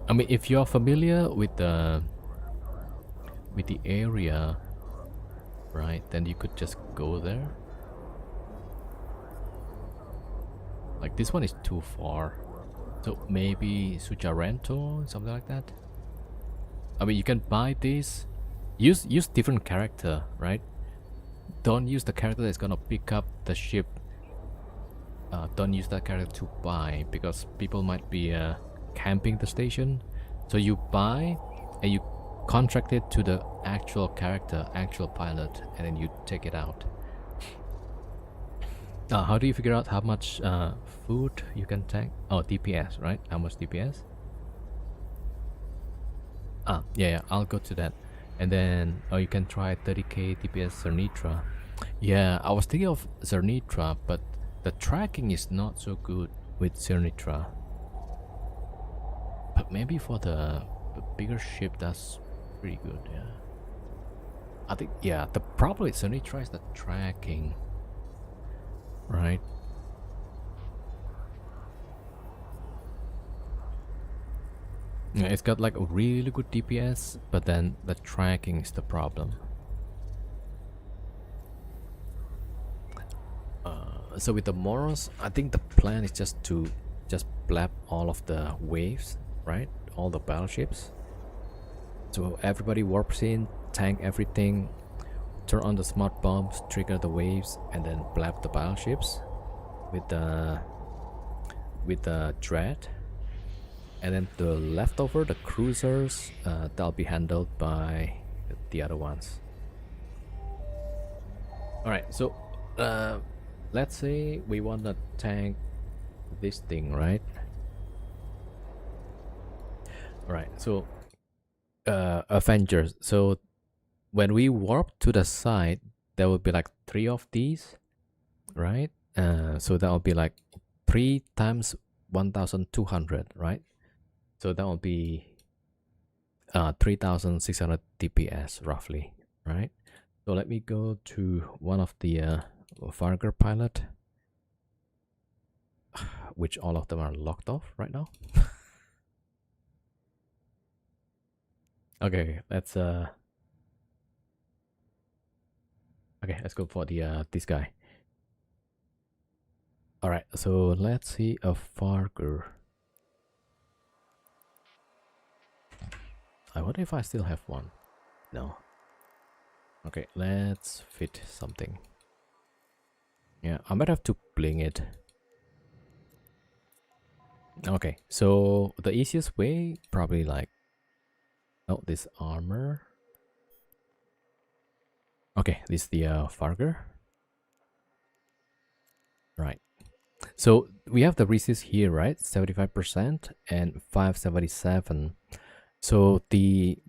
I mean if you're familiar with the area, right, then you could just go there. Like this one is too far, so maybe Sujarento, something like that. I mean you can buy this, use different character, right? Don't use the character that's gonna pick up the ship. Don't use that character to buy, because people might be camping the station. So you buy and you contract it to the actual character, actual pilot, and then you take it out. How do you figure out how much food you can tank? Oh, DPS, right? How much DPS? Yeah, I'll go to that. And then you can try 30k DPS Zernitra. Yeah, I was thinking of Zernitra, but the tracking is not so good with Zernitra. But maybe for the bigger ship, that's pretty good. Yeah, I think, yeah, the problem with Zernitra is the tracking, right? Yeah, it's got like a really good DPS, but then the tracking is the problem. So with the Moros, I think the plan is just to blap all of the waves, right? All the battleships. So everybody warps in, tank everything, turn on the smart bombs, trigger the waves, and then blap the battleships with the dread. And then the leftover, the cruisers, that'll be handled by the other ones. Alright, so let's say we want to tank this thing, right? Alright, so Avengers. So when we warp to the side, there will be like 3 of these, right? So that will be like 3 times 1200, right? So that will be 3600 DPS roughly, right? So let me go to one of the Vargur pilot, which all of them are locked off right now. Okay, let's okay, let's go for the this guy. All right, so let's see a Vargur. I wonder if I still have one. No. Okay, let's fit something. Yeah, I might have to bling it. Okay, so the easiest way, probably like, oh, this armor. Okay, this is the Vargur. Right. So we have the resist here, right? 75% and 577. So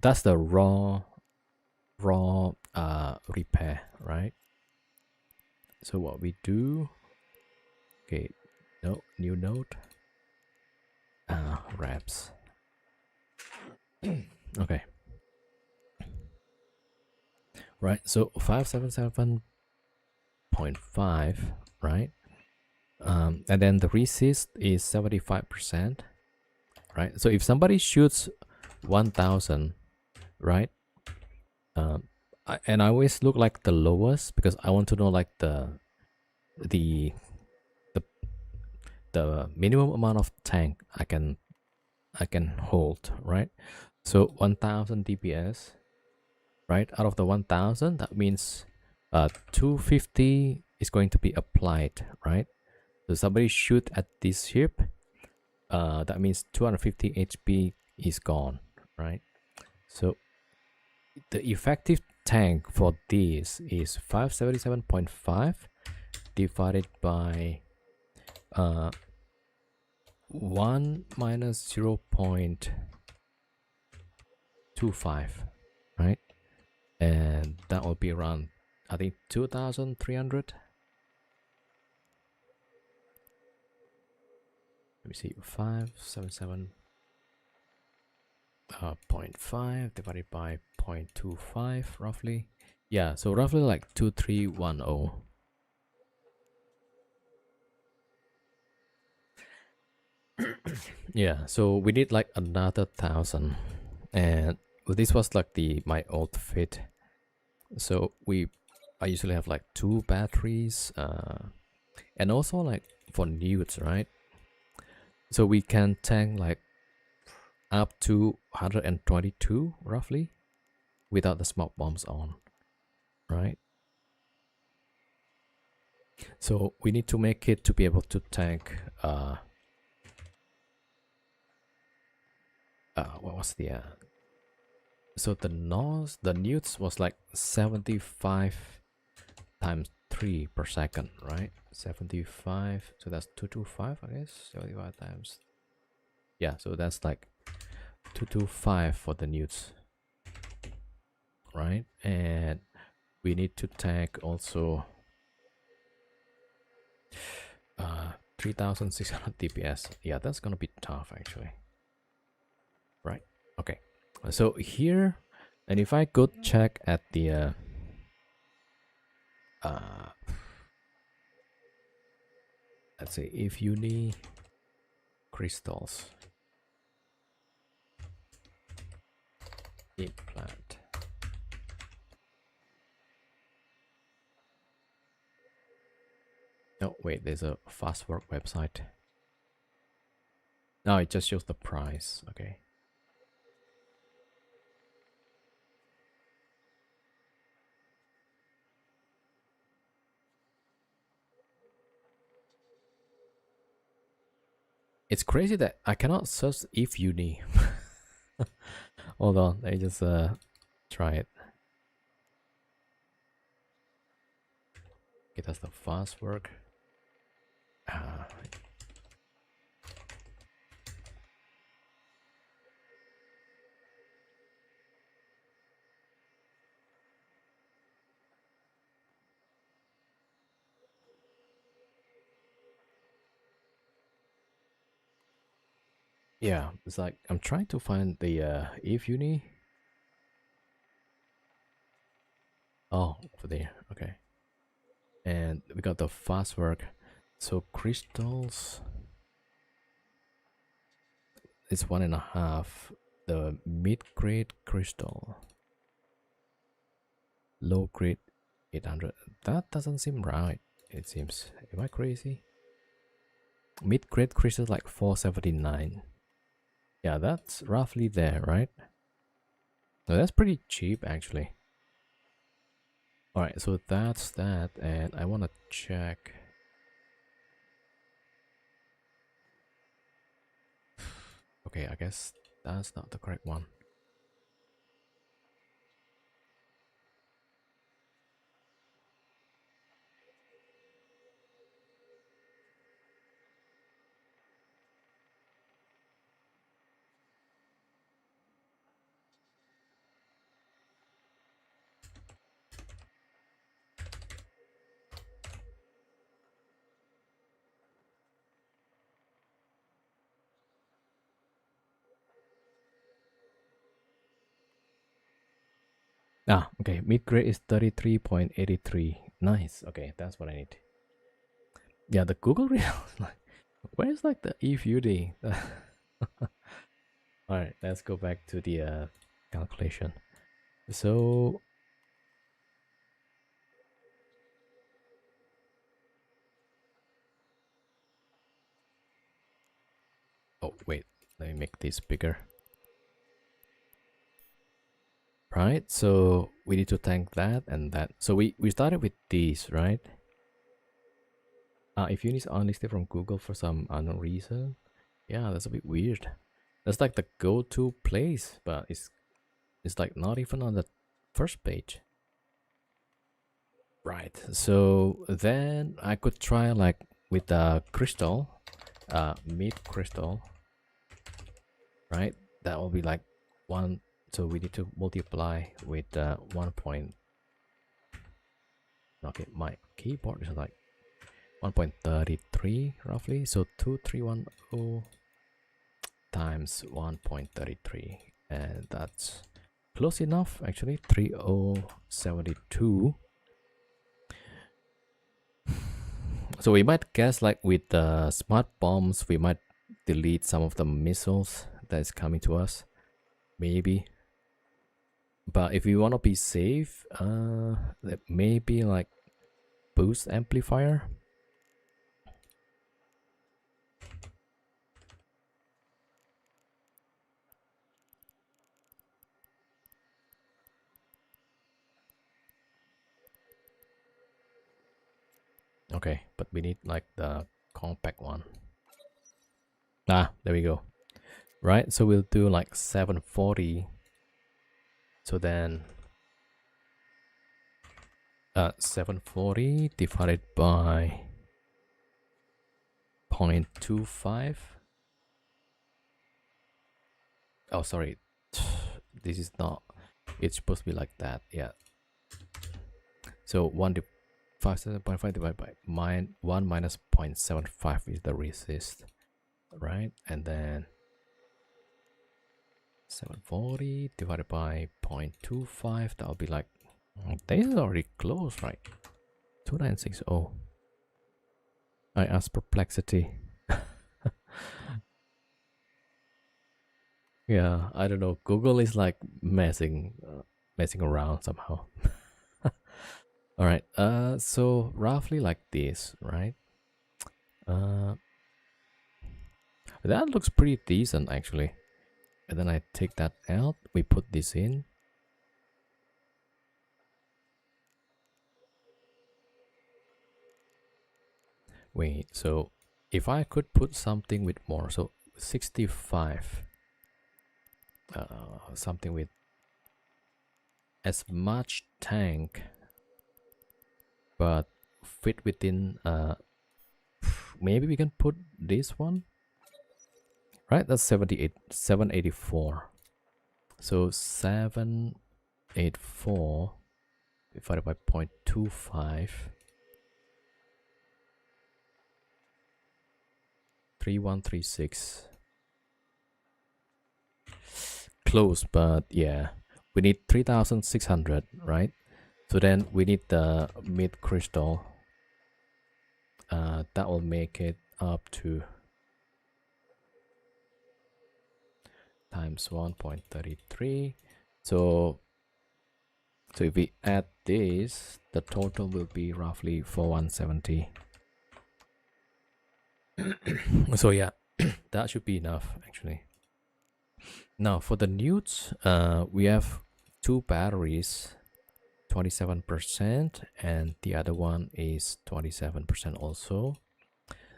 that's the raw repair, right? So what we do, okay, no, new node, wraps. Okay, right, so 577.5, right? And then the resist is 75%, right? So if somebody shoots 1000, right? And I always look like the lowest because I want to know like the the minimum amount of tank I can hold, right? So 1000 DPS, right? Out of the 1000, that means 250 is going to be applied, right? So somebody shoot at this ship, that means 250 HP is gone, right? So the effective tank for this is 577.5 divided by 1 minus 0.25, right? And that will be around, I think, 2300. Let me see, 577.5 divided by 0.25 roughly. Yeah, so roughly like 2310. Yeah, so we need like another 1000, and this was like my old fit. So I usually have like 2 batteries, and also like for newts, right? So we can tank like up to 122 roughly without the smoke bombs on, right? So we need to make it to be able to tank what was the so the newts was like 75 times 3 per second, right? 75, so that's 225, I guess. 75 times, yeah, so that's like 225 for the newts, right? And we need to tank also 3600 DPS. Yeah, that's gonna be tough actually, right? Okay, so here, and if I go check at the let's say if you need crystals implant, no wait, there's a fast work website. No, it just shows the price. Okay, it's crazy that I cannot search if you need. Hold on, let me just try it. Okay, that's the fast work. Yeah, it's like I'm trying to find the if uni. Oh, over there. Okay, and we got the fast work. So crystals, it's 1.5. the mid-grade crystal. Low-grade 800. That doesn't seem right, it seems. Am I crazy? Mid-grade crystal like 479. Yeah, that's roughly there, right? No, that's pretty cheap actually. Alright, so that's that, and I want to check. Okay, I guess that's not the correct one. Ah, okay, mid-grade is 33.83. Nice, okay, that's what I need. Yeah, the Google Reels, like, where's like the e-beauty? Alright, let's go back to the calculation. So, oh wait, let me make this bigger. Right, so we need to tank that and that. So we started with these, right? If units are unlisted from Google for some unknown reason, yeah, that's a bit weird. That's like the go-to place, but it's like not even on the first page. Right, so then I could try like with the crystal, mid crystal, right? That will be like one. So we need to multiply with 1 point. Okay, my keyboard is like 1.33 roughly. So 2310 times 1.33, and that's close enough actually. 3072. So we might guess like with the smart bombs, we might delete some of the missiles that is coming to us, maybe. But if we want to be safe, maybe like boost amplifier. Okay, but we need like the compact one. Ah, there we go. Right, so we'll do like 740. So then 740 divided by 0.25. Oh, sorry. This is not. It's supposed to be like that. Yeah. So 1.5 divided by 1 minus 0.75 is the resist, right? And then 740 divided by 0.25, that'll be like, this is already close, right? 2960. I asked perplexity. Yeah, I don't know. Google is like messing around somehow. All right. So roughly like this, right? That looks pretty decent actually. And then I take that out. We put this in. Wait. So if I could put something with more, so 65. Something with as much tank, but fit within. Maybe we can put this one. Right, that's 784. So 784 divided by 0.25. 3136. Close, but yeah. We need 3600, right? So then we need the mid crystal. That will make it up to times 1.33. So if we add this, the total will be roughly 4170. So yeah, that should be enough actually. Now for the newts, we have two batteries, 27%, and the other one is 27% also.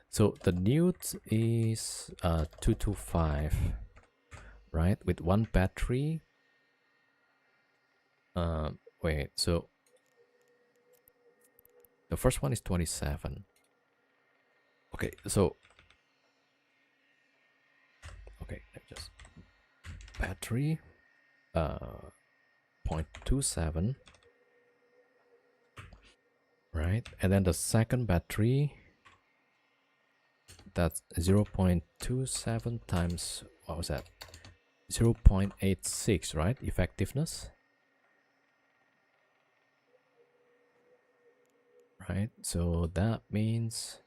So the newt is 225, right, with one battery. Wait, so the first one is 27. Okay, so okay, just battery 0.27, right, and then the second battery, that's 0.27 times, what was that, 0.86, right, effectiveness, right? So that means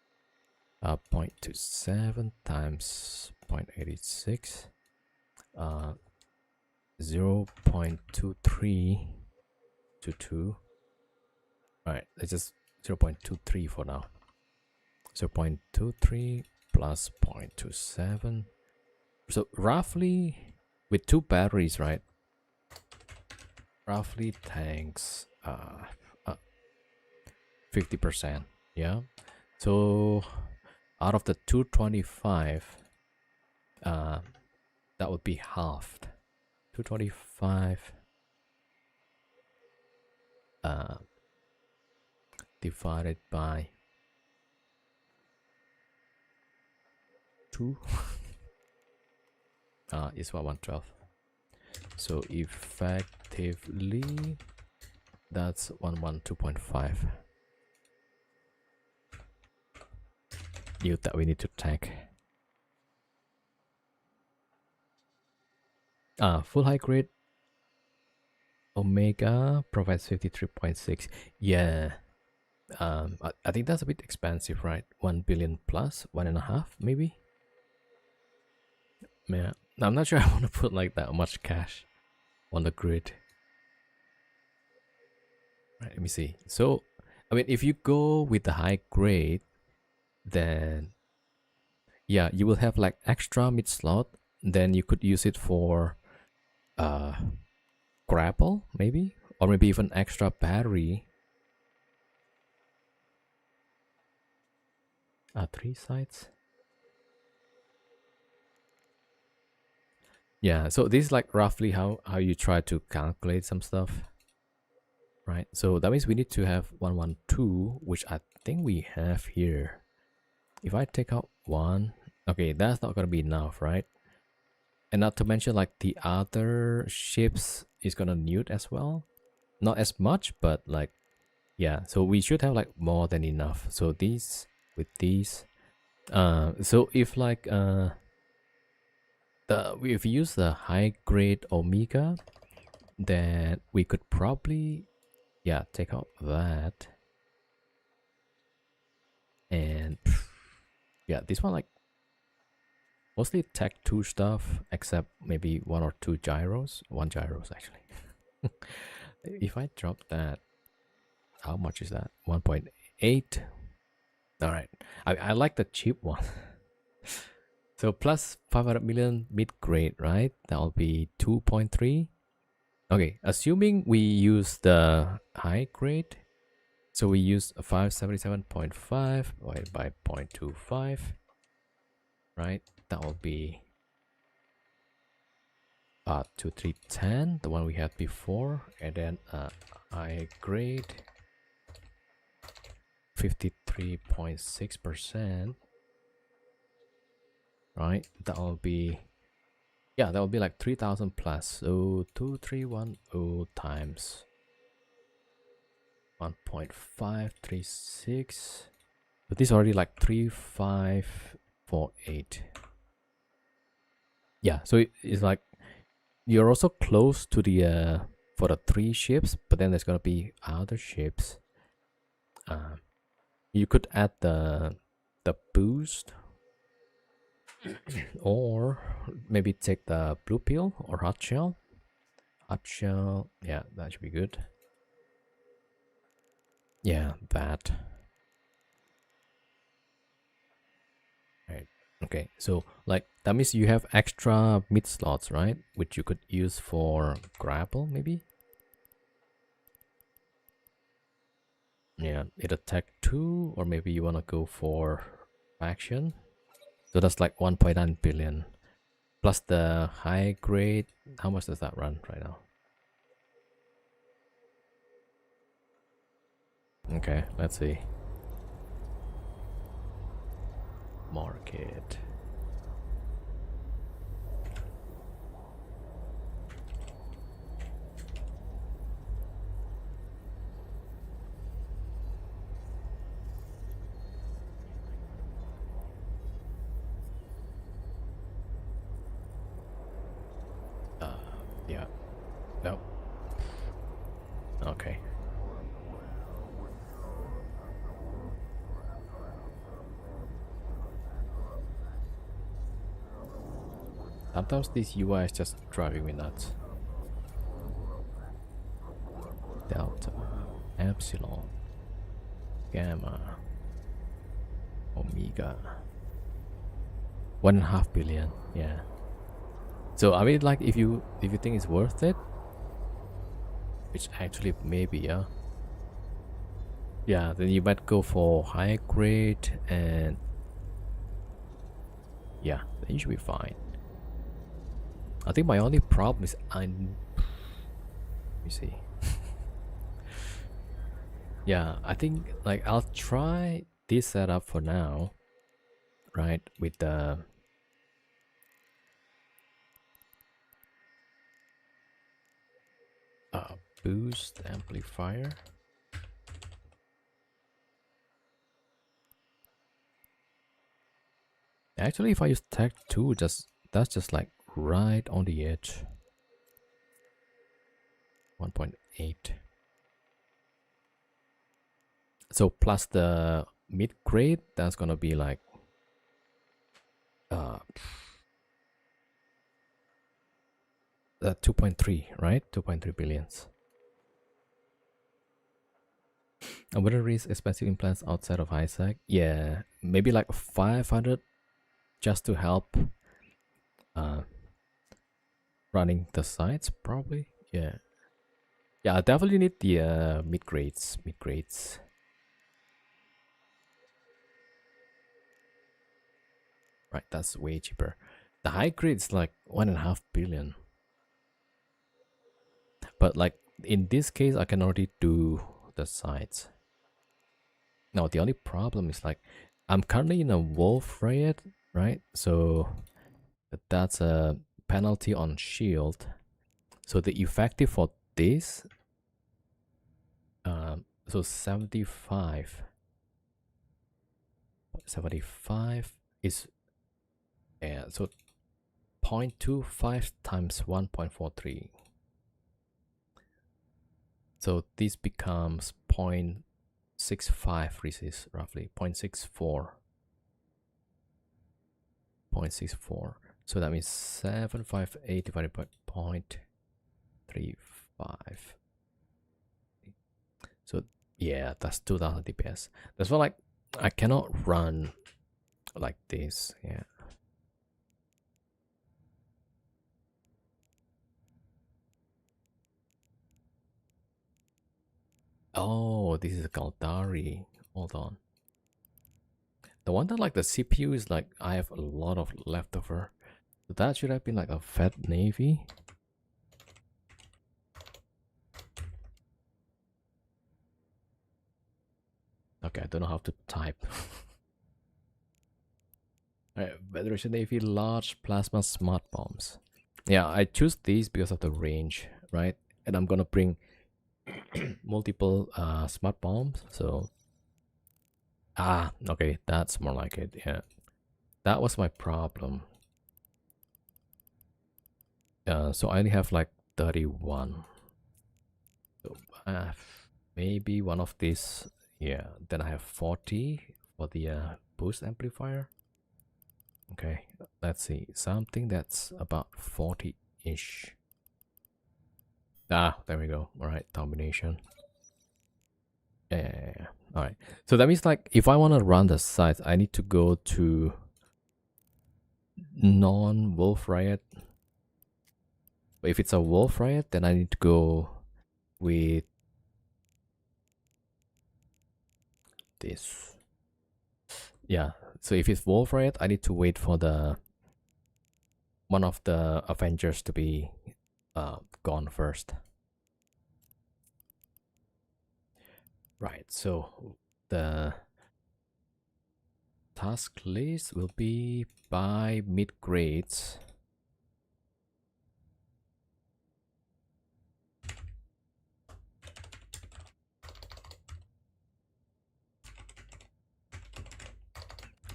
0.27 times 0.86, 0.2322. All right, let's just 0.23 for now. 0.23 plus 0.27. So roughly, with two batteries, right? Roughly tanks 50%. Yeah. So out of the 225, that would be halved. 225 divided by 2 is what, 112. So effectively that's 112.5 newt that we need to tank. Full high grade Omega provides 53.6. Yeah. I think that's a bit expensive, right? 1 billion plus, 1.5 maybe. Yeah, I'm not sure I want to put like that much cash on the grid. Right, let me see. So, I mean, if you go with the high grade, then yeah, you will have like extra mid slot. Then you could use it for grapple maybe, or maybe even extra battery. 3 sides. Yeah, so this is like roughly how you try to calculate some stuff, right? So that means we need to have 112, which I think we have here. If I take out 1, okay, that's not gonna be enough, right? And not to mention like the other ships is gonna newt as well. Not as much, but like, yeah, so we should have like more than enough. So these with these, so if like if we use the high grade Omega, then we could probably, yeah, take out that, and yeah, this one like mostly tech 2 stuff, except maybe 1 or 2 gyros, 1 gyros actually. If I drop that, how much is that? 1.8. All right, I like the cheap one. So plus 500 million mid grade, right? That'll be 2.3. Okay, assuming we use the high grade, so we use 577.5 divided by 0.25, right? That will be 2310, the one we had before, and then high grade 53.6%, right? That will be, yeah, that will be like 3000 plus. So 2310 times 1.536, but this is already like 3548. Yeah, so it's like you're also close to the for the 3 ships, but then there's gonna be other ships. You could add the boost, or maybe take the blue pill or hot shell. Hot shell, yeah, that should be good. Yeah, that. Right. Okay, so like that means you have extra mid slots, right? Which you could use for grapple, maybe. Yeah, either tech 2 or maybe you wanna go for faction. So that's like 1.9 billion plus the high grade. How much does that run right now? Okay, let's see. Market. Yeah. No. Okay. Sometimes this UI is just driving me nuts. Delta, epsilon, gamma, omega. 1.5 billion. Yeah. So I mean, like, if you think it's worth it, which actually maybe, yeah. Yeah, then you might go for high grade, and yeah, then you should be fine. I think my only problem is let me see. Yeah, I think like I'll try this setup for now, right? With the boost amplifier. Actually, if I use tech 2, that's just like right on the edge. 1.8. So plus the mid grade, that's gonna be like 2.3, right? 2.3 billions. And whether there is expensive implants outside of Isaac, yeah, maybe like 500 just to help running the sites, probably. Yeah, yeah, I definitely need the mid grades. Right, that's way cheaper. The high grade is like 1.5 billion. But like in this case, I can already do the sites. Now the only problem is like I'm currently in a wolf riot, right? So that's a penalty on shield. So the effective for this, so 75 is, yeah, so 0.25 times 1.43. So this becomes 0.65 resist, roughly 0.64. So that means 758 divided by 0.35. So yeah, that's 2000 DPS. That's why like I cannot run like this. Yeah. Oh, this is Galdari. Hold on. The one that like the CPU is like I have a lot of leftover. So that should have been like a fat navy. Okay, I don't know how to type. Alright, Federation Navy large plasma smart bombs. Yeah, I choose these because of the range, right? And I'm gonna bring multiple smart bombs. So okay, that's more like it. Yeah, that was my problem. So I only have like 31. So maybe one of these. Yeah, then I have 40 for the boost amplifier. Okay, let's see, something that's about 40-ish. Ah, there we go. All right, domination. Yeah. All right. So that means like if I want to run the sites, I need to go to non-wolf riot. But if it's a wolf riot, then I need to go with this. Yeah. So if it's wolf riot, I need to wait for the one of the Avengers to be gone first. Right. So the task list will be by mid grades.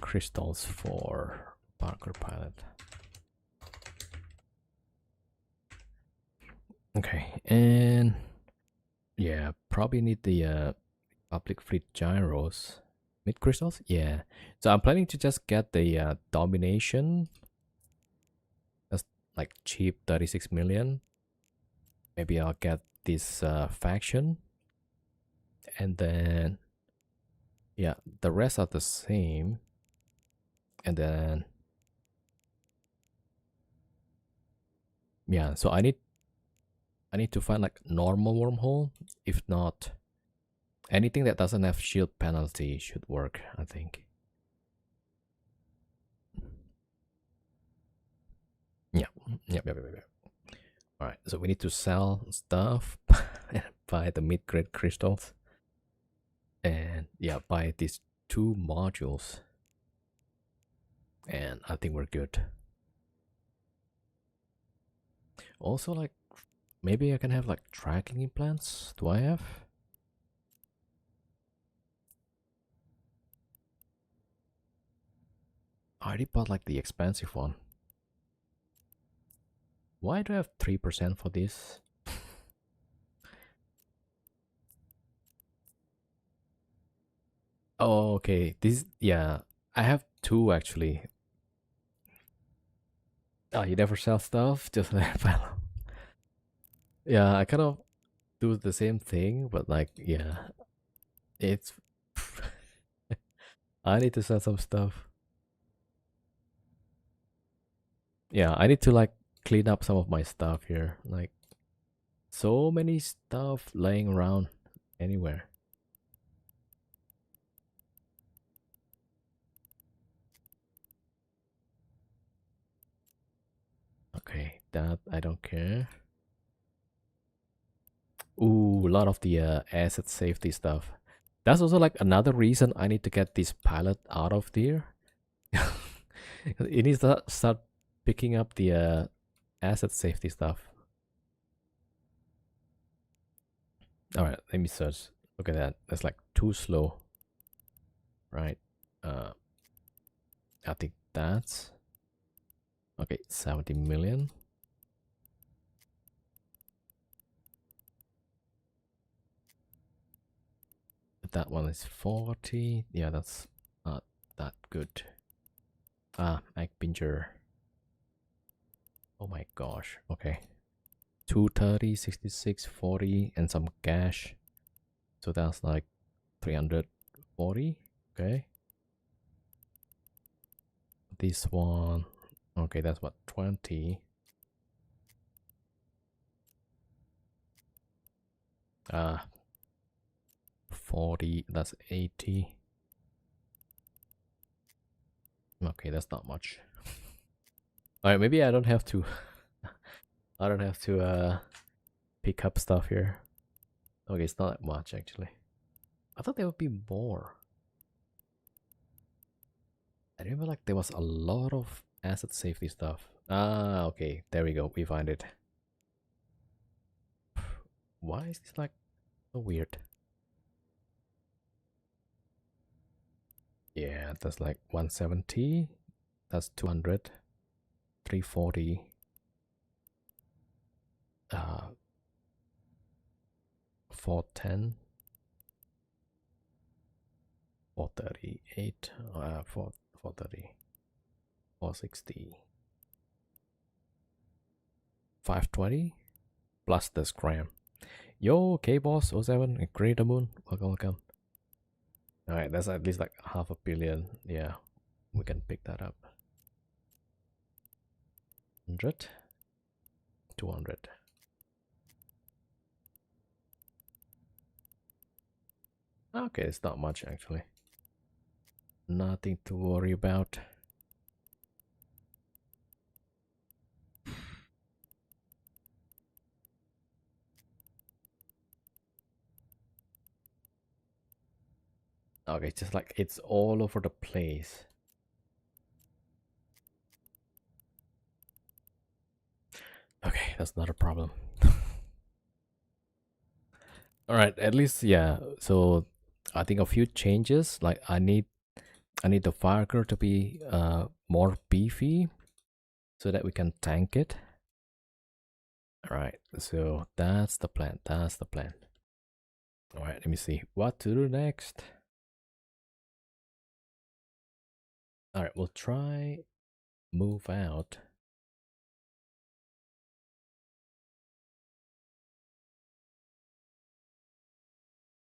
Crystals for Vargur pilot. Okay, and yeah, probably need the public fleet gyros. Mid crystals? Yeah. So I'm planning to just get the domination. That's like cheap 36 million. Maybe I'll get this faction. And then yeah, the rest are the same. And then yeah, so I need to find like normal wormhole. If not, anything that doesn't have shield penalty should work, I think. Yeah. Yep. All right. So we need to sell stuff and buy the mid-grade crystals. And yeah, buy these 2 modules. And I think we're good. Also, like, maybe I can have like tracking implants. Do I have? I already bought like the expensive one. Why do I have 3% for this? Oh, okay. This, yeah, I have 2 actually. Oh, you never sell stuff? Just like follow. Yeah, I kind of do the same thing, but like, yeah, it's. I need to sell some stuff. Yeah, I need to like clean up some of my stuff here. Like, so many stuff laying around anywhere. Okay, that I don't care. Ooh, a lot of the asset safety stuff. That's also like another reason I need to get this pilot out of there. It needs to start picking up the asset safety stuff. All right, let me search. Look at that. That's like too slow. Right. I think that's okay. 70 million. That one is 40. Yeah, that's not that good. Ah, Egg Pinger. Oh my gosh. Okay. 230, 66, 40, and some cash. So that's like 340. Okay. This one. Okay, that's what, 20. 40, that's 80. Okay, that's not much. Alright, maybe I don't have to I don't have to pick up stuff here. Okay, it's not that much actually. I thought there would be more. I remember like there was a lot of asset safety stuff. Ah, okay, there we go. We find it. Why is this like so weird? Yeah, that's like 170. That's 200. 340. 410. 438. 430. 460. 520 plus the scram. Yo, K-Boss 07, Great Moon, welcome. Alright, that's at least like $500 million. Yeah, we can pick that up. 100, 200. Okay, it's not much actually. Nothing to worry about. Okay, just like it's all over the place. Okay, that's not a problem. All right, at least yeah. So I think a few changes. Like I need the Vargur to be more beefy so that we can tank it. All right, so that's the plan. That's the plan. All right, let me see what to do next. All right, we'll try move out.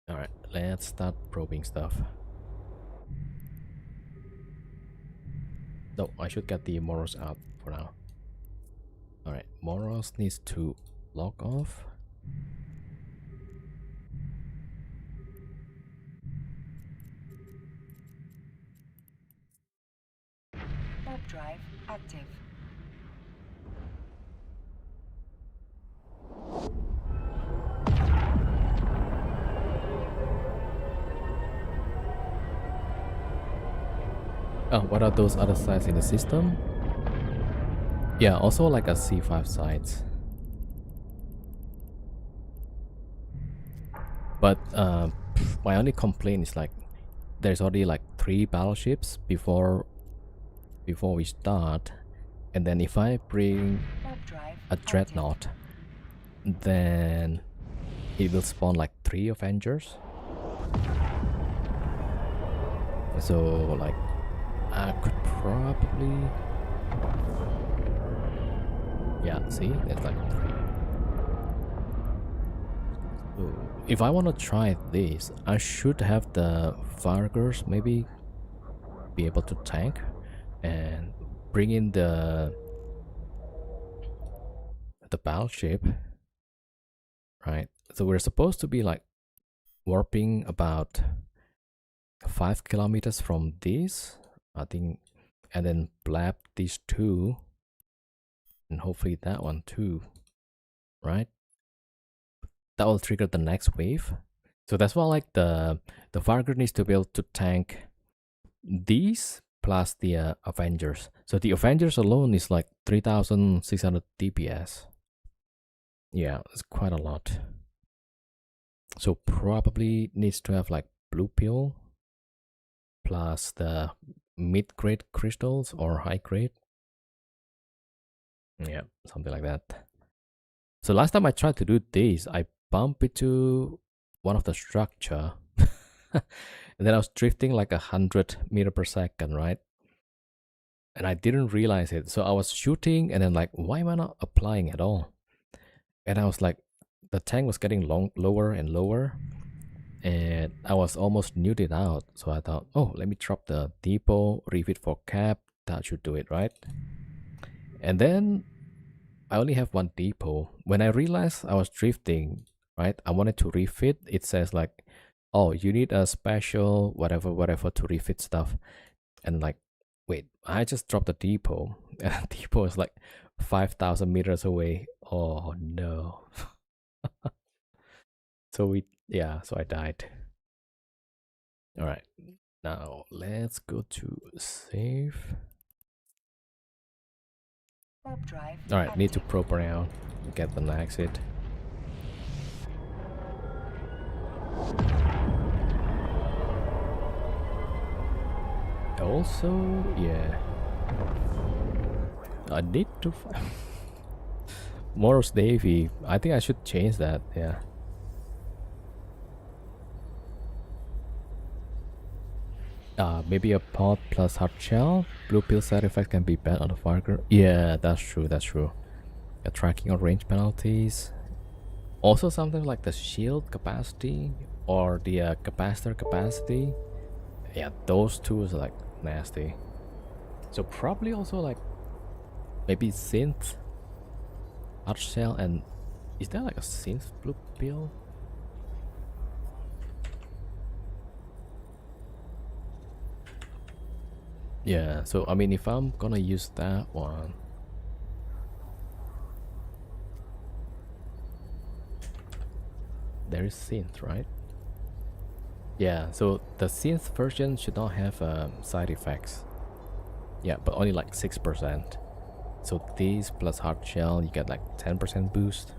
All right, let's start probing stuff. No, I should get the Moros out for now. All right, Moros needs to log off. Warp drive active. Oh, what are those other sites in the system? Yeah, also like a C5 sites. But my only complaint is like there's already like 3 battleships before we start, and then if I bring a dreadnought, then it will spawn like 3 Avengers. So like I could probably, yeah, see, it's like 3. So if I want to try this, I should have the Vargurs maybe be able to tank and bring in the battleship, right? So we're supposed to be like warping about 5 kilometers from this, I think, and then blab these 2, and hopefully that one too, right? That will trigger the next wave. So that's why like the Vargur needs to be able to tank these plus the Avengers. So the Avengers alone is like 3600 DPS. Yeah, it's quite a lot. So probably needs to have like blue pill plus the mid-grade crystals or high-grade. Yeah, something like that. So last time I tried to do this, I bumped into one of the structure and then I was drifting like 100 meters per second, right? And I didn't realize it. So I was shooting and then like, why am I not applying at all? And I was like, the tank was getting lower and lower, and I was almost nuked out. So I thought, oh, let me drop the depot, refit for cap. That should do it, right? And then I only have 1 depot. When I realized I was drifting, right, I wanted to refit. It says like, oh, you need a special whatever to refit stuff. And like, wait, I just dropped the depot, and the depot is like 5,000 meters away. Oh no. So I died. All right, now let's go to save. All right, need to probe around, get the exit. Also, yeah, I need to Morris Navy. I think I should change that. Yeah. Maybe a pod plus hard shell. Blue pill side effect can be bad on the Vargur. Yeah, that's true. That's true. Tracking or range penalties. Also, something like the shield capacity or the capacitor capacity. Yeah, those two is like nasty. So probably also like maybe synth, hard shell, and is there like a synth blue pill? Yeah, so I mean, if I'm gonna use that one, there is synth, right? Yeah, so the synth version should not have side effects. Yeah, but only like 6%. So these plus hard shell, you get like 10% boost.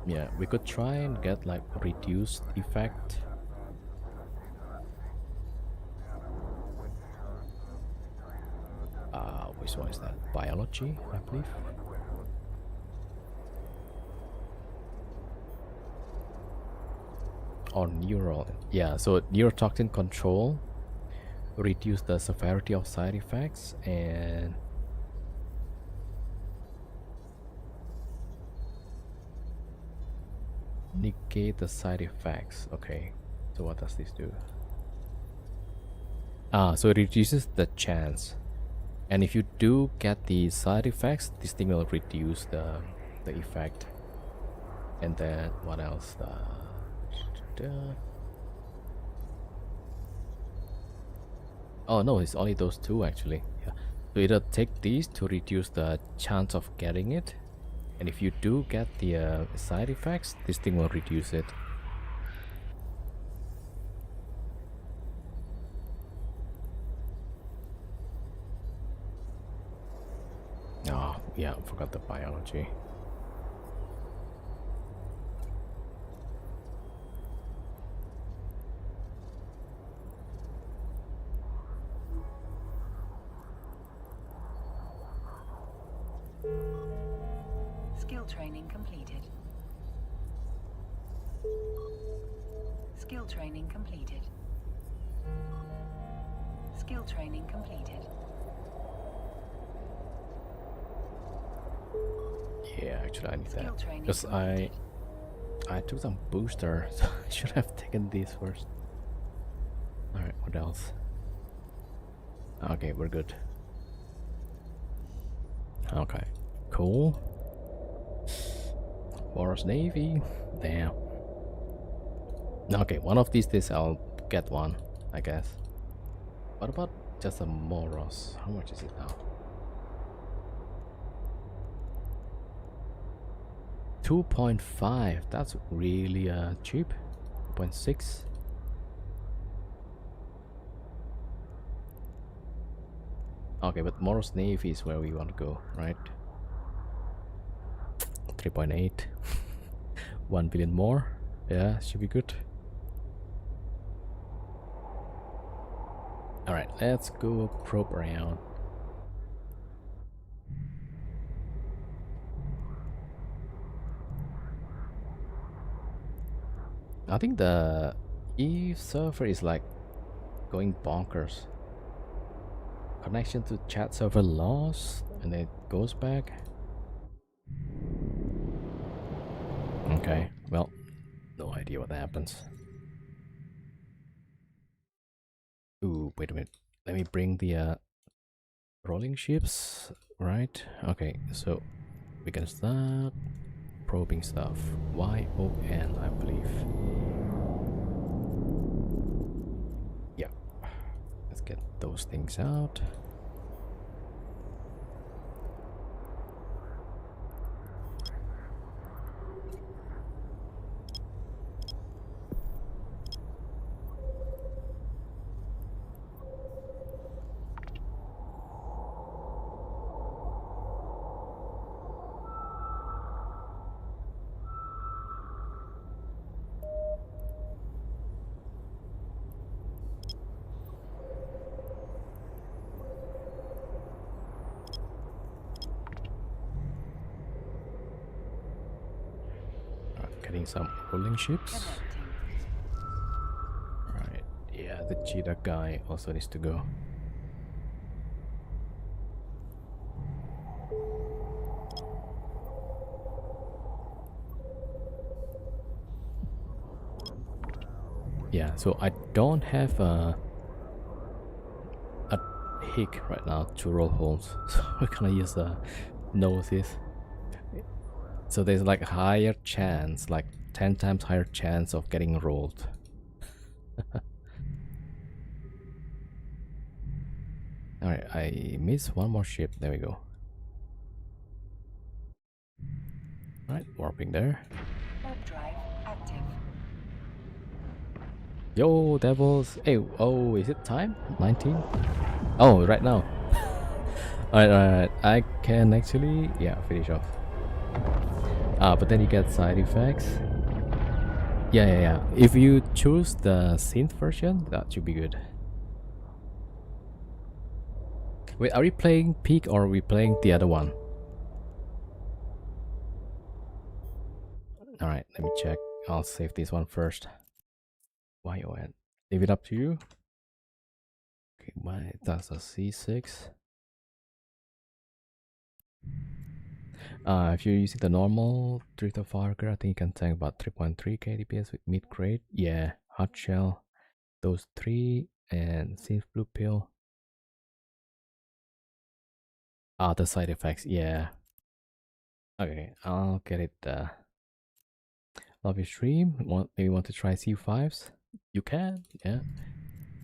Yeah, we could try and get like reduced effect. Which one is that? Biology, I believe. Or neural. Yeah, so neurotoxin control reduce the severity of side effects and negate the side effects. Okay, so what does this do? So it reduces the chance, and if you do get the side effects, this thing will reduce the effect. And then what else? Oh no, it's only those two actually. Yeah. So either take these to reduce the chance of getting it, and if you do get the side effects, this thing will reduce it. Oh yeah, forgot the biology. Skill training completed. Skill training completed. Skill training completed. Yeah, actually I need Skill that training because completed. I took some booster, so I should have taken these first. Alright, what else? Okay, we're good. Okay, cool. Boros Navy. Damn. Okay, one of these days I'll get one, I guess. What about just a Moros? How much is it now? 2.5. That's really cheap. 2.6. Okay, but Moros Navy is where we want to go, right? 3.8. 1 billion more. Yeah, should be good. Alright, let's go probe around. I think the Eve server is like going bonkers. Connection to chat server lost and it goes back. Okay, well, no idea what happens. Ooh, wait a minute. Let me bring the rolling ships, right? Okay, so we can start probing stuff. YON, I believe. Yeah, let's get those things out. getting some rolling ships. Connecting. Right. Yeah, the cheetah guy also needs to go. Yeah, so I don't have a hick right now to roll holes, so we're gonna use the noses. So there's like higher chance, like 10 times higher chance of getting rolled. Alright, I missed one more ship. There we go. Alright, warping there. Warp drive active. Yo, devils. Hey, oh, is it time? 19? Oh, right now. Alright, I can actually, yeah, finish off. But then you get side effects. Yeah. If you choose the synth version, that should be good. Wait, are we playing Peak or are we playing the other one? Alright, let me check. I'll save this one first. YON. Leave it up to you. Okay, that's a C6. If you're using the normal Drift of Vargur, I think you can tank about 3.3k DPS with mid grade. Yeah, hot shell, those three, and synth blue pill. The side effects, yeah. Okay, I'll get it. Love your stream. Maybe want to try C5s? You can, yeah.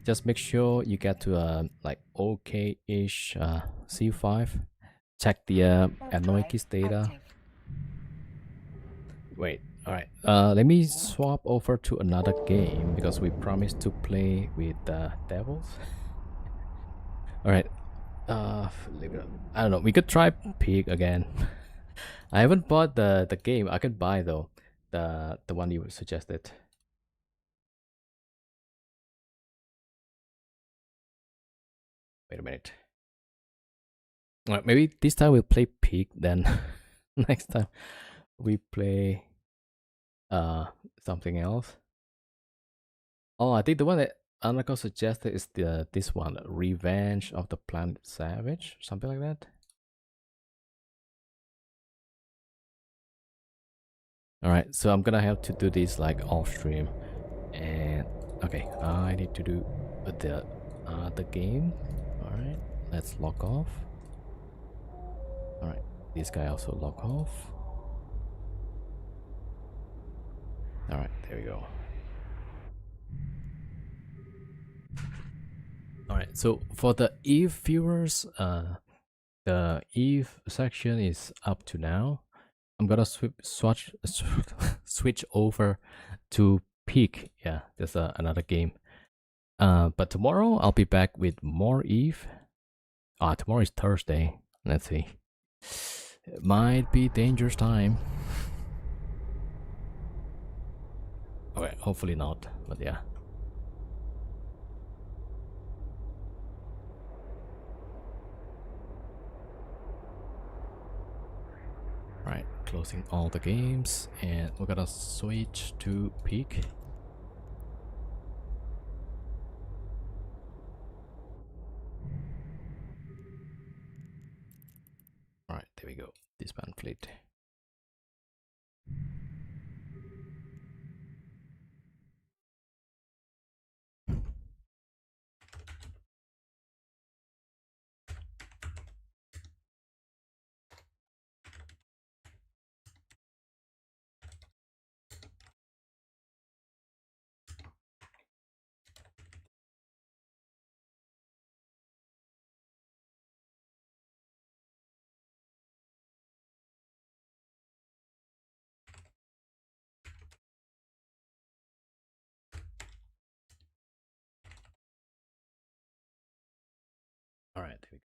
Just make sure you get to like okay-ish C5. Check the Anoikis data. Active. Wait, alright. Let me swap over to another game because we promised to play with devils. Alright. Leave it up. I don't know. We could try Pig again. I haven't bought the game. I could buy though. The one you suggested. Wait a minute. Alright, maybe this time we'll play Pig then. Next time we play something else. Oh, I think the one that Anako suggested is this one, Revenge of the Planet Savage, something like that. Alright, so I'm gonna have to do this like off stream. And okay, I need to do the game. Alright, let's log off. Alright, this guy also log off. Alright, there we go. Alright, so for the Eve viewers, the Eve section is up to now. I'm gonna switch over to Peak. Yeah, there's another game. But tomorrow I'll be back with more Eve. Tomorrow is Thursday. Let's see. It might be dangerous time. Okay, hopefully not. But yeah. Right, closing all the games, and we're gonna switch to Peak. Alright, there we go. Disband fleet. Alright, there we go.